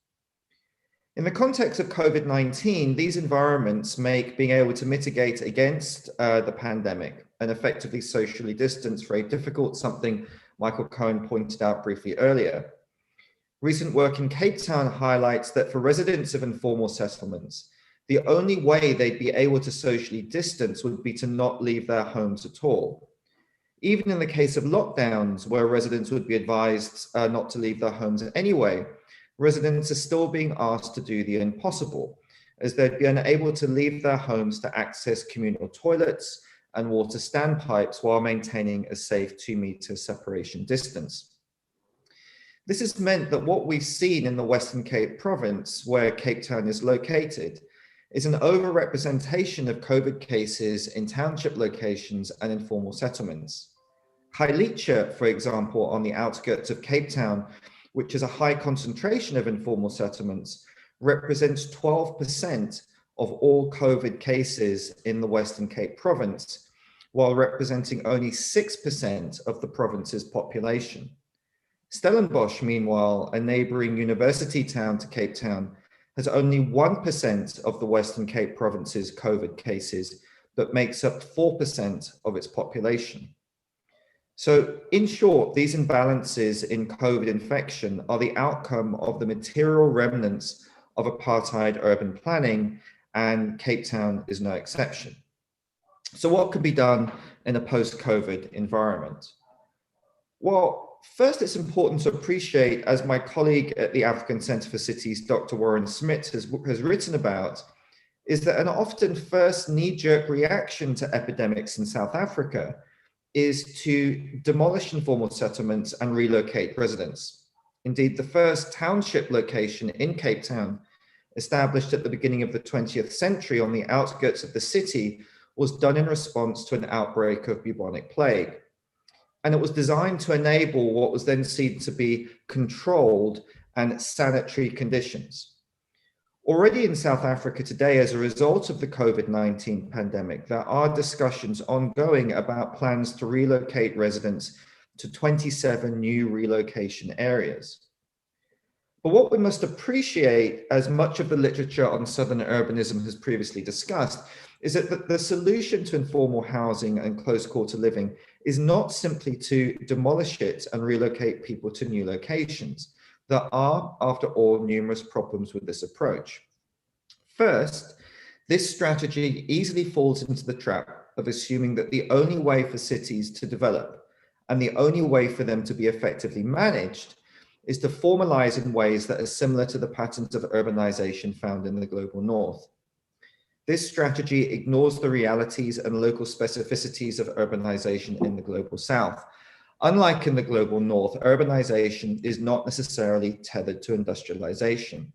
In the context of COVID-19, these environments make being able to mitigate against the pandemic and effectively socially distance very difficult, something Michael Cohen pointed out briefly earlier. Recent work in Cape Town highlights that for residents of informal settlements, the only way they'd be able to socially distance would be to not leave their homes at all. Even in the case of lockdowns, where residents would be advised not to leave their homes anyway, residents are still being asked to do the impossible, as they'd be unable to leave their homes to access communal toilets and water standpipes while maintaining a safe 2-meter separation distance. This has meant that what we've seen in the Western Cape province, where Cape Town is located, is an overrepresentation of COVID cases in township locations and informal settlements. Khayelitsha, for example, on the outskirts of Cape Town, which is a high concentration of informal settlements, represents 12% of all COVID cases in the Western Cape province, while representing only 6% of the province's population. Stellenbosch, meanwhile, a neighboring university town to Cape Town, has only 1% of the Western Cape province's COVID cases, but makes up 4% of its population. So in short, these imbalances in COVID infection are the outcome of the material remnants of apartheid urban planning, and Cape Town is no exception. So what can be done in a post-COVID environment? Well, First, it's important to appreciate, as my colleague at the African Center for Cities, Dr. Warren Smith, has written about, is that an often first knee-jerk reaction to epidemics in South Africa is to demolish informal settlements and relocate residents. Indeed, the first township location in Cape Town, established at the beginning of the 20th century on the outskirts of the city, was done in response to an outbreak of bubonic plague. And it was designed to enable what was then seen to be controlled and sanitary conditions. Already in South Africa today, as a result of the COVID-19 pandemic, there are discussions ongoing about plans to relocate residents to 27 new relocation areas. But what we must appreciate, as much of the literature on Southern urbanism has previously discussed, is that the solution to informal housing and close quarter living is not simply to demolish it and relocate people to new locations. There are, after all, numerous problems with this approach. First, this strategy easily falls into the trap of assuming that the only way for cities to develop and the only way for them to be effectively managed is to formalize in ways that are similar to the patterns of urbanization found in the global north. This strategy ignores the realities and local specificities of urbanization in the global south. Unlike in the global north, urbanization is not necessarily tethered to industrialization.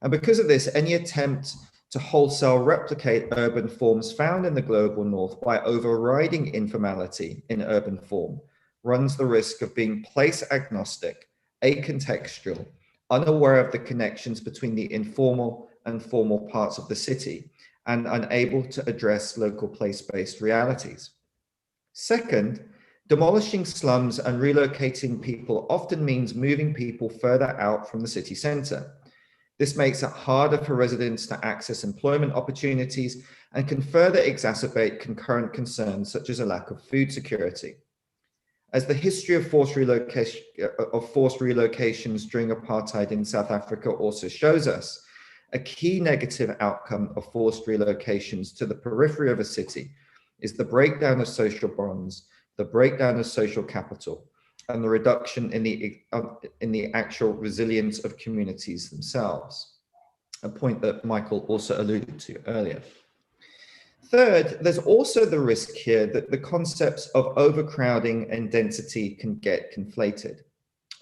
And because of this, any attempt to wholesale replicate urban forms found in the global north by overriding informality in urban form runs the risk of being place agnostic, acontextual, unaware of the connections between the informal and formal parts of the city, and unable to address local place-based realities. Second, demolishing slums and relocating people often means moving people further out from the city center. This makes it harder for residents to access employment opportunities and can further exacerbate concurrent concerns such as a lack of food security. As the history of forced relocations during apartheid in South Africa also shows us, a key negative outcome of forced relocations to the periphery of a city is the breakdown of social bonds, the breakdown of social capital, and the reduction in the actual resilience of communities themselves, a point that Michael also alluded to earlier. Third, there's also the risk here that the concepts of overcrowding and density can get conflated.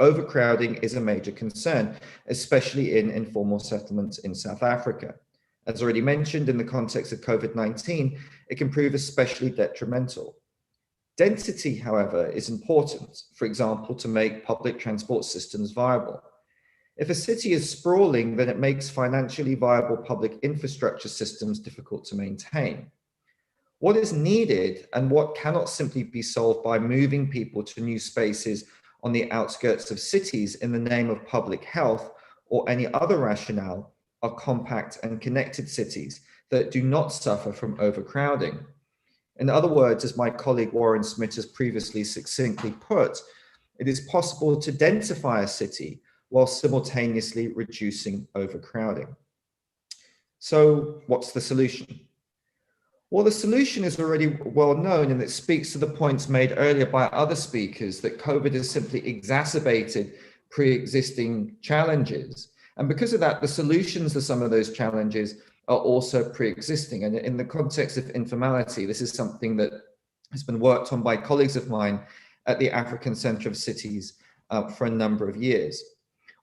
Overcrowding is a major concern, especially in informal settlements in South Africa. As already mentioned, in the context of COVID-19, it can prove especially detrimental. Density, however, is important, for example, to make public transport systems viable. If a city is sprawling, then it makes financially viable public infrastructure systems difficult to maintain. What is needed and what cannot simply be solved by moving people to new spaces on the outskirts of cities in the name of public health or any other rationale are compact and connected cities that do not suffer from overcrowding. In other words, as my colleague Warren Smith has previously succinctly put, it is possible to densify a city while simultaneously reducing overcrowding. So what's the solution? Well, the solution is already well known, and it speaks to the points made earlier by other speakers that COVID has simply exacerbated pre-existing challenges. And because of that, the solutions to some of those challenges are also pre-existing. And in the context of informality, this is something that has been worked on by colleagues of mine at the African Center of Cities for a number of years.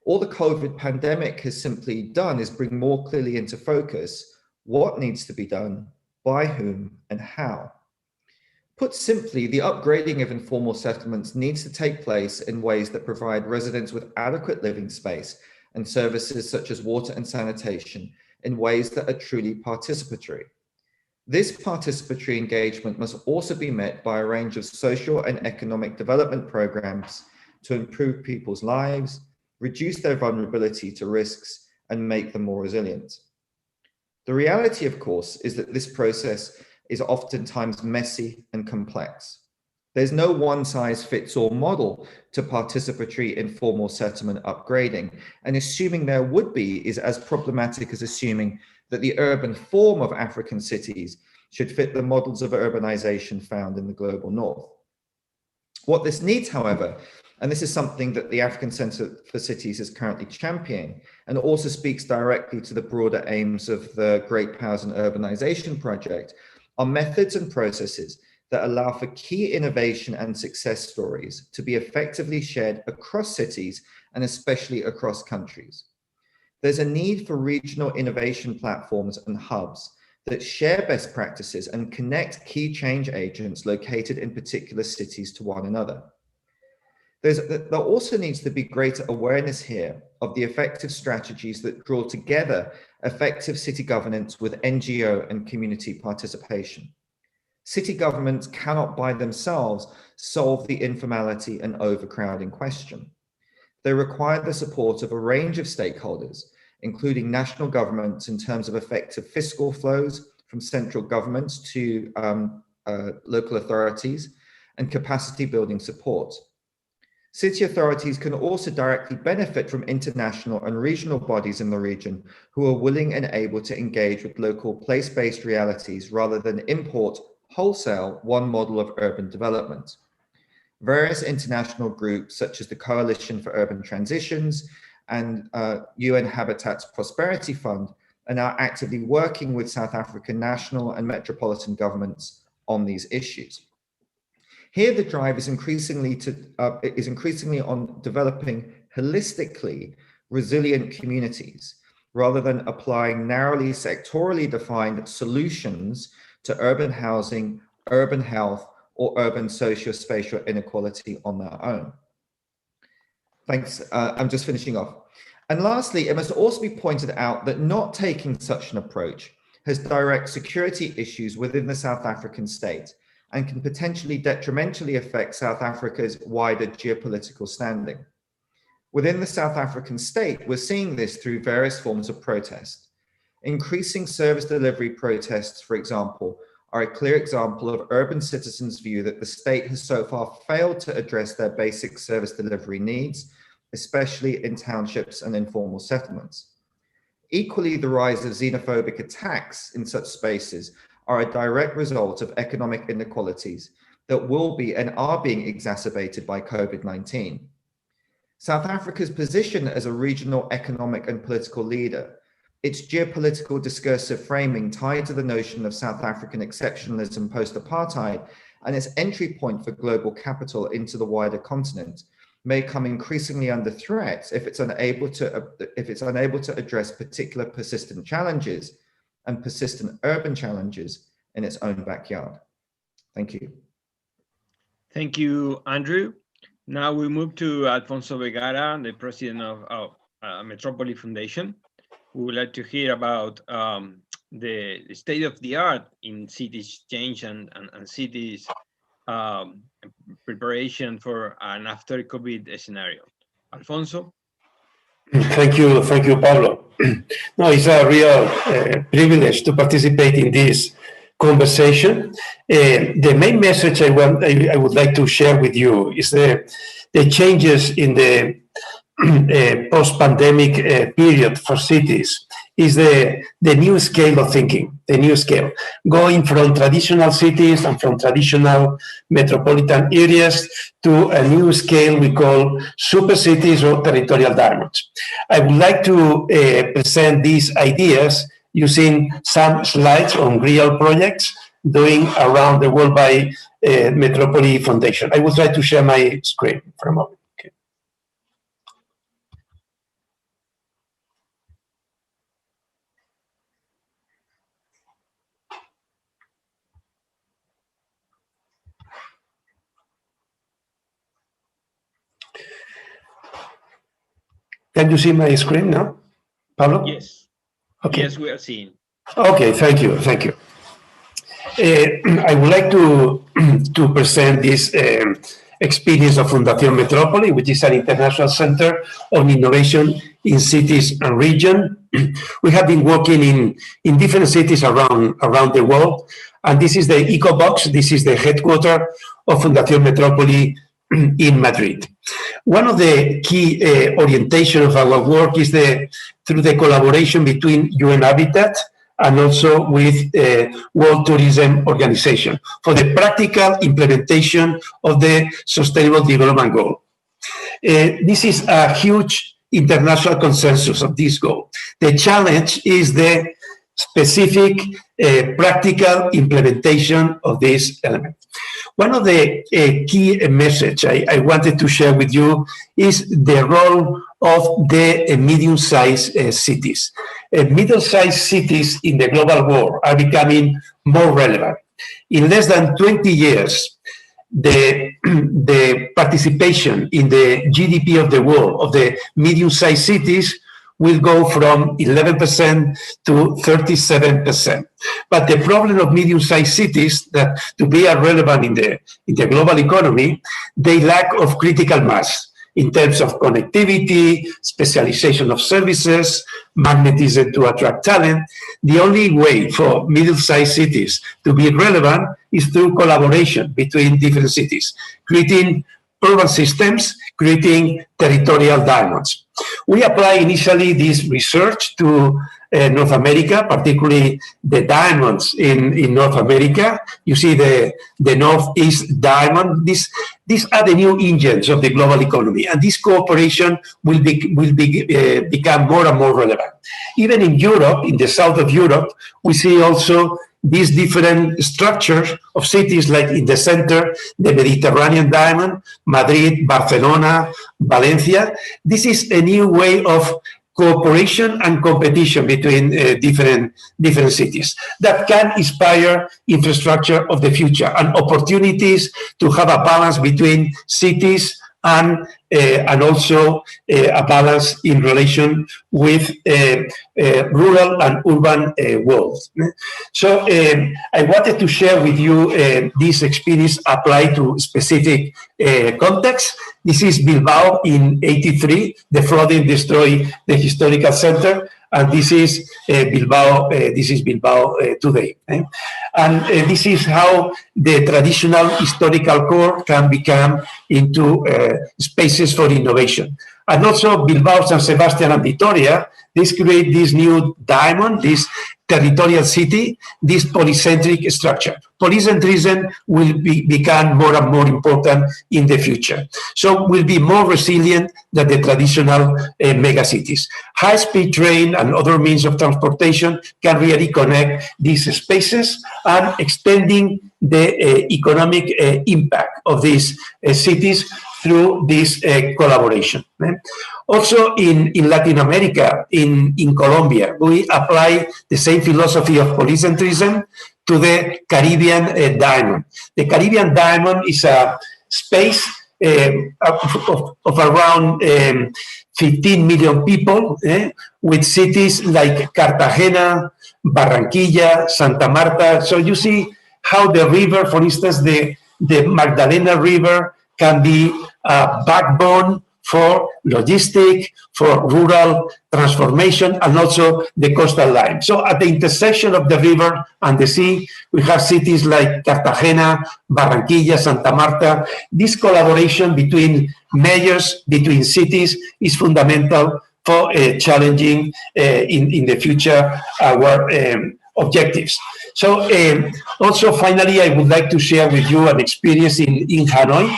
All the COVID pandemic has simply done is bring more clearly into focus what needs to be done, by whom, and how. Put simply, the upgrading of informal settlements needs to take place in ways that provide residents with adequate living space and services such as water and sanitation in ways that are truly participatory. This participatory engagement must also be met by a range of social and economic development programs to improve people's lives, reduce their vulnerability to risks, and make them more resilient. The reality, of course, is that this process is oftentimes messy and complex. There's no one-size-fits-all model to participatory informal settlement upgrading, and assuming there would be is as problematic as assuming that the urban form of African cities should fit the models of urbanization found in the global north. What this needs, however, and this is something that the African Centre for Cities is currently championing, and also speaks directly to the broader aims of the Great Powers and Urbanization Project, are methods and processes that allow for key innovation and success stories to be effectively shared across cities and especially across countries. There's a need for regional innovation platforms and hubs that share best practices and connect key change agents located in particular cities to one another. There also needs to be greater awareness here of the effective strategies that draw together effective city governance with NGO and community participation. City governments cannot by themselves solve the informality and overcrowding question. They require the support of a range of stakeholders, including national governments in terms of effective fiscal flows from central governments to local authorities, and capacity building support. City authorities can also directly benefit from international and regional bodies in the region who are willing and able to engage with local place-based realities rather than import wholesale one model of urban development. Various international groups such as the Coalition for Urban Transitions and UN Habitat's Prosperity Fund are now actively working with South African national and metropolitan governments on these issues. Here, the drive is increasingly on developing holistically resilient communities rather than applying narrowly sectorally defined solutions to urban housing, urban health, or urban socio-spatial inequality on their own. Thanks, I'm just finishing off. And lastly, it must also be pointed out that not taking such an approach has direct security issues within the South African state and can potentially detrimentally affect South Africa's wider geopolitical standing. Within the South African state, we're seeing this through various forms of protest. Increasing service delivery protests, for example, are a clear example of urban citizens' view that the state has so far failed to address their basic service delivery needs, especially in townships and informal settlements. Equally, the rise of xenophobic attacks in such spaces are a direct result of economic inequalities that will be and are being exacerbated by COVID-19. South Africa's position as a regional economic and political leader, its geopolitical discursive framing tied to the notion of South African exceptionalism post-apartheid, and its entry point for global capital into the wider continent may come increasingly under threat if it's unable to address particular persistent challenges and persistent urban challenges in its own backyard. Thank you. Thank you, Andrew. Now we move to Alfonso Vegara, the president of Metropolis Foundation. We would like to hear about the state of the art in cities change and cities preparation for an after COVID scenario. Alfonso? Thank you, Pablo. No, it's a real privilege to participate in this conversation. The main message I would like to share with you is the changes in the post-pandemic period for cities is the new scale of thinking, the new scale, going from traditional cities and from traditional metropolitan areas to a new scale we call super cities or territorial diamonds. I would like to present these ideas using some slides on real projects doing around the world by Metropolis Foundation. I will try to share my screen for a moment. Can you see my screen now, Pablo? Yes. Okay. Yes, we are seeing. Okay, thank you. I would like to present this experience of Fundación Metrópoli, which is an international center on innovation in cities and region. We have been working in different cities around the world, and this is the EcoBox. This is the headquarters of Fundación Metrópoli in Madrid. One of the key orientation of our work is through the collaboration between UN Habitat and also with World Tourism Organization for the practical implementation of the Sustainable Development Goal. This is a huge international consensus of this goal. The challenge is the specific practical implementation of this element. One of the key message I wanted to share with you is the role of the medium-sized cities. Middle-sized cities in the global world are becoming more relevant. In less than 20 years, the participation in the GDP of the world of the medium-sized cities will go from 11% to 37%. But the problem of medium-sized cities that to be relevant in the global economy, they lack of critical mass in terms of connectivity, specialization of services, magnetism to attract talent. The only way for middle-sized cities to be relevant is through collaboration between different cities, creating urban systems, creating territorial diamonds. We apply initially this research to North America, particularly the diamonds in North America. You see the Northeast diamond. These are the new engines of the global economy, and this cooperation will become more and more relevant. Even in Europe, in the south of Europe, we see also these different structures of cities, like in the center, the Mediterranean diamond, Madrid, Barcelona, Valencia. This is a new way of cooperation and competition between different cities that can inspire infrastructure of the future and opportunities to have a balance between cities and also a balance in relation with rural and urban worlds. So I wanted to share with you this experience applied to specific context. This is Bilbao in '83. The flooding destroyed the historical center, and this is Bilbao. Today. And this is how the traditional historical core can become into spaces for innovation. And also Bilbao, San Sebastian, and Vitoria, this create this new diamond, this territorial city, this polycentric structure. Polycentrism will become more and more important in the future. So will be more resilient than the traditional megacities. High-speed train and other means of transportation can really connect these spaces and extending the economic impact of these cities through this collaboration. Also in Latin America, in Colombia, we apply the same philosophy of polycentrism to the Caribbean diamond. The Caribbean diamond is a space of around 15 million people, with cities like Cartagena, Barranquilla, Santa Marta. So you see how the river, for instance, the Magdalena River can be a backbone for logistic, for rural transformation, and also the coastal line. So at the intersection of the river and the sea, we have cities like Cartagena, Barranquilla, Santa Marta. This collaboration between mayors, between cities, is fundamental for challenging in the future our objectives. So also finally, I would like to share with you an experience in Hanoi.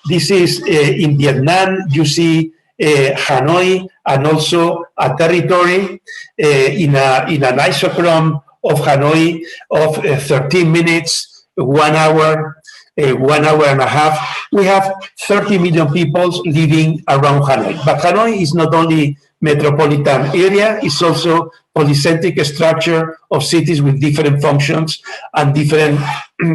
This is in Vietnam. You see Hanoi and also a territory in an isochrome of Hanoi of 13 minutes, 1 hour, 1 hour and a half. We have 30 million people living around Hanoi. But Hanoi is not only metropolitan area, it's also polycentric structure of cities with different functions and different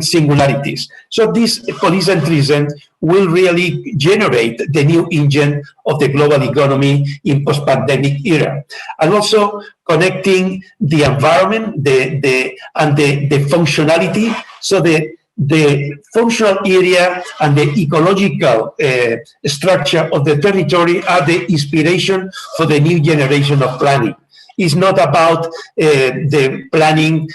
singularities. So this polycentrism will really generate the new engine of the global economy in post-pandemic era, and also connecting the environment and the functionality. So the functional area and the ecological structure of the territory are the inspiration for the new generation of planning. It's not about the planning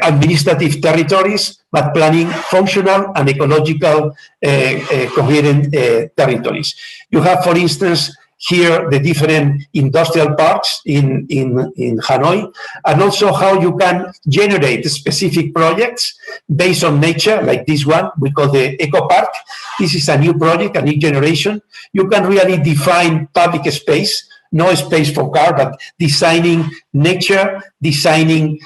administrative territories, but planning functional and ecological coherent territories. You have, for instance, here the different industrial parks in Hanoi, and also how you can generate specific projects based on nature, like this one we call the Eco Park. This is a new project, a new generation. You can really define public space, no space for car, but designing nature, designing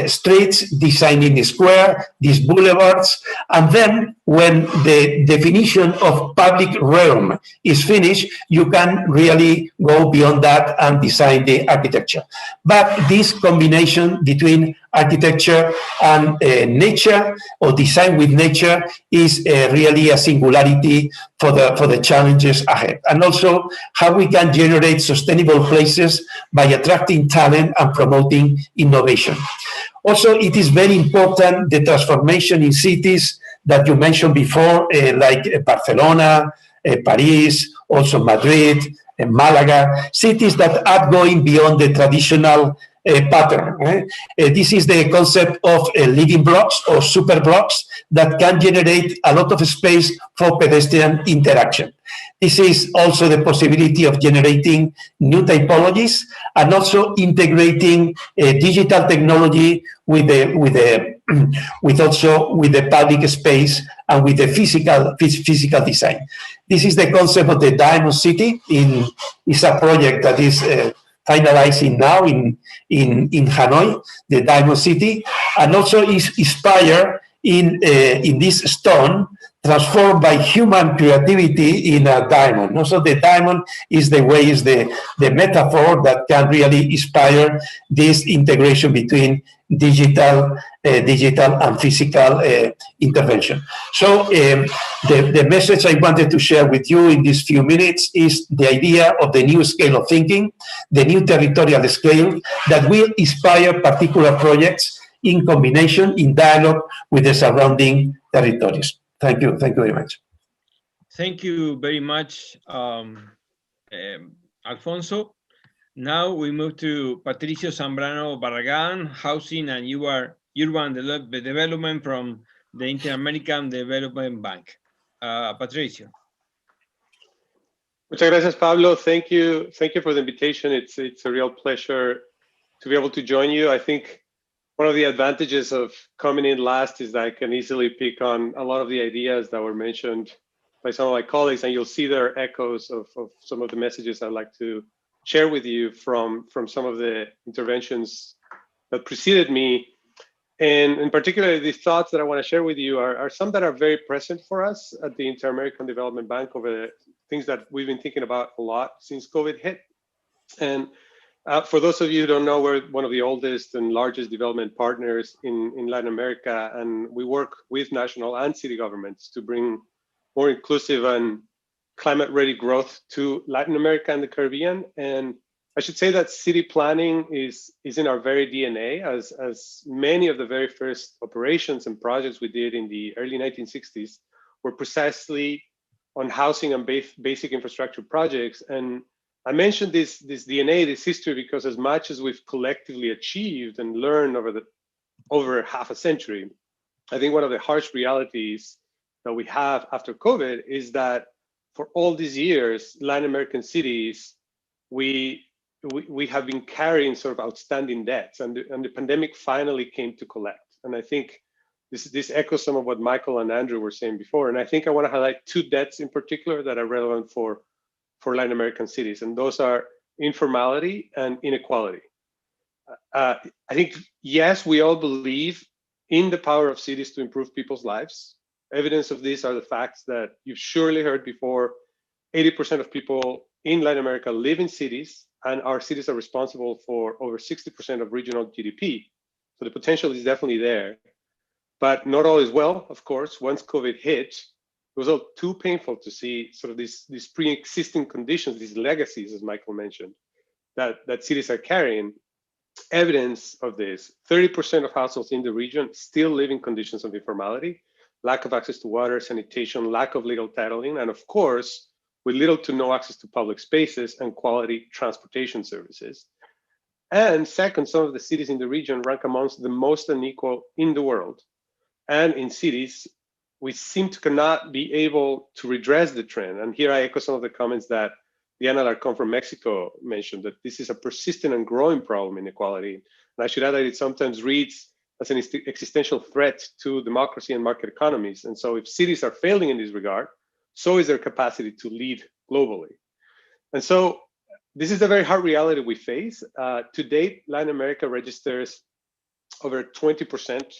streets, designing a square, these boulevards. And then when the definition of public realm is finished, you can really go beyond that and design the architecture. But this combination between architecture and nature, or design with nature, is really a singularity for the challenges ahead. And also how we can generate sustainable places by attracting talent and promoting innovation. Also, it is very important, the transformation in cities that you mentioned before, like Barcelona, Paris, also Madrid, Malaga, cities that are going beyond the traditional pattern. This is the concept of living blocks or super blocks that can generate a lot of space for pedestrian interaction. This is also the possibility of generating new typologies and also integrating digital technology with the public space and with the physical design. This is the concept of the Diamond City. It's a project that is finalizing now in Hanoi, the Diamond City, and also is inspired in this stone transformed by human creativity in a diamond. Also, the diamond is the metaphor that can really inspire this integration between digital and physical intervention. So the message I wanted to share with you in these few minutes is the idea of the new scale of thinking, the new territorial scale that will inspire particular projects in combination, in dialogue with the surrounding territories. Thank you very much. Thank you very much, Alfonso. Now we move to Patricio Zambrano Barragan, Housing and Urban Development from the Inter-American Development Bank. Patricio. Muchas gracias, Pablo. Thank you for the invitation. It's a real pleasure to be able to join you. I think one of the advantages of coming in last is that I can easily pick on a lot of the ideas that were mentioned by some of my colleagues, and you'll see there are echoes of some of the messages I'd like to share with you from some of the interventions that preceded me. And in particular, these thoughts that I want to share with you are some that are very present for us at the Inter-American Development Bank over the things that we've been thinking about a lot since COVID hit. And for those of you who don't know, we're one of the oldest and largest development partners in Latin America, and we work with national and city governments to bring more inclusive and climate-ready growth to Latin America and the Caribbean. And I should say that city planning is in our very DNA, as many of the very first operations and projects we did in the early 1960s were precisely on housing and basic infrastructure projects. And I mentioned this DNA, this history, because as much as we've collectively achieved and learned over half a century, I think one of the harsh realities that we have after COVID is that for all these years, Latin American cities, we have been carrying sort of outstanding debts, and the pandemic finally came to collect. And I think this echoes some of what Michael and Andrew were saying before. And I think I want to highlight two debts in particular that are relevant for Latin American cities, and those are informality and inequality. I think, yes, we all believe in the power of cities to improve people's lives. Evidence of this are the facts that you've surely heard before. 80% of people in Latin America live in cities, and our cities are responsible for over 60% of regional GDP. So the potential is definitely there, but not all is well, of course. Once COVID hit, it was all too painful to see sort of these pre-existing conditions, these legacies, as Michael mentioned, that cities are carrying. Evidence of this: 30% of households in the region still live in conditions of informality, lack of access to water, sanitation, lack of legal titling, and of course, with little to no access to public spaces and quality transportation services. And second, some of the cities in the region rank amongst the most unequal in the world. And in cities, we seem to cannot be able to redress the trend. And here I echo some of the comments that Diana Alarcón from Mexico mentioned, that this is a persistent and growing problem, inequality. And I should add that it sometimes reads as an existential threat to democracy and market economies. And so if cities are failing in this regard, so is their capacity to lead globally. And so this is the very hard reality we face. To date, Latin America registers over 20%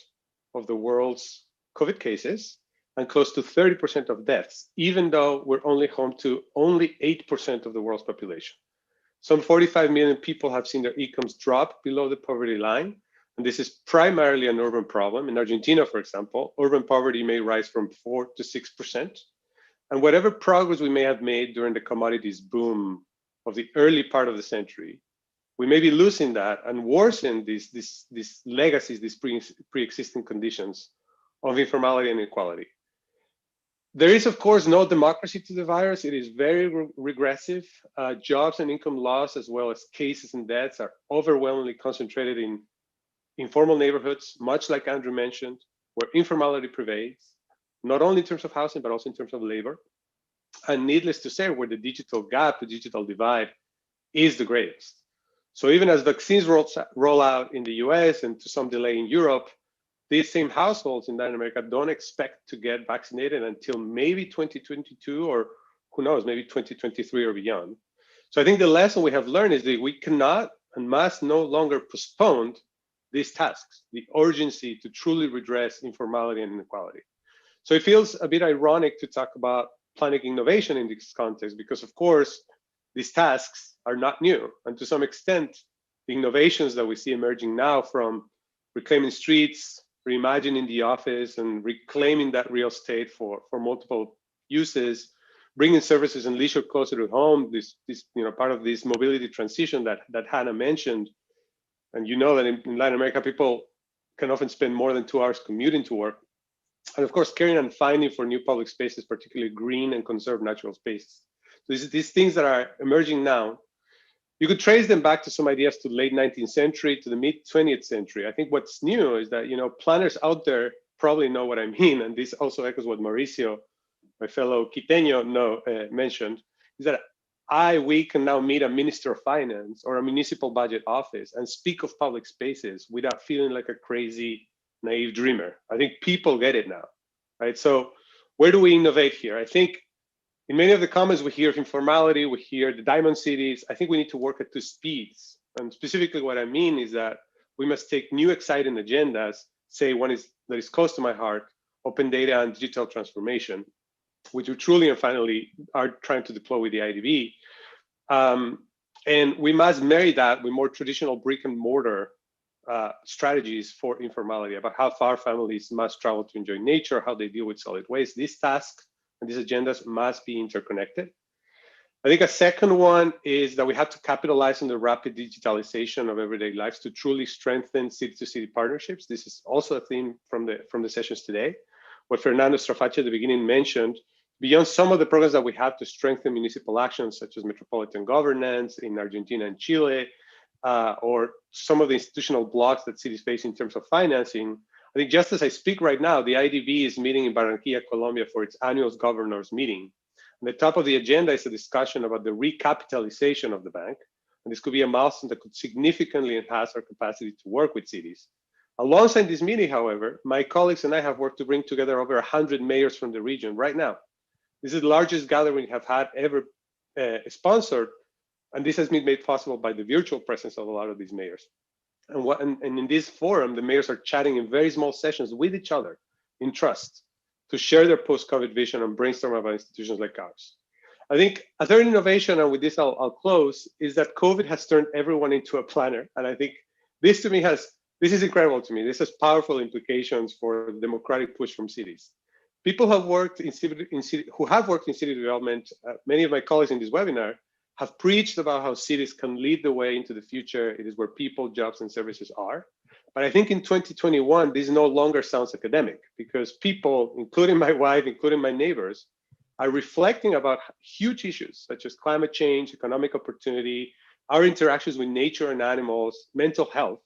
of the world's COVID cases and close to 30% of deaths, even though we're only home to only 8% of the world's population. Some 45 million people have seen their incomes drop below the poverty line. And this is primarily an urban problem. In Argentina, for example, urban poverty may rise from 4 to 6%. And whatever progress we may have made during the commodities boom of the early part of the century, we may be losing that and worsen these legacies, these pre-existing conditions of informality and inequality. There is, of course, no democracy to the virus. It is very regressive. Jobs and income loss, as well as cases and deaths, are overwhelmingly concentrated in informal neighborhoods, much like Andrew mentioned, where informality prevails, not only in terms of housing, but also in terms of labor. And needless to say, where the digital gap, the digital divide, is the greatest. So even as vaccines roll out in the US and to some delay in Europe, these same households in Latin America don't expect to get vaccinated until maybe 2022, or who knows, maybe 2023 or beyond. So I think the lesson we have learned is that we cannot and must no longer postpone these tasks, the urgency to truly redress informality and inequality. So it feels a bit ironic to talk about planning innovation in this context, because of course, these tasks are not new. And to some extent, the innovations that we see emerging now, from reclaiming streets, reimagining the office, and reclaiming that real estate for multiple uses, bringing services and leisure closer to home, this part of this mobility transition that Hannah mentioned. And you know that in Latin America, people can often spend more than 2 hours commuting to work. And of course, caring and finding for new public spaces, particularly green and conserved natural spaces. So these things that are emerging now, you could trace them back to some ideas to the late 19th century, to the mid 20th century. I think what's new is that, planners out there probably know what I mean. And this also echoes what Mauricio, my fellow Quiteño, mentioned, is that we can now meet a minister of finance or a municipal budget office and speak of public spaces without feeling like a crazy, naive dreamer. I think people get it now, right? So where do we innovate here? I think in many of the comments we hear of informality, we hear the diamond cities. I think we need to work at 2 speeds. And specifically what I mean is that we must take new exciting agendas, say one that is close to my heart, open data and digital transformation, which we truly and finally are trying to deploy with the IDB. And we must marry that with more traditional brick and mortar strategies for informality, about how far families must travel to enjoy nature, how they deal with solid waste. These tasks and these agendas must be interconnected. I think a second one is that we have to capitalize on the rapid digitalization of everyday lives to truly strengthen city-to-city partnerships. This is also a theme from the sessions today. What Fernando Straface at the beginning mentioned, beyond some of the programs that we have to strengthen municipal actions, such as metropolitan governance in Argentina and Chile, or some of the institutional blocks that cities face in terms of financing, I think just as I speak right now, the IDB is meeting in Barranquilla, Colombia for its annual governors meeting. And the top of the agenda is a discussion about the recapitalization of the bank. And this could be a milestone that could significantly enhance our capacity to work with cities. Alongside this meeting, however, my colleagues and I have worked to bring together over 100 mayors from the region right now. This is the largest gathering we have had ever sponsored. And this has been made possible by the virtual presence of a lot of these mayors. And in this forum, the mayors are chatting in very small sessions with each other in trust to share their post-COVID vision and brainstorm about institutions like ours. I think a third innovation, and with this I'll close, is that COVID has turned everyone into a planner. And I think this to me this is incredible to me. This has powerful implications for the democratic push from cities. People who have worked in city development, many of my colleagues in this webinar, have preached about how cities can lead the way into the future. It is where people, jobs, and services are. But I think in 2021, this no longer sounds academic, because people, including my wife, including my neighbors, are reflecting about huge issues such as climate change, economic opportunity, our interactions with nature and animals, mental health,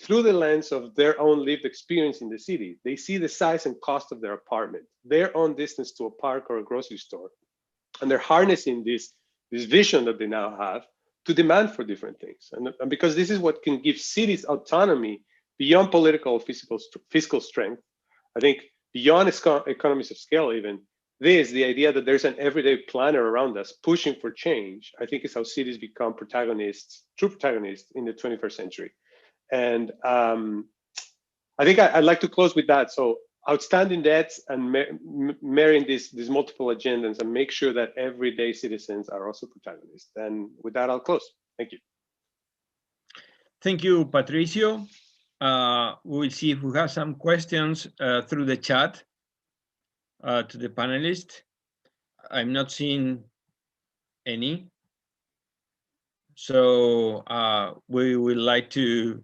through the lens of their own lived experience in the city. They see the size and cost of their apartment, their own distance to a park or a grocery store, and they're harnessing this this vision that they now have to demand for different things. And because this is what can give cities autonomy beyond political fiscal strength, I think beyond economies of scale even, the idea that there's an everyday planner around us pushing for change, I think is how cities become protagonists, true protagonists in the 21st century. And I think I'd like to close with that. So outstanding debts and marrying these multiple agendas and make sure that everyday citizens are also protagonists. And with that, I'll close. Thank you. Thank you, Patricio. We'll see if we have some questions through the chat to the panelists. I'm not seeing any. So we would like to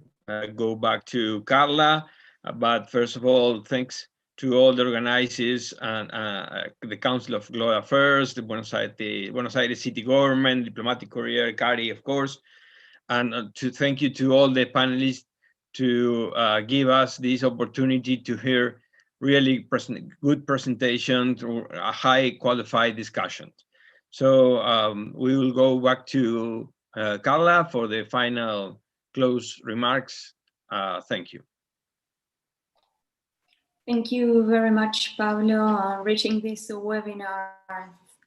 go back to Carla. But first of all, thanks to all the organizers and the Council of Global Affairs, the Buenos Aires City Government, Diplomatic Courier, CARI, of course, and to thank you to all the panelists to give us this opportunity to hear really good presentations or a high qualified discussion. So we will go back to Carla for the final close remarks. Thank you. Thank you very much, Pablo, on reaching this webinar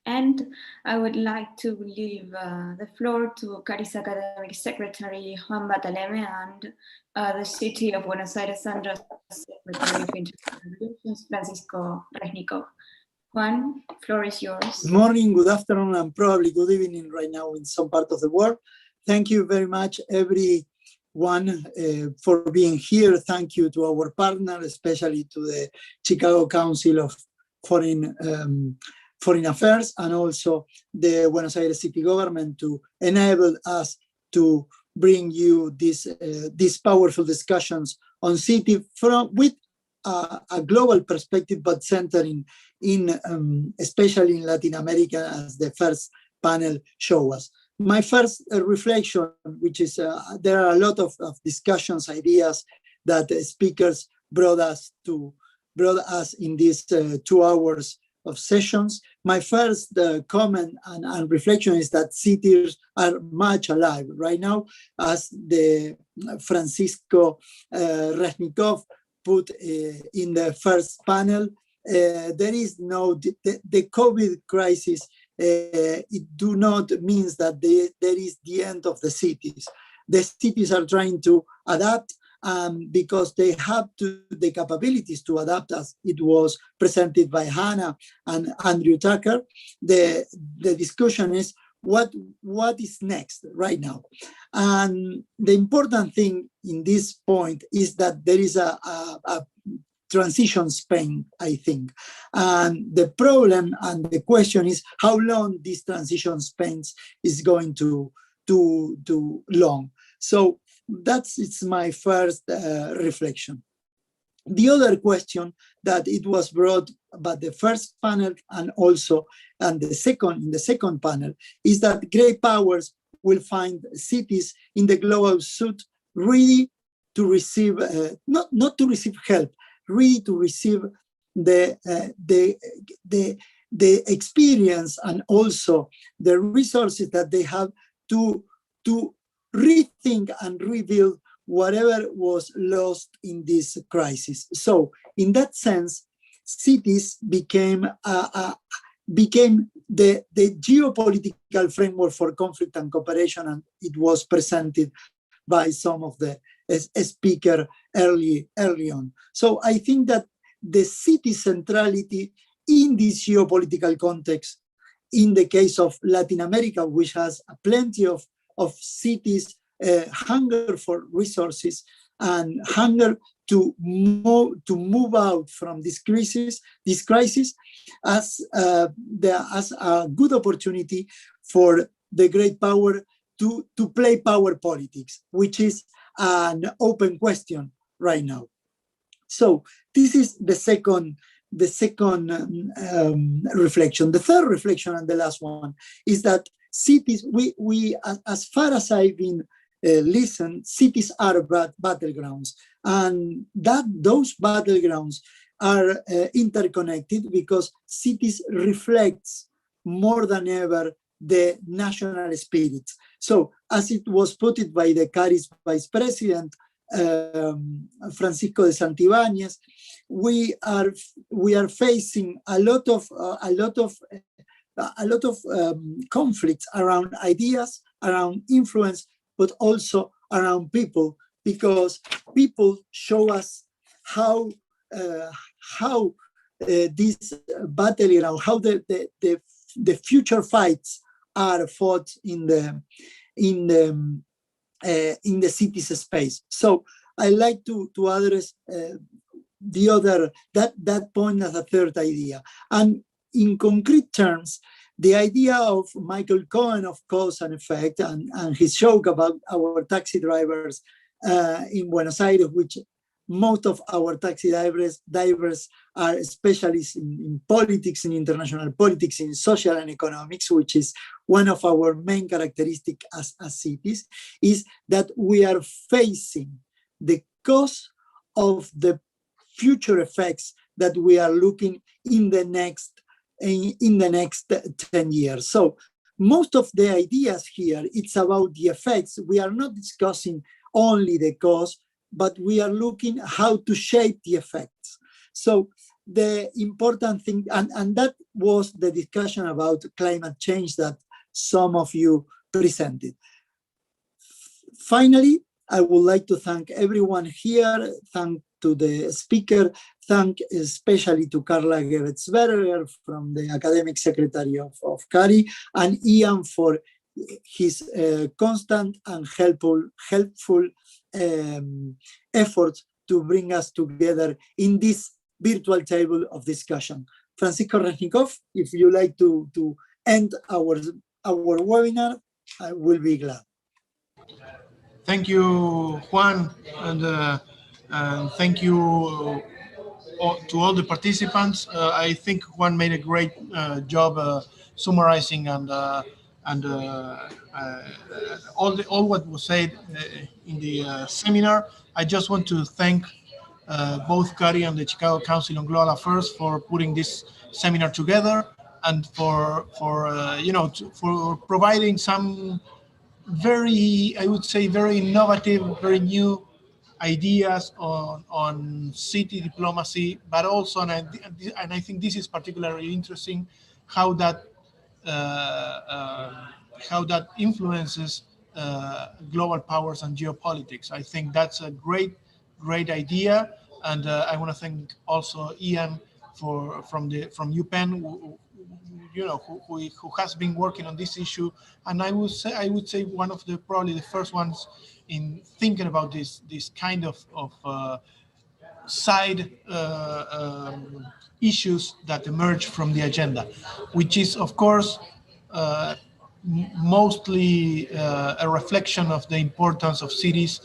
end. I would like to leave the floor to CARI's Academic Secretary, Juan Bataleme, and the City of Buenos Aires Undersecretary of International Relations, Francisco Resnicoff. Juan, floor is yours. Good morning, good afternoon, and probably good evening right now in some part of the world. Thank you very much, everyone, for being here. Thank you to our partner, especially to the Chicago Council of Foreign Affairs, and also the Buenos Aires City Government to enable us to bring you these powerful discussions on city with a global perspective, but centering in especially in Latin America, as the first panel show us. My first reflection, which is there are a lot of discussions, ideas that speakers brought us in these 2 hours of sessions. My first comment and reflection is that cities are much alive right now, as the Francisco Resnicoff put in the first panel. There is no, the COVID crisis, it do not mean that there is the end of the cities. The cities are trying to adapt because they have the capabilities to adapt, as it was presented by Hannah and Andrew Tucker. The discussion is what is next right now. And the important thing in this point is that there is a transition span, I think. And the problem and the question is how long this transition span is going to long. So it's my first reflection. The other question that it was brought by the first panel and also in the second panel is that great powers will find cities in the global south ready to receive, not to receive help, ready to receive the experience and also the resources that they have to rethink and rebuild whatever was lost in this crisis. So in that sense, cities became the geopolitical framework for conflict and cooperation, and it was presented by some of the speakers early on. So I think that the city centrality in this geopolitical context, in the case of Latin America, which has plenty of cities, hunger for resources and hunger to move out from this crisis as a good opportunity for the great power to play power politics, which is an open question right now. So this is the second reflection. The third reflection and the last one is that cities, we as far as I've been listened, cities are battlegrounds, and that those battlegrounds are interconnected because cities reflects more than ever the national spirit. So as it was put it by the CARI's vice president, Francisco de Santibáñez, we are facing a lot of conflicts around ideas, around influence, but also around people, because people show us how this battle around, how the future fights are fought in the city's space. So I like to address that point as a third idea. And in concrete terms, the idea of Michael Cohen of cause and effect and his joke about our taxi drivers in Buenos Aires, which most of our taxi drivers are specialists in politics, in international politics, in social and economics, which is one of our main characteristics as cities, is that we are facing the cause of the future effects that we are looking in the next 10 years. So most of the ideas here, it's about the effects. We are not discussing only the cause, but we are looking how to shape the effects. So the important thing, and that was the discussion about climate change that some of you presented. Finally, I would like to thank everyone here, thank to the speaker, thank especially to Carla Gebetsberger from the academic secretary of CARI, and Ian for his constant and helpful effort to bring us together in this virtual table of discussion. Francisco Resnicoff, if you like to end our webinar, I will be glad. Thank you, Juan, and thank you to all the participants. I think Juan made a great job summarizing and all what was said in the seminar. I just want to thank both CARI and the Chicago Council on Global Affairs for putting this seminar together and for providing some very, I would say, very innovative, very new ideas on city diplomacy, but also, and I think this is particularly interesting, how that influences global powers and geopolitics. I think that's a great idea, and I want to thank also Ian from UPenn, who has been working on this issue, and I would say one of probably the first ones in thinking about this kind of side issues that emerge from the agenda, which is of course mostly a reflection of the importance of cities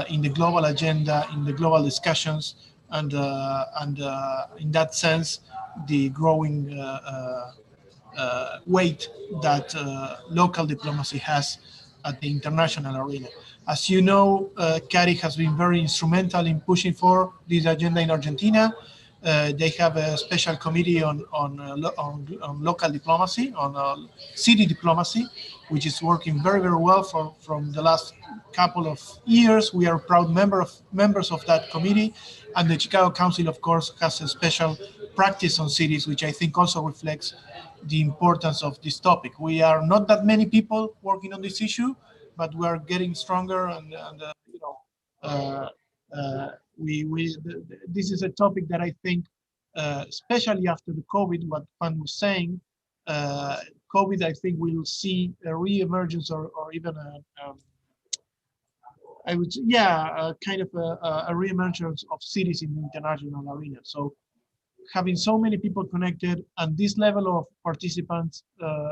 in the global agenda, in the global discussions, and in that sense, the growing weight that local diplomacy has at the international arena. As you know, CARI has been very instrumental in pushing for this agenda in Argentina. They have a special committee on local diplomacy, on city diplomacy, which is working very, very well from the last couple of years. We are proud members of that committee, and the Chicago Council, of course, has a special practice on cities, which I think also reflects the importance of this topic. We are not that many people working on this issue, but we are getting stronger, and this is a topic that I think, especially after the COVID, what Juan was saying, COVID, I think we'll see a re-emergence or even kind of a re-emergence of cities in the international arena. So having so many people connected and this level of participants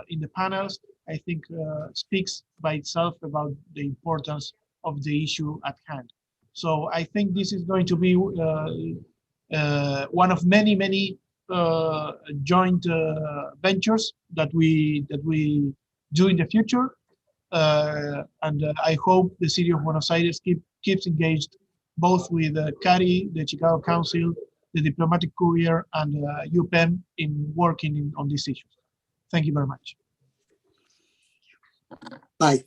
in the panels, I think speaks by itself about the importance of the issue at hand. So I think this is going to be one of many joint ventures that we do in the future, and I hope the city of Buenos Aires keeps engaged both with CARI, the Chicago Council, the Diplomatic Courier, and UPenn in working on these issues. Thank you very much. Bye.